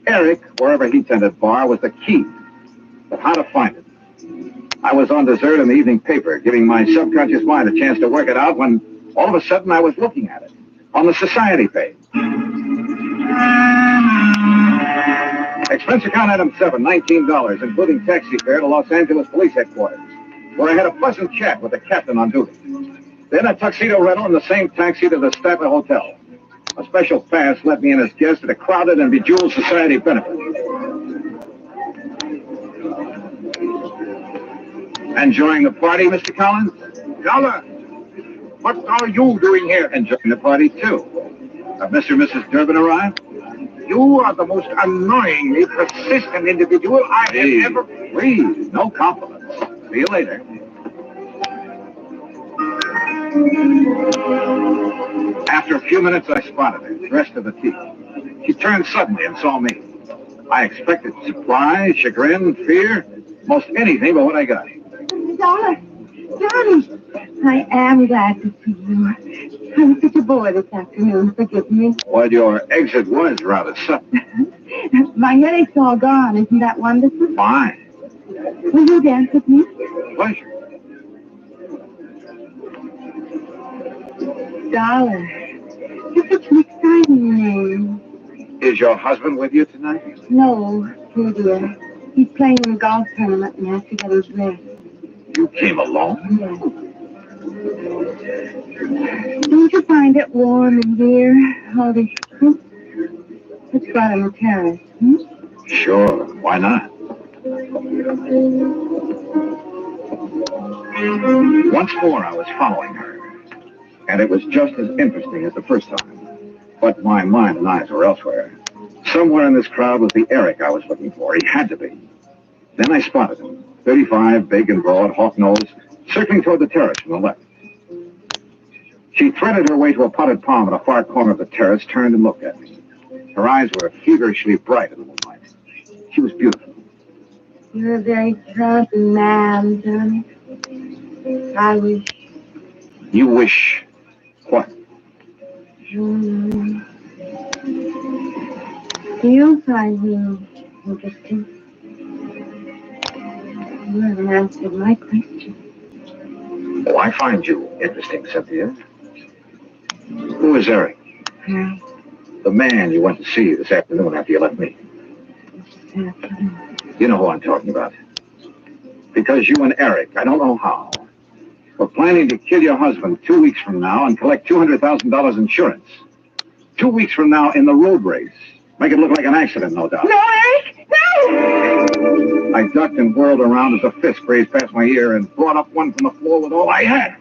Eric, wherever he tended bar, was the key. But how to find it? I was on dessert in the evening paper, giving my subconscious mind a chance to work it out when all of a sudden I was looking at it on the society page. Expense account item 7, $19, including taxi fare to Los Angeles Police Headquarters, where I had a pleasant chat with the captain on duty. Then a tuxedo rental in the same taxi to the Statler Hotel. A special pass let me in as guest at a crowded and bejeweled society benefit. Enjoying the party, Mr. Collins? Dollar, what are you doing here? Enjoying the party, too. Have Mr. and Mrs. Durbin arrived? You are the most annoyingly persistent individual I have ever... Please, no compliments. See you later. After a few minutes, I spotted her, dressed to the T. She turned suddenly and saw me. I expected surprise, chagrin, fear, most anything but what I got. Dollar, Johnny, I am glad to see you. I was such a bore this afternoon, forgive me. Well, your exit was rather sudden. My headache's all gone, isn't that wonderful? Fine. Will you dance with me? Pleasure. Dollar, you're such an exciting name. Is your husband with you tonight? No, poor dear. He's playing in a golf tournament and has to get his rest. You came alone? Yes. Don't you find it warm in here, all this cook? Let's go out on the terrace, Sure, why not? Once more, I was following her, and it was just as interesting as the first time. But my mind and eyes were elsewhere. Somewhere in this crowd was the Eric I was looking for. He had to be. Then I spotted him, 35, big and broad, hawk-nosed, circling toward the terrace from the left. She threaded her way to a potted palm in a far corner of the terrace, turned and looked at me. Her eyes were feverishly bright in the moonlight. She was beautiful. You're a very proud man, Johnny. I wish. You wish what? Do you find me interesting? You haven't answered my question. Oh, I find you interesting, Cynthia. Who is Eric? Eric. The man you went to see this afternoon after you left me. You know who I'm talking about. Because you and Eric, I don't know how, were planning to kill your husband 2 weeks from now and collect $200,000 insurance. 2 weeks from now in the road race. Make it look like an accident, no doubt. No, Eric! No! I ducked and whirled around as a fist grazed past my ear and brought up one from the floor with all I had.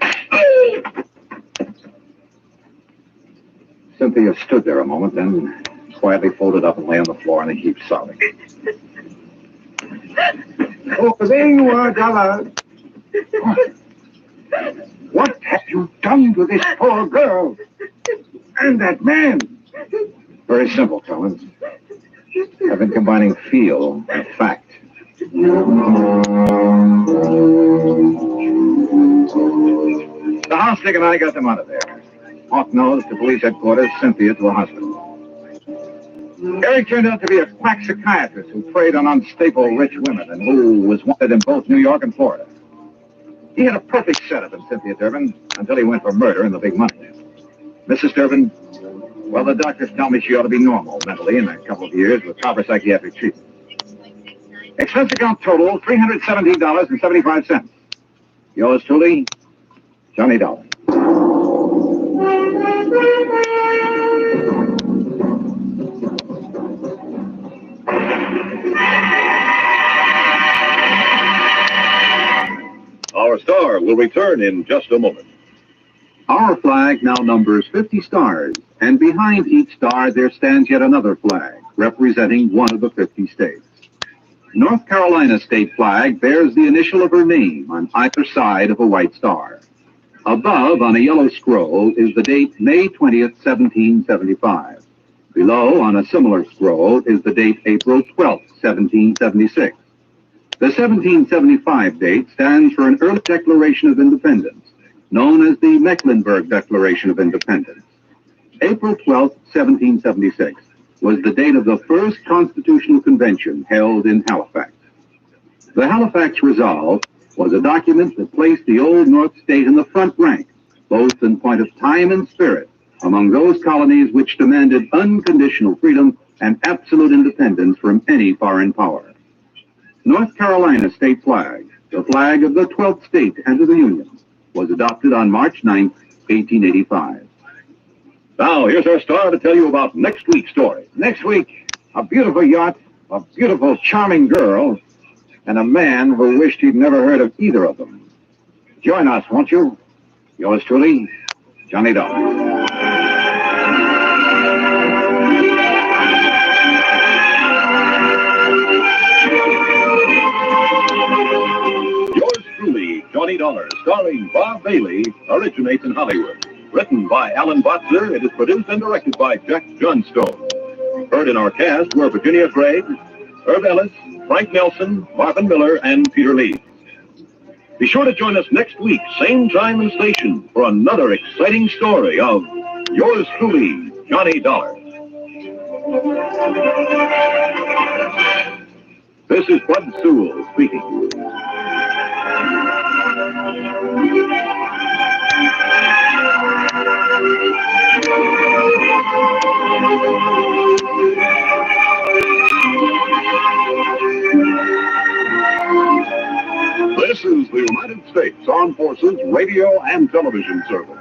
Cynthia stood there a moment, then quietly folded up and lay on the floor in a heap, sobbing. Oh, there you are, Dollar. What have you done to this poor girl? And that man. Very simple, Collins. I've been combining feel and fact. The house stick and I got them out of there. Hawk-nosed to police headquarters, Cynthia to a hospital. Eric turned out to be a quack psychiatrist who preyed on unstable rich women and who was wanted in both New York and Florida. He had a perfect setup in Cynthia Durbin until he went for murder and the big money. Mrs. Durbin, well, the doctors tell me she ought to be normal mentally in a couple of years with proper psychiatric treatment. Expense account total, $317.75. Yours truly, Johnny Dollar. Our star will return in just a moment. Our flag now numbers 50 stars, and behind each star there stands yet another flag, representing one of the 50 states. North Carolina's state flag bears the initial of her name on either side of a white star. Above, on a yellow scroll, is the date May 20th, 1775. Below, on a similar scroll, is the date April 12th, 1776. The 1775 date stands for an early Declaration of Independence, known as the Mecklenburg Declaration of Independence. April 12, 1776, was the date of the first Constitutional Convention held in Halifax. The Halifax Resolve was a document that placed the Old North State in the front rank, both in point of time and spirit, among those colonies which demanded unconditional freedom and absolute independence from any foreign power. North Carolina's state flag, the flag of the 12th state to enter the Union, was adopted on March 9, 1885. Now, here's our star to tell you about next week's story. Next week, a beautiful yacht, a beautiful, charming girl, and a man who wished he'd never heard of either of them. Join us, won't you? Yours truly, Johnny Dollar. Yours truly, Johnny Dollar, starring Bob Bailey, originates in Hollywood. Written by Alan Botzer, it is produced and directed by Jack Johnstone. Heard in our cast were Virginia Gregg, Herb Ellis, Frank Nelson, Marvin Miller, and Peter Lee. Be sure to join us next week, same time and station, for another exciting story of Yours truly, Johnny Dollar. This is Bud Sewell speaking. This is the United States on Forces radio and television service.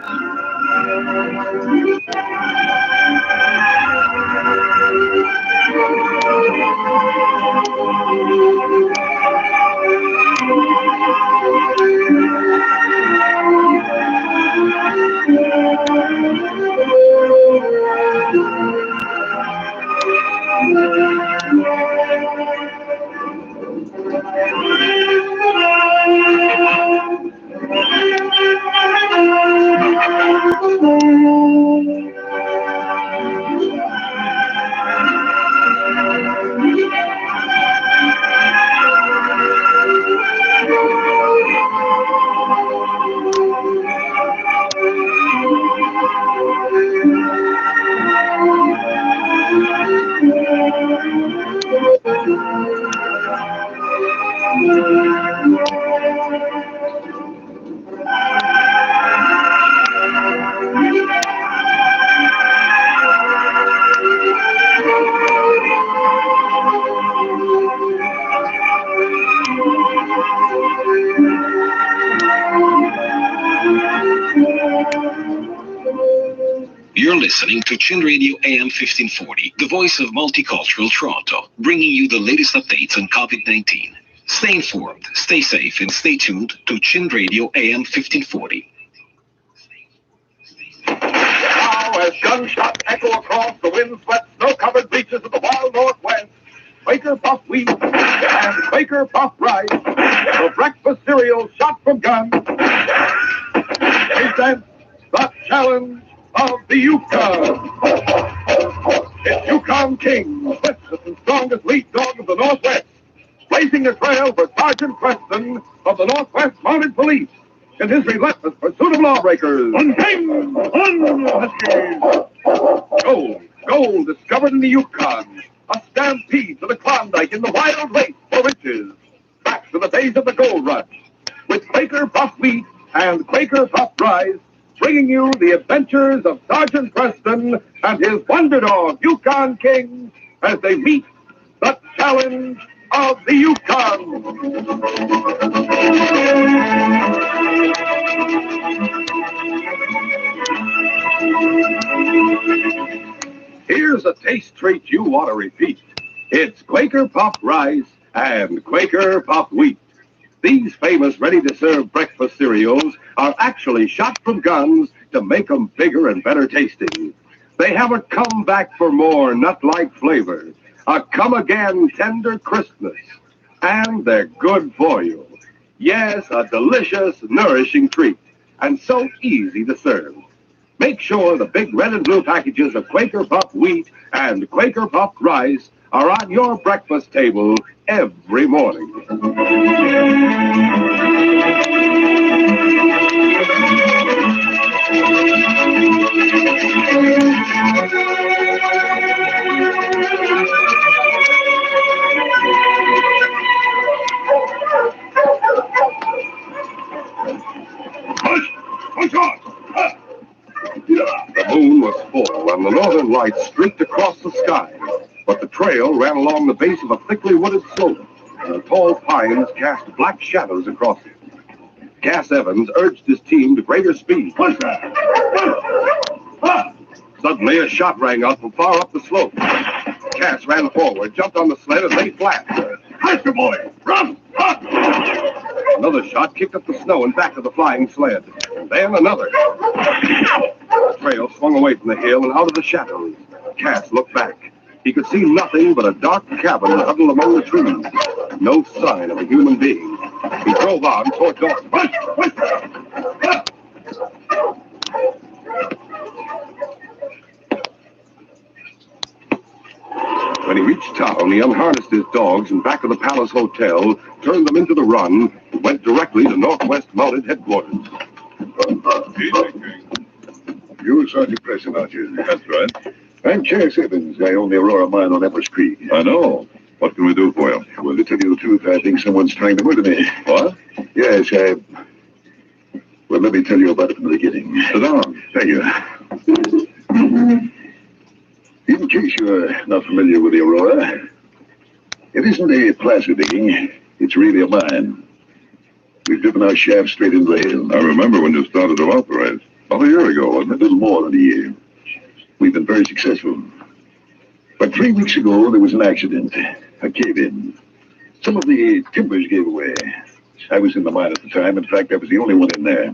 You're listening to Chin Radio AM 1540, the voice of multicultural Toronto, bringing you the latest updates on COVID-19. Stay informed, stay safe, and stay tuned to Chin Radio AM 1540. Now, as gunshots echo across the wind-swept, snow-covered beaches of the wild Northwest, Quaker Puff Wheat and Quaker Puff Rice, the breakfast cereal shot from guns, present the challenge of the Yukon. It's Yukon King, swiftest and strongest lead dog of the Northwest, blazing a trail for Sergeant Preston of the Northwest Mounted Police in his relentless pursuit of lawbreakers. One king, one Huskies. Gold discovered in the Yukon. A stampede to the Klondike in the wild race for riches. Back to the days of the gold rush. With Quaker Puff Wheat and Quaker Puff Rice, bringing you the adventures of Sergeant Preston and his wonder dog, Yukon King, as they meet the challenge of the Yukon. Here's a taste treat you want to repeat. It's Quaker Puff Rice and Quaker Puff Wheat. These famous ready-to-serve breakfast cereals are actually shot from guns to make them bigger and better tasting. They have a come-back for more nut-like flavor, a come-again tender crispness, and they're good for you. Yes, a delicious, nourishing treat, and so easy to serve. Make sure the big red and blue packages of Quaker Puff Wheat and Quaker Puff Rice are on your breakfast table every morning. Push on! The moon was full, and the northern lights streaked across the sky. But the trail ran along the base of a thickly wooded slope, and the tall pines cast black shadows across it. Cass Evans urged his team to greater speed. Suddenly, a shot rang out from far up the slope. Cass ran forward, jumped on the sled, and lay flat. Faster, boy! Run! Another shot kicked up the snow and back of the flying sled. And then another. The trail swung away from the hill and out of the shadows. Cass looked back. He could see nothing but a dark cabin huddled among the trees. No sign of a human being. He drove on toward Dawson. When he reached town, he unharnessed his dogs and back to the Palace Hotel, turned them into the run, and went directly to Northwest Mounted Headquarters. You're Sergeant Preston, aren't you? That's right. I'm Cass Evans. I own the Aurora mine on Empress Creek. I know. What can we do for you? Well, to tell you the truth, I think someone's trying to murder me. What? Yes, Well, let me tell you about it from the beginning. Sit down. Thank you. In case you're not familiar with the Aurora, it isn't a placer digging. It's really a mine. We've driven our shaft straight into the hill. I remember when you started to operate. About a year ago, wasn't it? A little more than a year. We've been very successful. But 3 weeks ago, there was an accident. A cave-in. Some of the timbers gave away. I was in the mine at the time. In fact, I was the only one in there.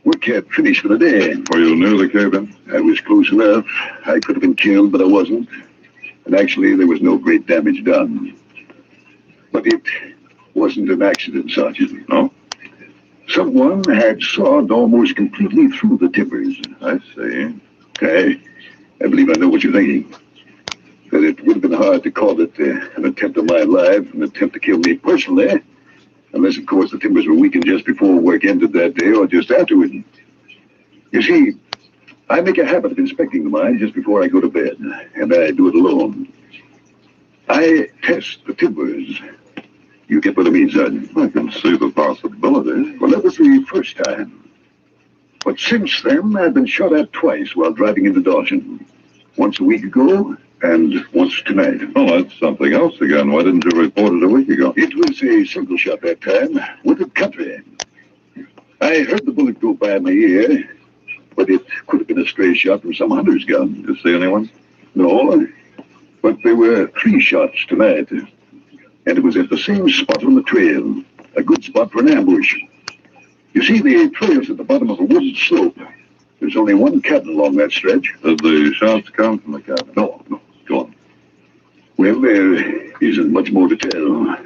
Work had finished for the day. Were you near the cave-in? I was close enough. I could have been killed, but I wasn't. And actually, there was no great damage done. But it wasn't an accident, Sergeant. No? Someone had sawed almost completely through the timbers. I see. I believe I know what you're thinking. That it would have been hard to call it an attempt on my life, an attempt to kill me personally, unless, of course, the timbers were weakened just before work ended that day or just afterward. You see, I make a habit of inspecting the mine just before I go to bed, and I do it alone. I test the timbers. You get what I mean, Sergeant? I can see the possibility. Well, that was the first time. But since then, I've been shot at twice while driving into Dawson. Once a week ago, and once tonight. Oh, that's something else again. Why didn't you report it a week ago? It was a single shot that time, with the country. I heard the bullet go by my ear, but it could have been a stray shot from some hunter's gun. Did you see anyone? No, but there were 3 shots tonight. And it was at the same spot on the trail. A good spot for an ambush. You see, the trail's at the bottom of a wooded slope. There's only one cabin along that stretch. Did the shots come from the cabin? No. Go on. Well, there isn't much more to tell.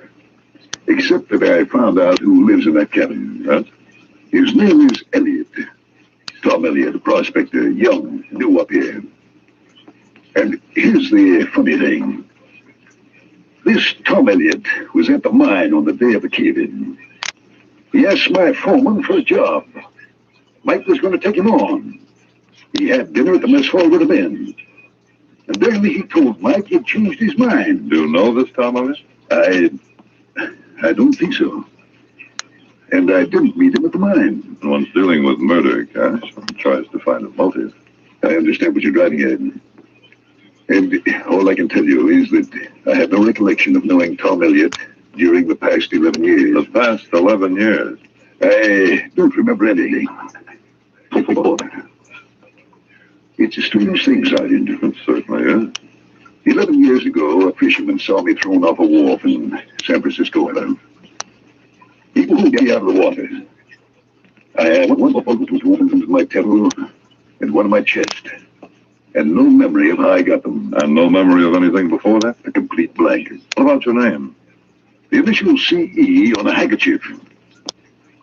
Except that I found out who lives in that cabin. What? His name is Elliot. Tom Elliot, a prospector, young, new up here. And here's the funny thing. This Tom Elliot was at the mine on the day of the cave-in. He asked my foreman for a job. Mike was going to take him on. He had dinner at the mess hall with the men. And then he told Mike he'd changed his mind. Do you know this Tom Elliot? I don't think so. And I didn't meet him at the mine. One's dealing with murder, Cash. One tries to find a motive. I understand what you're driving at. And all I can tell you is that I have no recollection of knowing Tom Elliot during the past 11 years. The past 11 years? I don't remember anything. It's a strange thing, Sergeant. It certainly is. 11 years ago, a fisherman saw me thrown off a wharf in San Francisco. He pulled me out of the water. I had one bullet into my temple and one in my chest. And no memory of how I got them. And no memory of anything before that? A complete blank. What about your name? The initial CE on a handkerchief.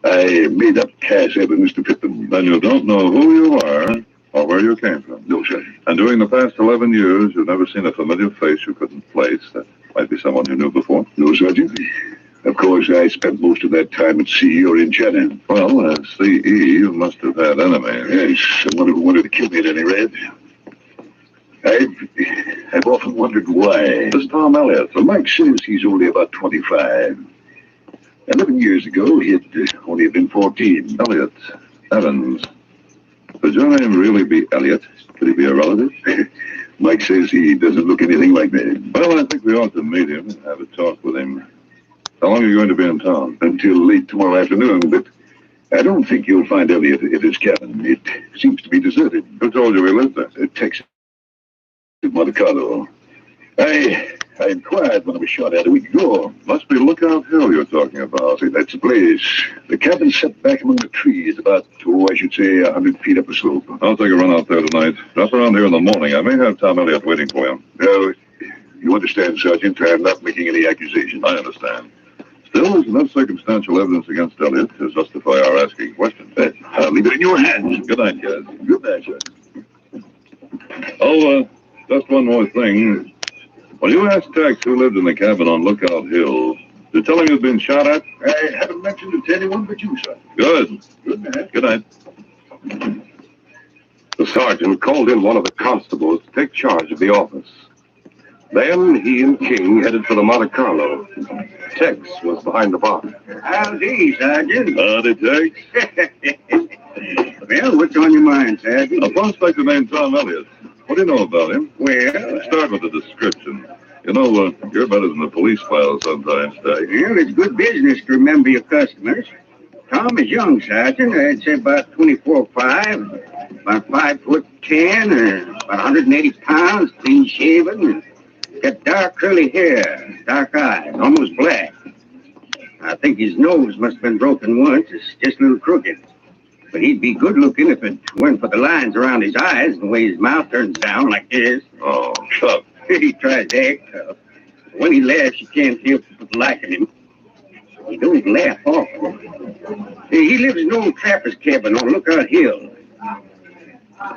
I made up Cass Evans to fit them. Then you don't know who you are or where you came from? No, sir. And during the past 11 years, you've never seen a familiar face you couldn't place? That might be someone you knew before? No, Sergeant. Of course, I spent most of that time at sea or in China. Well, at CE, you must have had enemies. Yes, someone who wanted to kill me at any rate. I've often wondered why. This Tom Elliot. Well, Mike says he's only about 25. 11 years ago, he'd only been 14. Elliot Evans. Could your name really be Elliot? Could he be a relative? Mike says he doesn't look anything like that. Well, I think we ought to meet him and have a talk with him. How long are you going to be in town? Until late tomorrow afternoon, but I don't think you'll find Elliot at his cabin. It seems to be deserted. Who told you he lived there? Texas. Monte Carlo. I inquired when I was shot at a week ago. Must be Lookout Hill you're talking about. See, that's the place. The cabin's set back among the trees, about, I should say, 100 feet up the slope. I'll take a run out there tonight. Drop around here in the morning. I may have Tom Elliot waiting for you. Well, you understand, Sergeant, I'm not making any accusations. I understand. Still, there's enough circumstantial evidence against Elliot to justify our asking questions. I'll leave it in your hands. Good night, guys. Good night, sir. Oh, just one more thing. When you asked Tex who lived in the cabin on Lookout Hill, did you tell him you'd been shot at? I haven't mentioned it to anyone but you, sir. Good. Good night. Good night. The sergeant called in one of the constables to take charge of the office. Then he and King headed for the Monte Carlo. Tex was behind the bar. Howdy, Sergeant. Howdy, Tex. Well, what's on your mind, Sergeant? A prospector named Tom Elliot. What do you know about him? Well, Start with the description. You know, you're better than the police file sometimes, Tex. Well, it's good business to remember your customers. Tom is young, Sergeant. I'd say about 24-5, about 5'10", or about 180 pounds, clean shaven. Got dark curly hair, dark eyes, almost black. I think his nose must have been broken once. It's just a little crooked. But he'd be good looking if it weren't for the lines around his eyes and the way his mouth turns down like this. Oh, tough. He tries to act tough. When he laughs, you can't help but liking him. He don't laugh often. He lives in an old trapper's cabin on Lookout Hill.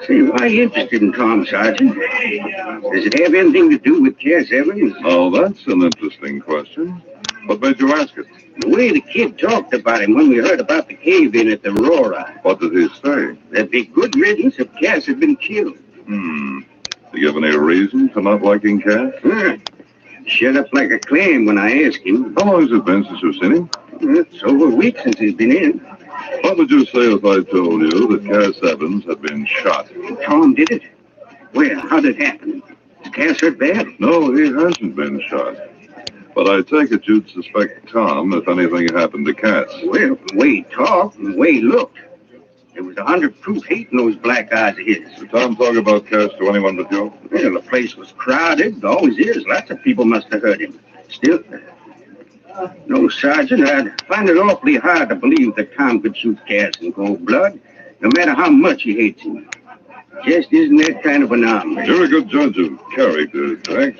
Say, why are you interested in Tom, Sergeant? Does it have anything to do with Cass Evans? Oh, that's an interesting question. What made you ask it? The way the kid talked about him when we heard about the cave-in at the Aurora. What did he say? There'd be good riddance if Cass had been killed. Do you have any reason for not liking Cass? Shut up like a clam when I ask him. How long has it been since you've seen him? It's over a week since he's been in. What would you say if I told you that Cass Evans had been shot? Tom did it? Where? How did it happen? Is Cass hurt bad? No, he hasn't been shot. But I take it you'd suspect Tom if anything happened to Cass. Well, the way he talked and the way he looked, there was 100 proof hate in those black eyes of his. Did Tom talk about Cass to anyone but you? Well, the place was crowded. It always is. Lots of people must have heard him. Still, no, Sergeant, I'd find it awfully hard to believe that Tom could shoot Cass in cold blood, no matter how much he hates him. Just isn't that kind of an arm. You're a good judge of character, Tex.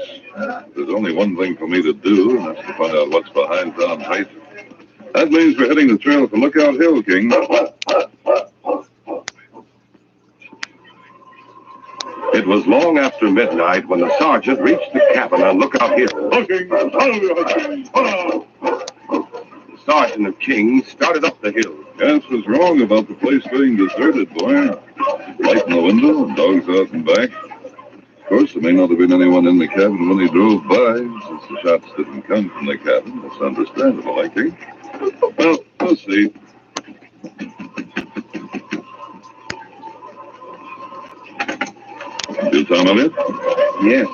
There's only one thing for me to do, and that's to find out what's behind Tom's hate. That means we're hitting the trail from Lookout Hill, King. It was long after midnight when the sergeant reached the cabin on Lookout Hill. The sergeant and King started up the hill. Cass was wrong about the place being deserted, boy. Light in the window and dogs out and back. Of course, there may not have been anyone in the cabin when he drove by. Since the shots didn't come from the cabin, that's understandable, I think. Well, we'll see. You Tom Elliott? Yes.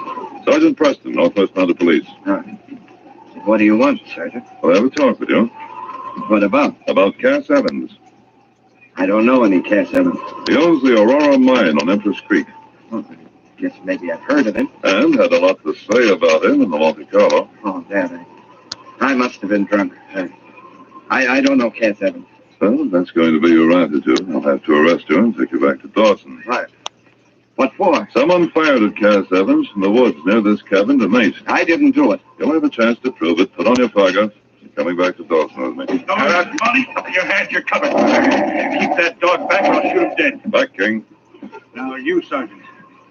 Sergeant Preston, Northwest Mounted Police. What do you want, Sergeant? I'll have a talk with you. What about? About Cass Evans. I don't know any Cass Evans. He owns the Aurora Mine on Empress Creek. Guess maybe I've heard of him. And had a lot to say about him in the Monte Carlo. Oh, that I must have been drunk. I don't know Cass Evans. Well, that's going to be your attitude. I'll have to arrest you and take you back to Dawson. Right. What for? Someone fired at Cass Evans from the woods near this cabin tonight. I didn't do it. You'll have a chance to prove it. Put on your fog-ups. You're coming back to Dawson with me. No, money. Your hands, you're covered. Keep that dog back or I'll shoot him dead. Back, King. Now, you, Sergeant,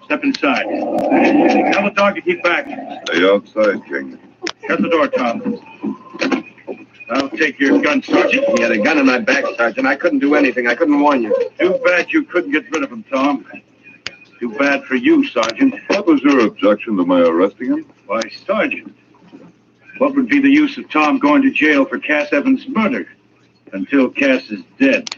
step inside. Tell the dog to keep back. Stay outside, King. Shut the door, Tom. I'll take your gun, Sergeant. He had a gun in my back, Sergeant. I couldn't do anything. I couldn't warn you. Too bad you couldn't get rid of him, Tom. Too bad for you, Sergeant. What was your objection to my arresting him? Why, Sergeant, what would be the use of Tom going to jail for Cass Evans' murder until Cass is dead?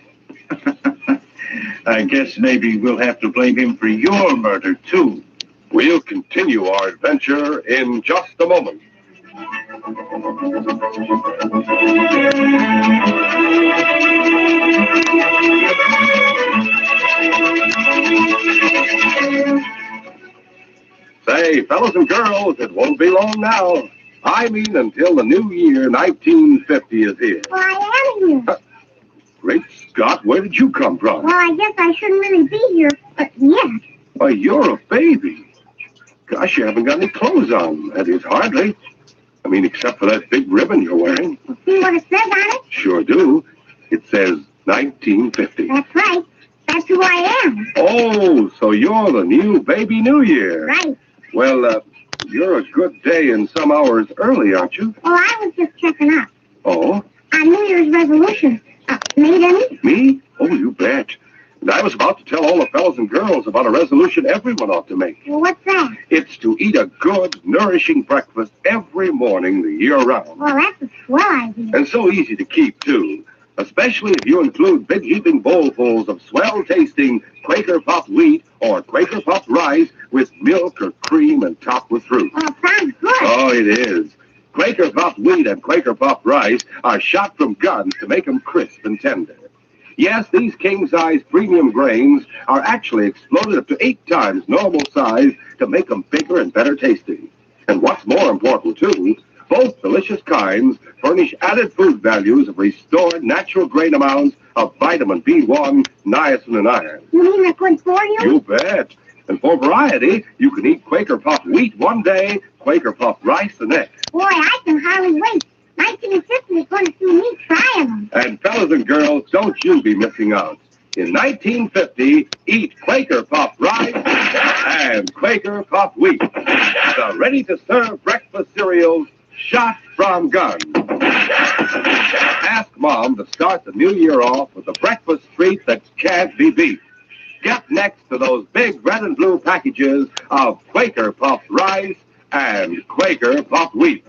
I guess maybe we'll have to blame him for your murder, too. We'll continue our adventure in just a moment. Say, fellas and girls, it won't be long now. I mean until the new year, 1950, is here. Well, I am here. Great Scott, where did you come from? Well, I guess I shouldn't really be here, but yeah. Why, you're a baby. Gosh, you haven't got any clothes on. That is, hardly. I mean, except for that big ribbon you're wearing. See what it says on it? Sure do. It says 1950. That's right. That's who I am. Oh, so you're the new baby New Year. Right. Well, you're a good day and some hours early, aren't you? Well, I was just checking up. Oh? On New Year's resolution. Made any? Me? Oh, you bet. And I was about to tell all the fellas and girls about a resolution everyone ought to make. Well, what's that? It's to eat a good, nourishing breakfast every morning the year round. Well, that's a swell idea. And so easy to keep, too. Especially if you include big heaping bowlfuls of swell-tasting Quaker Puffed wheat or Quaker Puffed rice with milk or cream and topped with fruit. Well, sounds good. Oh, it is. Quaker puffed wheat and Quaker puffed rice are shot from guns to make them crisp and tender. Yes, these king-size premium grains are actually exploded up to 8 times normal size to make them bigger and better tasting. And what's more important, too, both delicious kinds furnish added food values of restored natural grain amounts of vitamin B1, niacin, and iron. You mean they're good for you? You bet. And for variety, you can eat Quaker puffed wheat one day, Quaker puffed rice the next. Boy, I can hardly wait. My kid and sister is going to see me try them. And fellas and girls, don't you be missing out. In 1950, eat Quaker puffed rice and Quaker puffed wheat. The ready-to-serve breakfast cereals shot from guns. Ask Mom to start the new year off with a breakfast treat that can't be beat. Get next to those big red and blue packages of Quaker puffed rice and Quaker puffed wheat.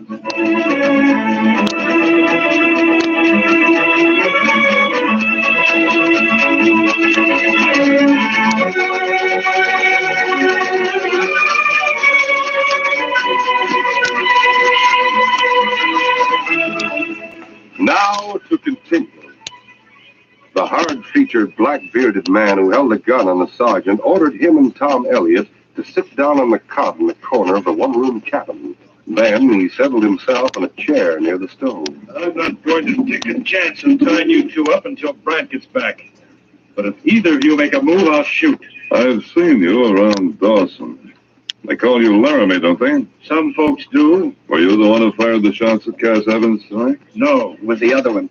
Now to continue. The hard-featured, black-bearded man who held a gun on the sergeant ordered him and Tom Elliott to sit down on the cot in the corner of the one-room cabin. Then he settled himself in a chair near the stove. I'm not going to take a chance on tying you two up until Brad gets back. But if either of you make a move, I'll shoot. I've seen you around Dawson. They call you Laramie, don't they? Some folks do. Were you the one who fired the shots at Cass Evans tonight? No, it was the other one.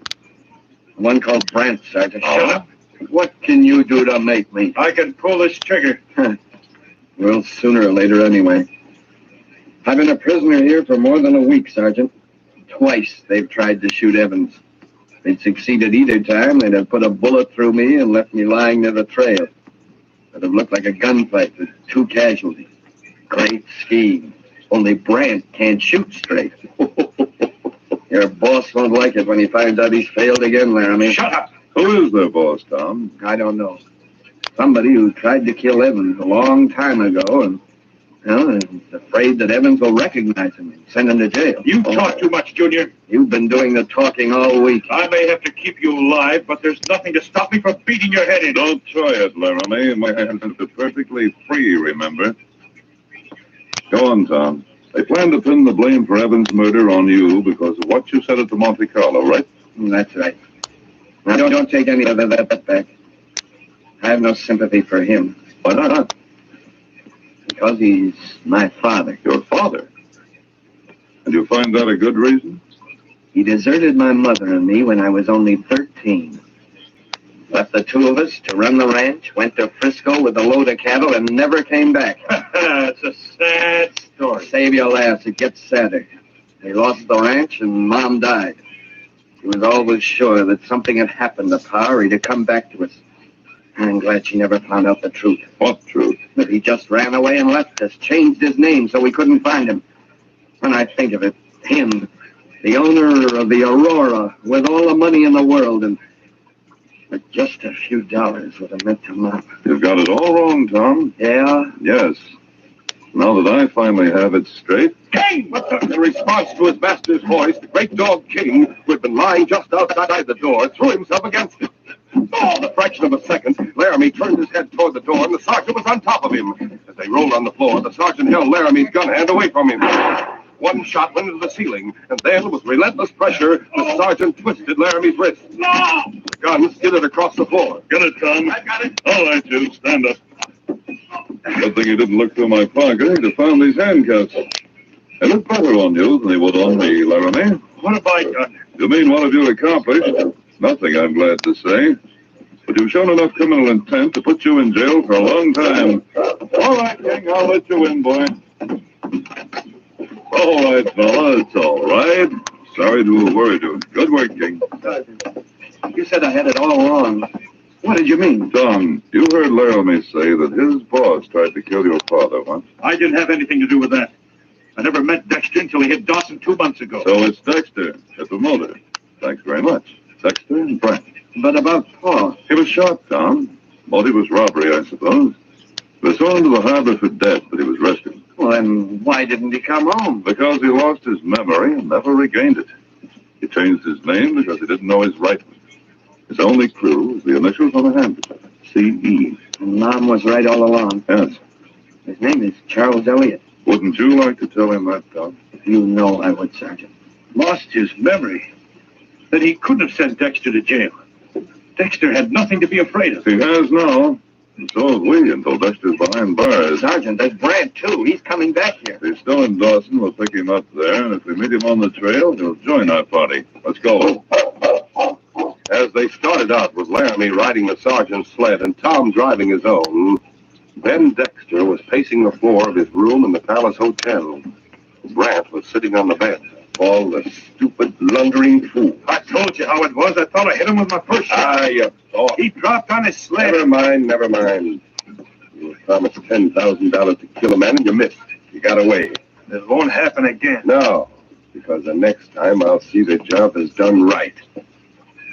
The one called Brent, Sergeant. Shut up. What can you do to make me? I can pull this trigger. Well, sooner or later anyway. I've been a prisoner here for more than a week, Sergeant. Twice they've tried to shoot Evans. If they'd succeeded either time, they'd have put a bullet through me and left me lying near the trail. It'd have looked like a gunfight with 2 casualties. Great scheme. Only Brant can't shoot straight. Your boss won't like it when he finds out he's failed again, Laramie. Shut up! Who is their boss, Tom? I don't know. Somebody who tried to kill Evans a long time ago and, is afraid that Evans will recognize him and send him to jail. You talk too much, Junior. You've been doing the talking all week. I may have to keep you alive, but there's nothing to stop me from beating your head in. Don't try it, Laramie. My hands are perfectly free, remember? Go on, Tom. They plan to pin the blame for Evans' murder on you because of what you said at the Monte Carlo, right? That's right. Now, don't take any of that back. I have no sympathy for him. Why not? Because he's my father. Your father? And you find that a good reason? He deserted my mother and me when I was only 13. Left the two of us to run the ranch, went to Frisco with a load of cattle, and never came back. It's a sad story. Save your laughs, it gets sadder. He lost the ranch and Mom died. He was always sure that something had happened to Pa or he'd have come back to us. I'm glad she never found out the truth. What truth? That he just ran away and left us, changed his name so we couldn't find him. When I think of it, him, the owner of the Aurora, with all the money in the world, and but just a few dollars would have meant to Mom. You've got it all wrong, Tom. Yeah? Yes. Now that I finally have it straight. King! In response to his master's voice, the great dog King, who had been lying just outside the door, threw himself against it. Oh, in a fraction of a second, Laramie turned his head toward the door, and the sergeant was on top of him. As they rolled on the floor, the sergeant held Laramie's gun hand away from him. One shot went into the ceiling, and then, with relentless pressure, the sergeant twisted Laramie's wrist. No! The gun skidded across the floor. Get it, Tom. I got it. All right, you. Stand up. Good thing you didn't look through my pocket to find these handcuffs. They look better on you than they would on me, Laramie. What have I done? You mean what have you accomplished? Nothing, I'm glad to say. But you've shown enough criminal intent to put you in jail for a long time. All right, King, I'll let you in, boy. All right, fella, it's all right. Sorry to have worried you. Good work, King. You said I had it all wrong. What did you mean? Tom, you heard Laramie say that his boss tried to kill your father once. I didn't have anything to do with that. I never met Dexter until he hit Dawson 2 months ago. So it's Dexter, the promoter. Thanks very much. Dexter and Brent. But about Paul. He was shot, Tom. Motive was robbery, I suppose. He was thrown into the harbor for debt, but he was rescued. Well, then why didn't he come home? Because he lost his memory and never regained it. He changed his name because he didn't know his right one. His only clue was the initials on a handkerchief. C.E. And Mom was right all along. Yes. His name is Charles Elliott. Wouldn't you like to tell him that, Tom? You know I would, Sergeant. Lost his memory. That he couldn't have sent Dexter to jail. Dexter had nothing to be afraid of. He has now. And so have we until Dexter's behind bars. Sergeant, there's Brant, too. He's coming back here. If he's still in Dawson, we'll pick him up there, and if we meet him on the trail, he'll join our party. Let's go. As they started out with Laramie riding the sergeant's sled and Tom driving his own, Ben Dexter was pacing the floor of his room in the Palace Hotel. Brant was sitting on the bed. All the stupid, blundering fool. I told you how it was. I thought I hit him with my first shot. You thought. He dropped on his sled. Never mind. You were promised $10,000 to kill a man and you missed. You got away. It won't happen again. No, because the next time I'll see the job is done right.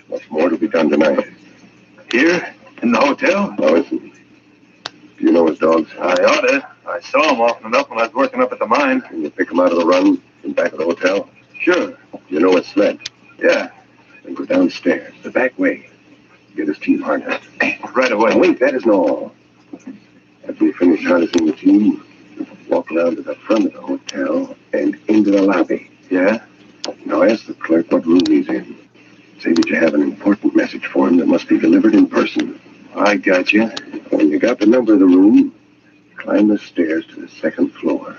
What's more to be done tonight? Here? In the hotel? Now listen. Do you know his dogs? I ought to. I saw him often enough when I was working up at the mine. Can you pick him out of the run in back of the hotel? Sure. You know his sled? Yeah. Then go downstairs, the back way. Get his team harnessed. Right away. Wait, that isn't all. After you finish harnessing the team, walk around to the front of the hotel and into the lobby. Yeah? Now ask the clerk what room he's in. Say that you have an important message for him that must be delivered in person. I got you. When you got the number of the room, climb the stairs to the second floor.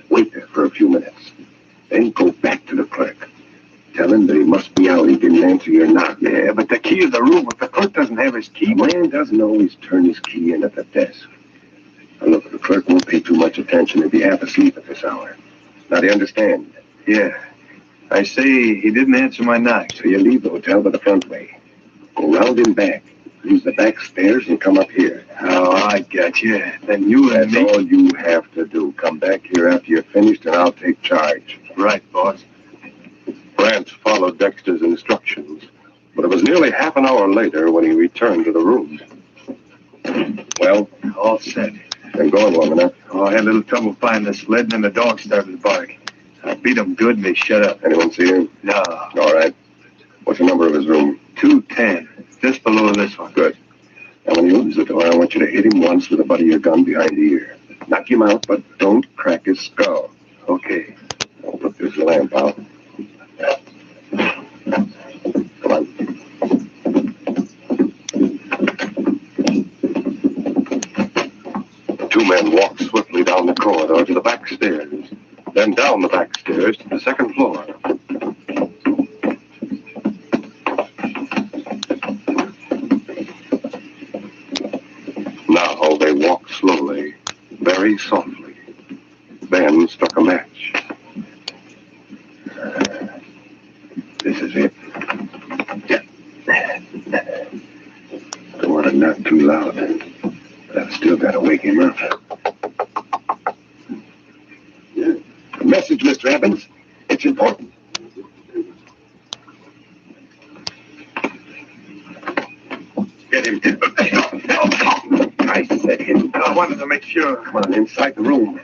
Wait there for a few minutes. Then go back to the clerk. Tell him that he must be out. He didn't answer your knock. Yeah, but the key of the room, if the clerk doesn't have his key... The man doesn't always turn his key in at the desk. Now look, the clerk won't pay too much attention if you half asleep at this hour. Now, do you understand? Yeah. I say he didn't answer my knock. So you leave the hotel by the front way. Go round and back. Use the back stairs and come up here. Oh, I got you. Then you and me... That's all you have to do. Come back here after you're finished and I'll take charge. Right, boss. Brant followed Dexter's instructions, but it was nearly half an hour later when he returned to the room. Well? All set. Been going long enough. Oh, I had a little trouble finding the sled, and then the dog started to bark. I beat them good, and they shut up. Anyone see him? No. All right. What's the number of his room? 210. Just below this one. Good. Now, when he opens the door, I want you to hit him once with the butt of your gun behind the ear. Knock him out, but don't crack his skull. Okay. I'll put this lamp out. Come on. Two men walked swiftly down the corridor to the back stairs, then down the back stairs to the second floor. Now they walked slowly, very softly. Ben struck a match. This is it. Don't want to knock too loud. But I've still got to wake him up. A message, Mr. Evans. It's important. Get him. I said him. I wanted to make sure. Come on, inside the room.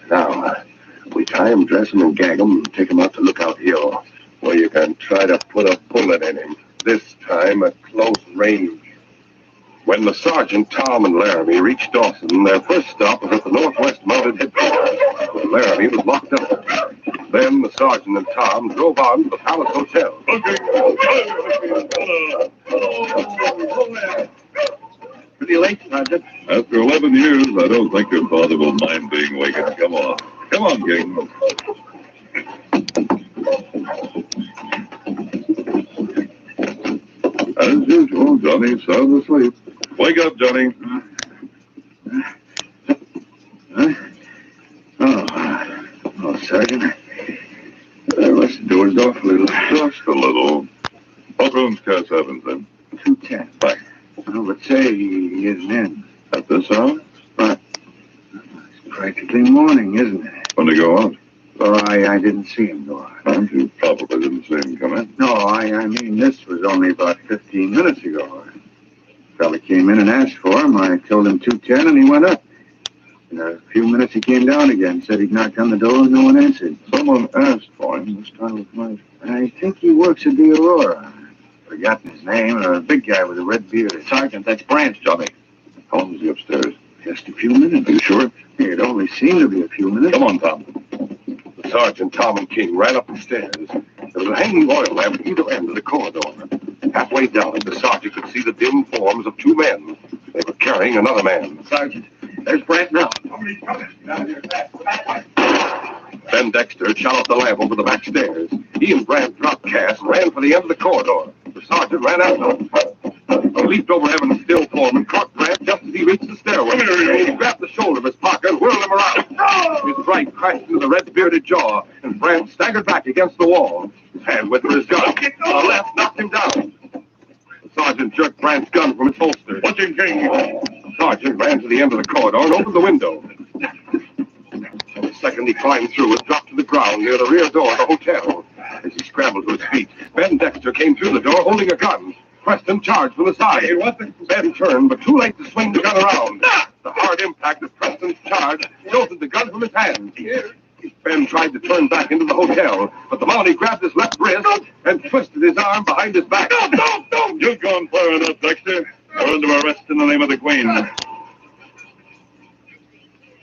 Now, we tie him, dress him, and gag him, and take him out to Lookout Hill, where you can try to put a bullet in him, this time at close range. When the sergeant, Tom, and Laramie reached Dawson, their first stop was at the Northwest Mounted Headquarters, where Laramie was locked up. Then the sergeant and Tom drove on to the Palace Hotel. Pretty late, Sergeant. After 11 years, I don't think your father will mind being wakened. Come on. Come on, gang. As usual, Johnny's sound asleep. Wake up, Johnny. Oh, Sergeant. I must have dozed off a little. Just a little. What room's Cass Evans in? 210. Right. I would say he isn't in. At this hour? Right. It's practically morning, isn't it? When to go out? Oh, I didn't see him go out. You probably didn't see him come in. No, I mean, this was only about 15 minutes ago. A fella came in and asked for him. I told him 210 and he went up. In a few minutes he came down again, said he'd knocked on the door and no one answered. Someone asked for him this time of night. I think he works at the Aurora. Forgotten his name, a big guy with a red beard. Sergeant, that's Branch, Johnny. How long was he upstairs? Just a few minutes. Are you sure? It only seemed to be a few minutes. Come on, Tom. The sergeant, Tom, and King ran up the stairs. There was a hanging oil lamp at either end of the corridor. Halfway down it, the sergeant could see the dim forms of two men. They were carrying another man. Sergeant, there's Brant now. Ben Dexter shot out the lamp over the back stairs. He and Brandt dropped Cass and ran for the end of the corridor. The sergeant ran after him. He leaped over Evans' still form and caught Brandt just as he reached the stairway. He grabbed the shoulder of his partner and whirled him around. His right crashed into the red-bearded jaw, and Brandt staggered back against the wall. His hand went for his gun. The left knocked him down. The sergeant jerked Brandt's gun from its holster. What's your king? The sergeant ran to the end of the corridor and opened the window. The second he climbed through and dropped to the ground near the rear door of the hotel. As he scrambled to his feet, Ben Dexter came through the door holding a gun. Preston charged from the side. Ben turned, but too late to swing the gun around. The hard impact of Preston's charge jolted the gun from his hand. Ben tried to turn back into the hotel, but the Mountie grabbed his left wrist and twisted his arm behind his back. No! You've gone far enough, Dexter. You're under arrest in the name of the Queen.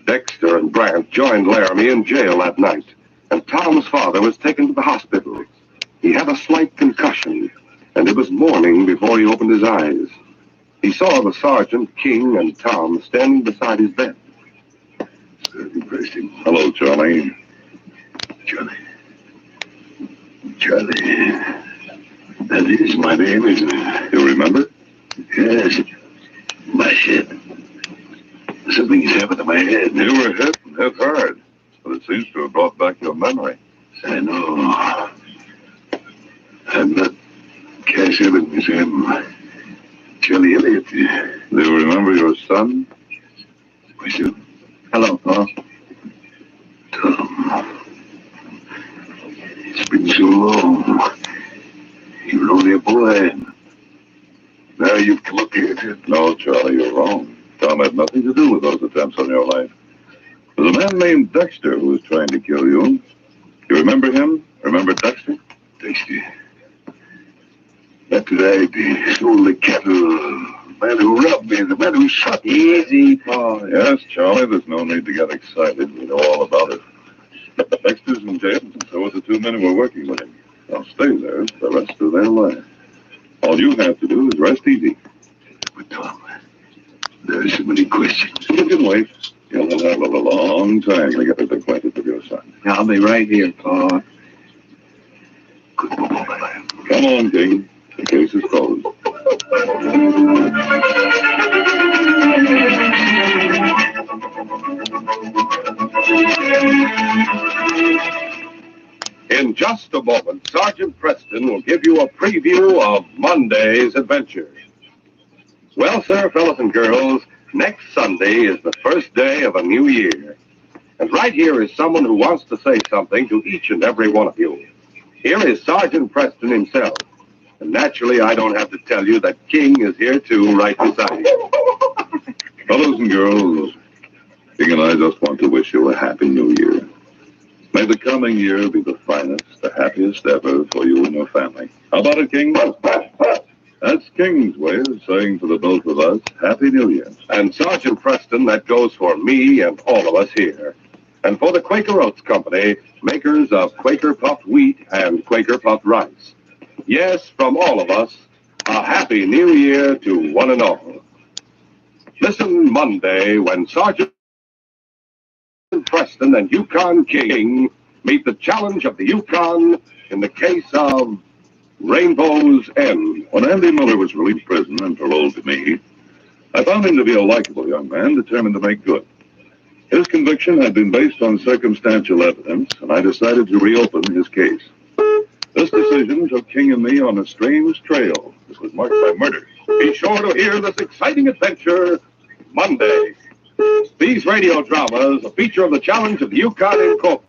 Dexter and Brandt joined Laramie in jail that night, and Tom's father was taken to the hospital. He had a slight concussion, and it was morning before he opened his eyes. He saw the sergeant, King, and Tom standing beside his bed. Hello, Charlie. Charlie. That is my name, isn't it? You remember? Yes. My head. Something's happened to my head. You were hit and hit hard, but it seems to have brought back your memory. I know. I'm not Cass Evans. I'm Charlie Elliott. Do you remember your son? We do. Hello, Paul. Tom. It's been so long. You were only a boy. Now you've come up here to... No, Charlie, you're wrong. Tom had nothing to do with those attempts on your life. There was a man named Dexter who was trying to kill you. You remember him? Remember Dexter? Dexter. After I stole the cattle, the man who robbed me, the man who shot me. Easy, Paul. Yes, Charlie, there's no need to get excited. We know all about it. Dexter's in jail, and so are the two men who were working with him. They'll stay there the rest of their life. All you have to do is rest easy. But, Tom, there are so many questions. You can wait. You'll have a long time to get acquainted with your son. I'll be right here, Paul. Good boy. Come on, King. The case is closed. In just a moment, Sergeant Preston will give you a preview of Monday's adventure. Well, sir, fellas and girls, next Sunday is the first day of a new year. And right here is someone who wants to say something to each and every one of you. Here is Sergeant Preston himself. And naturally, I don't have to tell you that King is here too, right beside you. Fellows and girls, King and I just want to wish you a happy new year. May the coming year be the finest, the happiest ever for you and your family. How about it, King? That's King's way of saying to the both of us, Happy New Year. And Sergeant Preston, that goes for me and all of us here. And for the Quaker Oats Company, makers of Quaker Puffed Wheat and Quaker Puffed Rice. Yes, from all of us, a Happy New Year to one and all. Listen Monday when Sergeant Preston and Yukon King meet the challenge of the Yukon in the case of Rainbow's End. When Andy Miller was released from prison and paroled to me, I found him to be a likable young man determined to make good. His conviction had been based on circumstantial evidence, and I decided to reopen his case. This decision took King and me on a strange trail that was marked by murder. Be sure to hear this exciting adventure Monday. These radio dramas, a feature of the Challenge of the Yukon Incorporated.